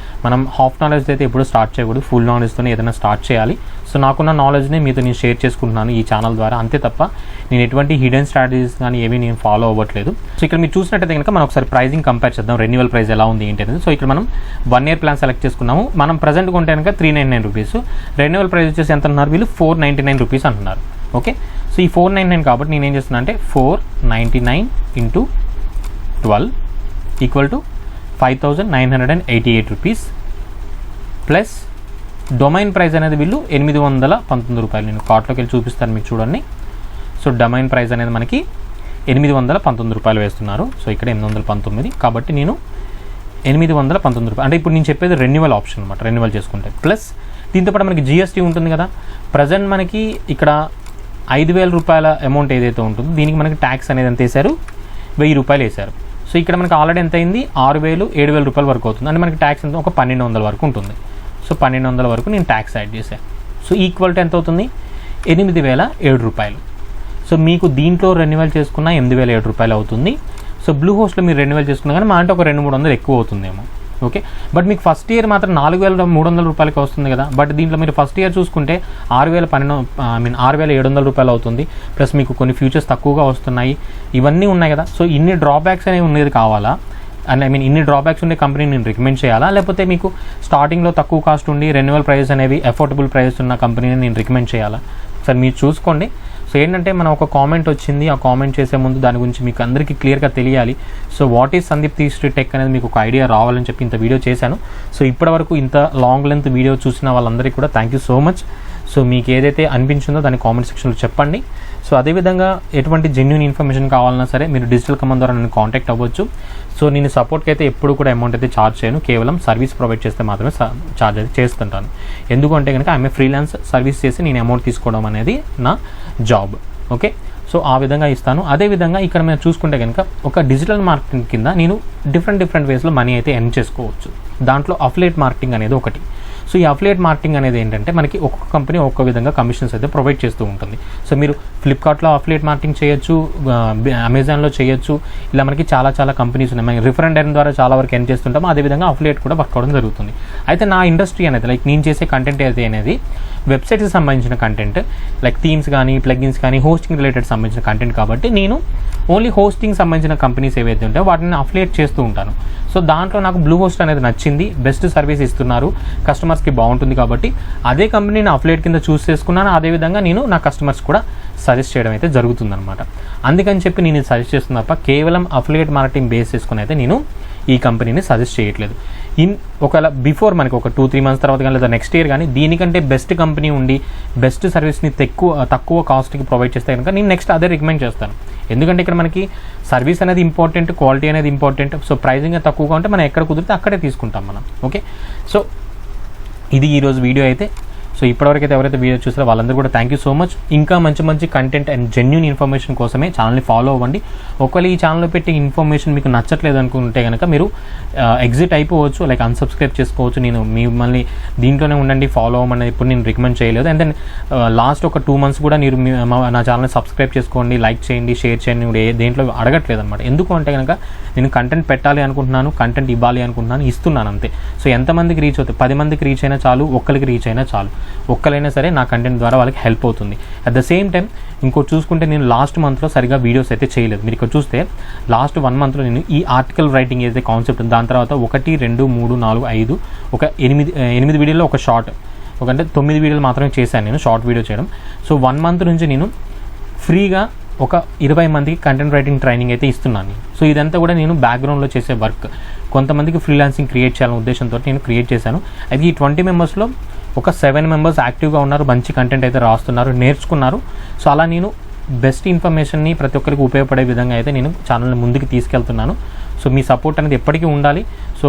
మనం హాఫ్ నాలెడ్జ్ అయితే ఎప్పుడూ స్టార్ట్ చేయకూడదు, ఫుల్ నాలెడ్జ్తోనే ఏదైనా స్టార్ట్ చేయాలి. సో నాకున్న నాలెడ్జ్ని మీతో నేను షేర్ చేసుకుంటున్నాను ఈ ఛానల్ ద్వారా, అంతే తప్ప నేను ఎటువంటి హిడెన్ స్ట్రాటజీస్ కానీ ఏమీ నేను ఫాలో అవ్వట్లేదు. సో ఇక్కడ మీరు చూసినట్టయితే కనుక మనం ఒకసారి ప్రైజింగ్ కంపేర్ చేద్దాం, రెన్యువల్ ప్రైస్ ఎలా ఉంది ఏంటి అనేది. సో ఇక్కడ మనం 1 year ప్లాన్ సెలెక్ట్ చేసుకున్నాము. మనం ప్రజెంట్ కొంటే కనుక 399 రూపీస్, రెన్యువల్ ప్రైస్ వచ్చేసి ఎంత అంటున్నారు వీళ్ళు, 499 రూపీస్ అంటున్నారు. ఓకే, సో ఈ 499 కాబట్టి నేను ఏం చేస్తున్నా అంటే 499 × 12 equal to 5988 rupees plus domain price అనేది వీళ్ళు 819 రూపాయలు. నేను కార్ట్లోకి వెళ్ళి చూపిస్తాను మీకు చూడండి. సో డొమైన్ ప్రైస్ అనేది మనకి 819 రూపాయలు వేస్తున్నారు. సో ఇక్కడ 819 కాబట్టి నేను 819 రూపాయలు అంటే ఇప్పుడు నేను చెప్పేది రెన్యువల్ ఆప్షన్ అనమాట, రెన్యువల్ చేసుకుంటే. ప్లస్ దీంతోపాటు మనకి GST ఉంటుంది కదా. ప్రజెంట్ మనకి ఇక్కడ 5000 రూపాయల అమౌంట్ ఏదైతే ఉంటుందో దీనికి మనకి ట్యాక్స్ అనేది ఎంత వేశారు, 1000 రూపాయలు వేశారు. సో ఇక్కడ మనకి ఆల్రెడీ ఎంత అయింది, 6000 7000 రూపాయల వరకు అవుతుంది. అంటే మనకి ట్యాక్స్ ఎంత, ఒక 1200 వరకు ఉంటుంది. సో 1200 వరకు నేను ట్యాక్స్ యాడ్ చేశాను. సో ఈక్వల్ టు ఎంత అవుతుంది, 8007 రూపాయలు. సో మీకు దీంట్లో రెన్యువల్ చేసుకున్న 8007 రూపాయలు అవుతుంది. సో బ్లూ హోస్ట్లో మీరు రెన్యువల్ చేసుకున్నా కానీ మా అంటే ఒక 200-300 ఎక్కువ అవుతుందేమో. ఓకే, బట్ మీకు ఫస్ట్ ఇయర్ మాత్రం 4300 రూపాయలకి వస్తుంది కదా. బట్ దీంట్లో మీరు ఫస్ట్ ఇయర్ చూసుకుంటే 6700 రూపాయలు అవుతుంది. ప్లస్ మీకు కొన్ని ఫ్యూచర్స్ తక్కువగా వస్తున్నాయి, ఇవన్నీ ఉన్నాయి కదా. సో ఇన్ని డ్రాబ్యాక్స్ అనేవి ఉండేది కావాలా, అండ్ ఇన్ని డ్రాబ్యాక్స్ ఉండే కంపెనీ నేను రికమెండ్ చేయాలా, లేకపోతే మీకు స్టార్టింగ్లో తక్కువ కాస్ట్ ఉండి రెన్యువల్ ప్రైస్ అనేవి అఫోర్డబుల్ ప్రైస్ ఉన్న కంపెనీని నేను రికమెండ్ చేయాలా? ఒకసారి మీరు చూసుకోండి. సో ఏంటంటే మనం ఒక కామెంట్ వచ్చింది, ఆ కామెంట్ చేసే ముందు దాని గురించి మీకు అందరికీ క్లియర్గా తెలియాలి. So what is Sandeep 360 tech అనేది మీకు ఒక ఐడియా రావాలని చెప్పి ఇంత వీడియో చేశాను. సో ఇప్పటివరకు ఇంత లాంగ్ లెంత్ వీడియో చూసిన వాళ్ళందరికీ కూడా thank you so much. So మీకు ఏదైతే అనిపించిందో దాన్ని కామెంట్ సెక్షన్లో చెప్పండి. సో అదేవిధంగా ఎటువంటి జెన్యూన్ ఇన్ఫర్మేషన్ కావాలన్నా సరే మీరు డిజిటల్ కమాండ్ ద్వారా నన్ను కాంటాక్ట్ అవ్వచ్చు. సో నేను సపోర్ట్కి అయితే ఎప్పుడు కూడా అమౌంట్ అయితే ఛార్జ్ చేయను, కేవలం సర్వీస్ ప్రొవైడ్ చేస్తే మాత్రమే ఛార్జ్ అయితే చేస్తుంటాను. ఎందుకంటే కనుక ఆమె ఫ్రీలాన్స్ సర్వీస్ చేసి నేను అమౌంట్ తీసుకోవడం అనేది నా జాబ్. ఓకే, సో ఆ విధంగా ఇస్తాను. అదేవిధంగా ఇక్కడ మేము చూసుకుంటే కనుక ఒక డిజిటల్ మార్కెటింగ్ కింద నేను డిఫరెంట్ వేస్లో మనీ అయితే ఎర్న్ చేసుకోవచ్చు. దాంట్లో అఫిలియేట్ మార్కెటింగ్ అనేది ఒకటి. సో ఈ అఫిలియేట్ మార్కెటింగ్ అనేది ఏంటంటే మనకి ఒక్కొక్క కంపెనీ ఒక్కొక్క విధంగా కమిషన్స్ అయితే ప్రొవైడ్ చేస్తూ ఉంటుంది. సో మీరు ఫ్లిప్కార్ట్లో అఫిలియేట్ మార్కెటింగ్ చేయొచ్చు, అమెజాన్లో చేయొచ్చు. ఇలా మనకి చాలా కంపెనీస్ ఉన్నాయి. మనకి రిఫర్ అండ్ ఎర్న్ ద్వారా చాలా వరకు ఎర్న్ చేస్తుంటాము. అదేవిధంగా అఫిలియేట్ కూడా వర్క్ అవ్వడం జరుగుతుంది. అయితే నా ఇండస్ట్రీ అనేది లైక్ నేను చేసే కంటెంట్ అయితే అనేది వెబ్సైట్కి సంబంధించిన కంటెంట్, లైక్ థీమ్స్ కానీ ప్లగిన్స్ కానీ హోస్టింగ్ రిలేటెడ్ సంబంధించిన కంటెంట్ కాబట్టి నేను ఓన్లీ హోస్టింగ్ సంబంధించిన కంపెనీస్ ఏవైతే ఉంటాయో వాటిని అఫిలియేట్ చేస్తూ ఉంటాను. సో దాంట్లో నాకు బ్లూ హోస్ట్ అనేది నచ్చింది, బెస్ట్ సర్వీస్ ఇస్తున్నారు, కస్టమర్స్కి బాగుంటుంది కాబట్టి అదే కంపెనీని అఫిలియేట్ కింద చూస్ చేసుకున్నాను. అదేవిధంగా నేను నా కస్టమర్స్ కూడా సజెస్ట్ చేయడం అయితే జరుగుతుందన్నమాట. అందుకని చెప్పి నేను సజెస్ట్ చేస్తున్నా తప్ప కేవలం అఫిలియేట్ మార్కెటింగ్ బేస్ చేసుకుని అయితే నేను ఈ కంపెనీని సజెస్ట్ చేయట్లేదు. ఒకవేళ బిఫోర్ మనకి ఒక 2-3 మంత్స్ తర్వాత కానీ లేదా నెక్స్ట్ ఇయర్ కానీ దీనికంటే బెస్ట్ కంపెనీ ఉండి బెస్ట్ సర్వీస్ని తక్కువ కాస్ట్కి ప్రొవైడ్ చేస్తే కనుక నేను నెక్స్ట్ అదే రికమెండ్ చేస్తాను. ఎందుకంటే ఇక్కడ మనకి సర్వీస్ అనేది ఇంపార్టెంట్, క్వాలిటీ అనేది ఇంపార్టెంట్. సో ప్రైజింగ్ తక్కువగా ఉంటే మనం ఎక్కడ కుదిరితే అక్కడే తీసుకుంటాం మనం. ఓకే, సో ఇది ఈరోజు వీడియో అయితే. సో ఇప్పటివరకు అయితే ఎవరైతే వీడియో చూసారో వాళ్ళందరూ కూడా థ్యాంక్ యూ సో మచ్. ఇంకా మంచి కంటెంట్ అండ్ జెన్యూన్ ఇన్ఫర్మేషన్ కోసమే ఛానల్ని ఫాలో అవ్వండి. ఒకవేళ ఈ ఛానల్లో పెట్టే ఇన్ఫర్మేషన్ మీకు నచ్చట్లేదు అనుకుంటే కనుక మీరు ఎగ్జిట్ అయిపోవచ్చు, లైక్ అన్సబ్స్క్రైబ్ చేసుకోవచ్చు. నేను మిమ్మల్ని దీంట్లోనే ఉండండి, ఫాలో అవ్వమనేది ఇప్పుడు నేను రికమెండ్ చేయలేదు. అండ్ దెన్ లాస్ట్ ఒక 2 months కూడా మీరు నా ఛానల్ని సబ్స్క్రైబ్ చేసుకోండి, లైక్ చేయండి, షేర్ చేయండి. ఇప్పుడు దేంట్లో అడగట్లేదు అనమాట. ఎందుకు అంటే కనుక నేను కంటెంట్ పెట్టాలి అనుకుంటున్నాను, కంటెంట్ ఇవ్వాలి అనుకుంటున్నాను, ఇస్తున్నాను అంతే. సో ఎంతమందికి రీచ్ అవుతుంది, 10 మందికి రీచ్ అయినా చాలు, ఒక్కరికి రీచ్ అయినా చాలు. ఒక్కరైనా సరే నా కంటెంట్ ద్వారా వాళ్ళకి హెల్ప్ అవుతుంది. అట్ ద సేమ్ టైం ఇంకోటి చూసుకుంటే నేను లాస్ట్ మంత్లో సరిగా వీడియోస్ అయితే చేయలేదు. మీరు ఇక్కడ చూస్తే లాస్ట్ 1 monthలో నేను ఈ ఆర్టికల్ రైటింగ్ ఏదైతే కాన్సెప్ట్ ఉంది దాని తర్వాత 1, 2, 3, 4, 5 ఒక 8 వీడియోలో ఒక షార్ట్, అంటే 9 వీడియోలు మాత్రమే చేశాను నేను షార్ట్ వీడియో చేయడం. సో 1 month నుంచి నేను ఫ్రీగా ఒక 20 మందికి కంటెంట్ రైటింగ్ ట్రైనింగ్ అయితే ఇస్తున్నాను. సో ఇదంతా కూడా నేను బ్యాక్గ్రౌండ్లో చేసే వర్క్. కొంతమందికి ఫ్రీలాన్సింగ్ క్రియేట్ చేయాలనే ఉద్దేశంతో నేను క్రియేట్ చేశాను. అయితే ఈ 20 మెంబర్స్లో ఒక 7 members యాక్టివ్గా ఉన్నారు, మంచి కంటెంట్ అయితే రాస్తున్నారు, నేర్చుకున్నారు. సో అలా నేను బెస్ట్ ఇన్ఫర్మేషన్ని ప్రతి ఒక్కరికి ఉపయోగపడే విధంగా అయితే నేను ఛానల్ని ముందుకు తీసుకెళ్తున్నాను. సో మీ సపోర్ట్ అనేది ఎప్పటికీ ఉండాలి. సో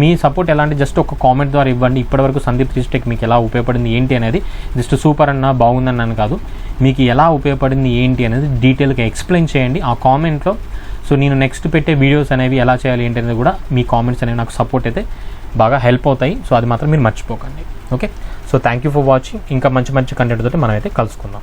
మీ సపోర్ట్ ఎలా అంటే జస్ట్ ఒక కామెంట్ ద్వారా ఇవ్వండి. ఇప్పటివరకు సందీప్ 3St Tech మీకు ఎలా ఉపయోగపడింది ఏంటి అనేది, జస్ట్ సూపర్ అన్నా బాగుందన్నాను కాదు, మీకు ఎలా ఉపయోగపడింది ఏంటి అనేది డీటెయిల్గా ఎక్స్ప్లెయిన్ చేయండి ఆ కామెంట్లో. సో నేను నెక్స్ట్ పెట్టే వీడియోస్ అనేవి ఎలా చేయాలి ఏంటి అనేది కూడా మీ కామెంట్స్ అనేవి నాకు సపోర్ట్ అయితే బాగా హెల్ప్ అవుతాయి. సో అది మాత్రం మీరు మర్చిపోకండి. Okay, so thank you for watching. ఇంకా మంచి కంటెంట్ తోటి మనం అయితే కలుసుకుందాం.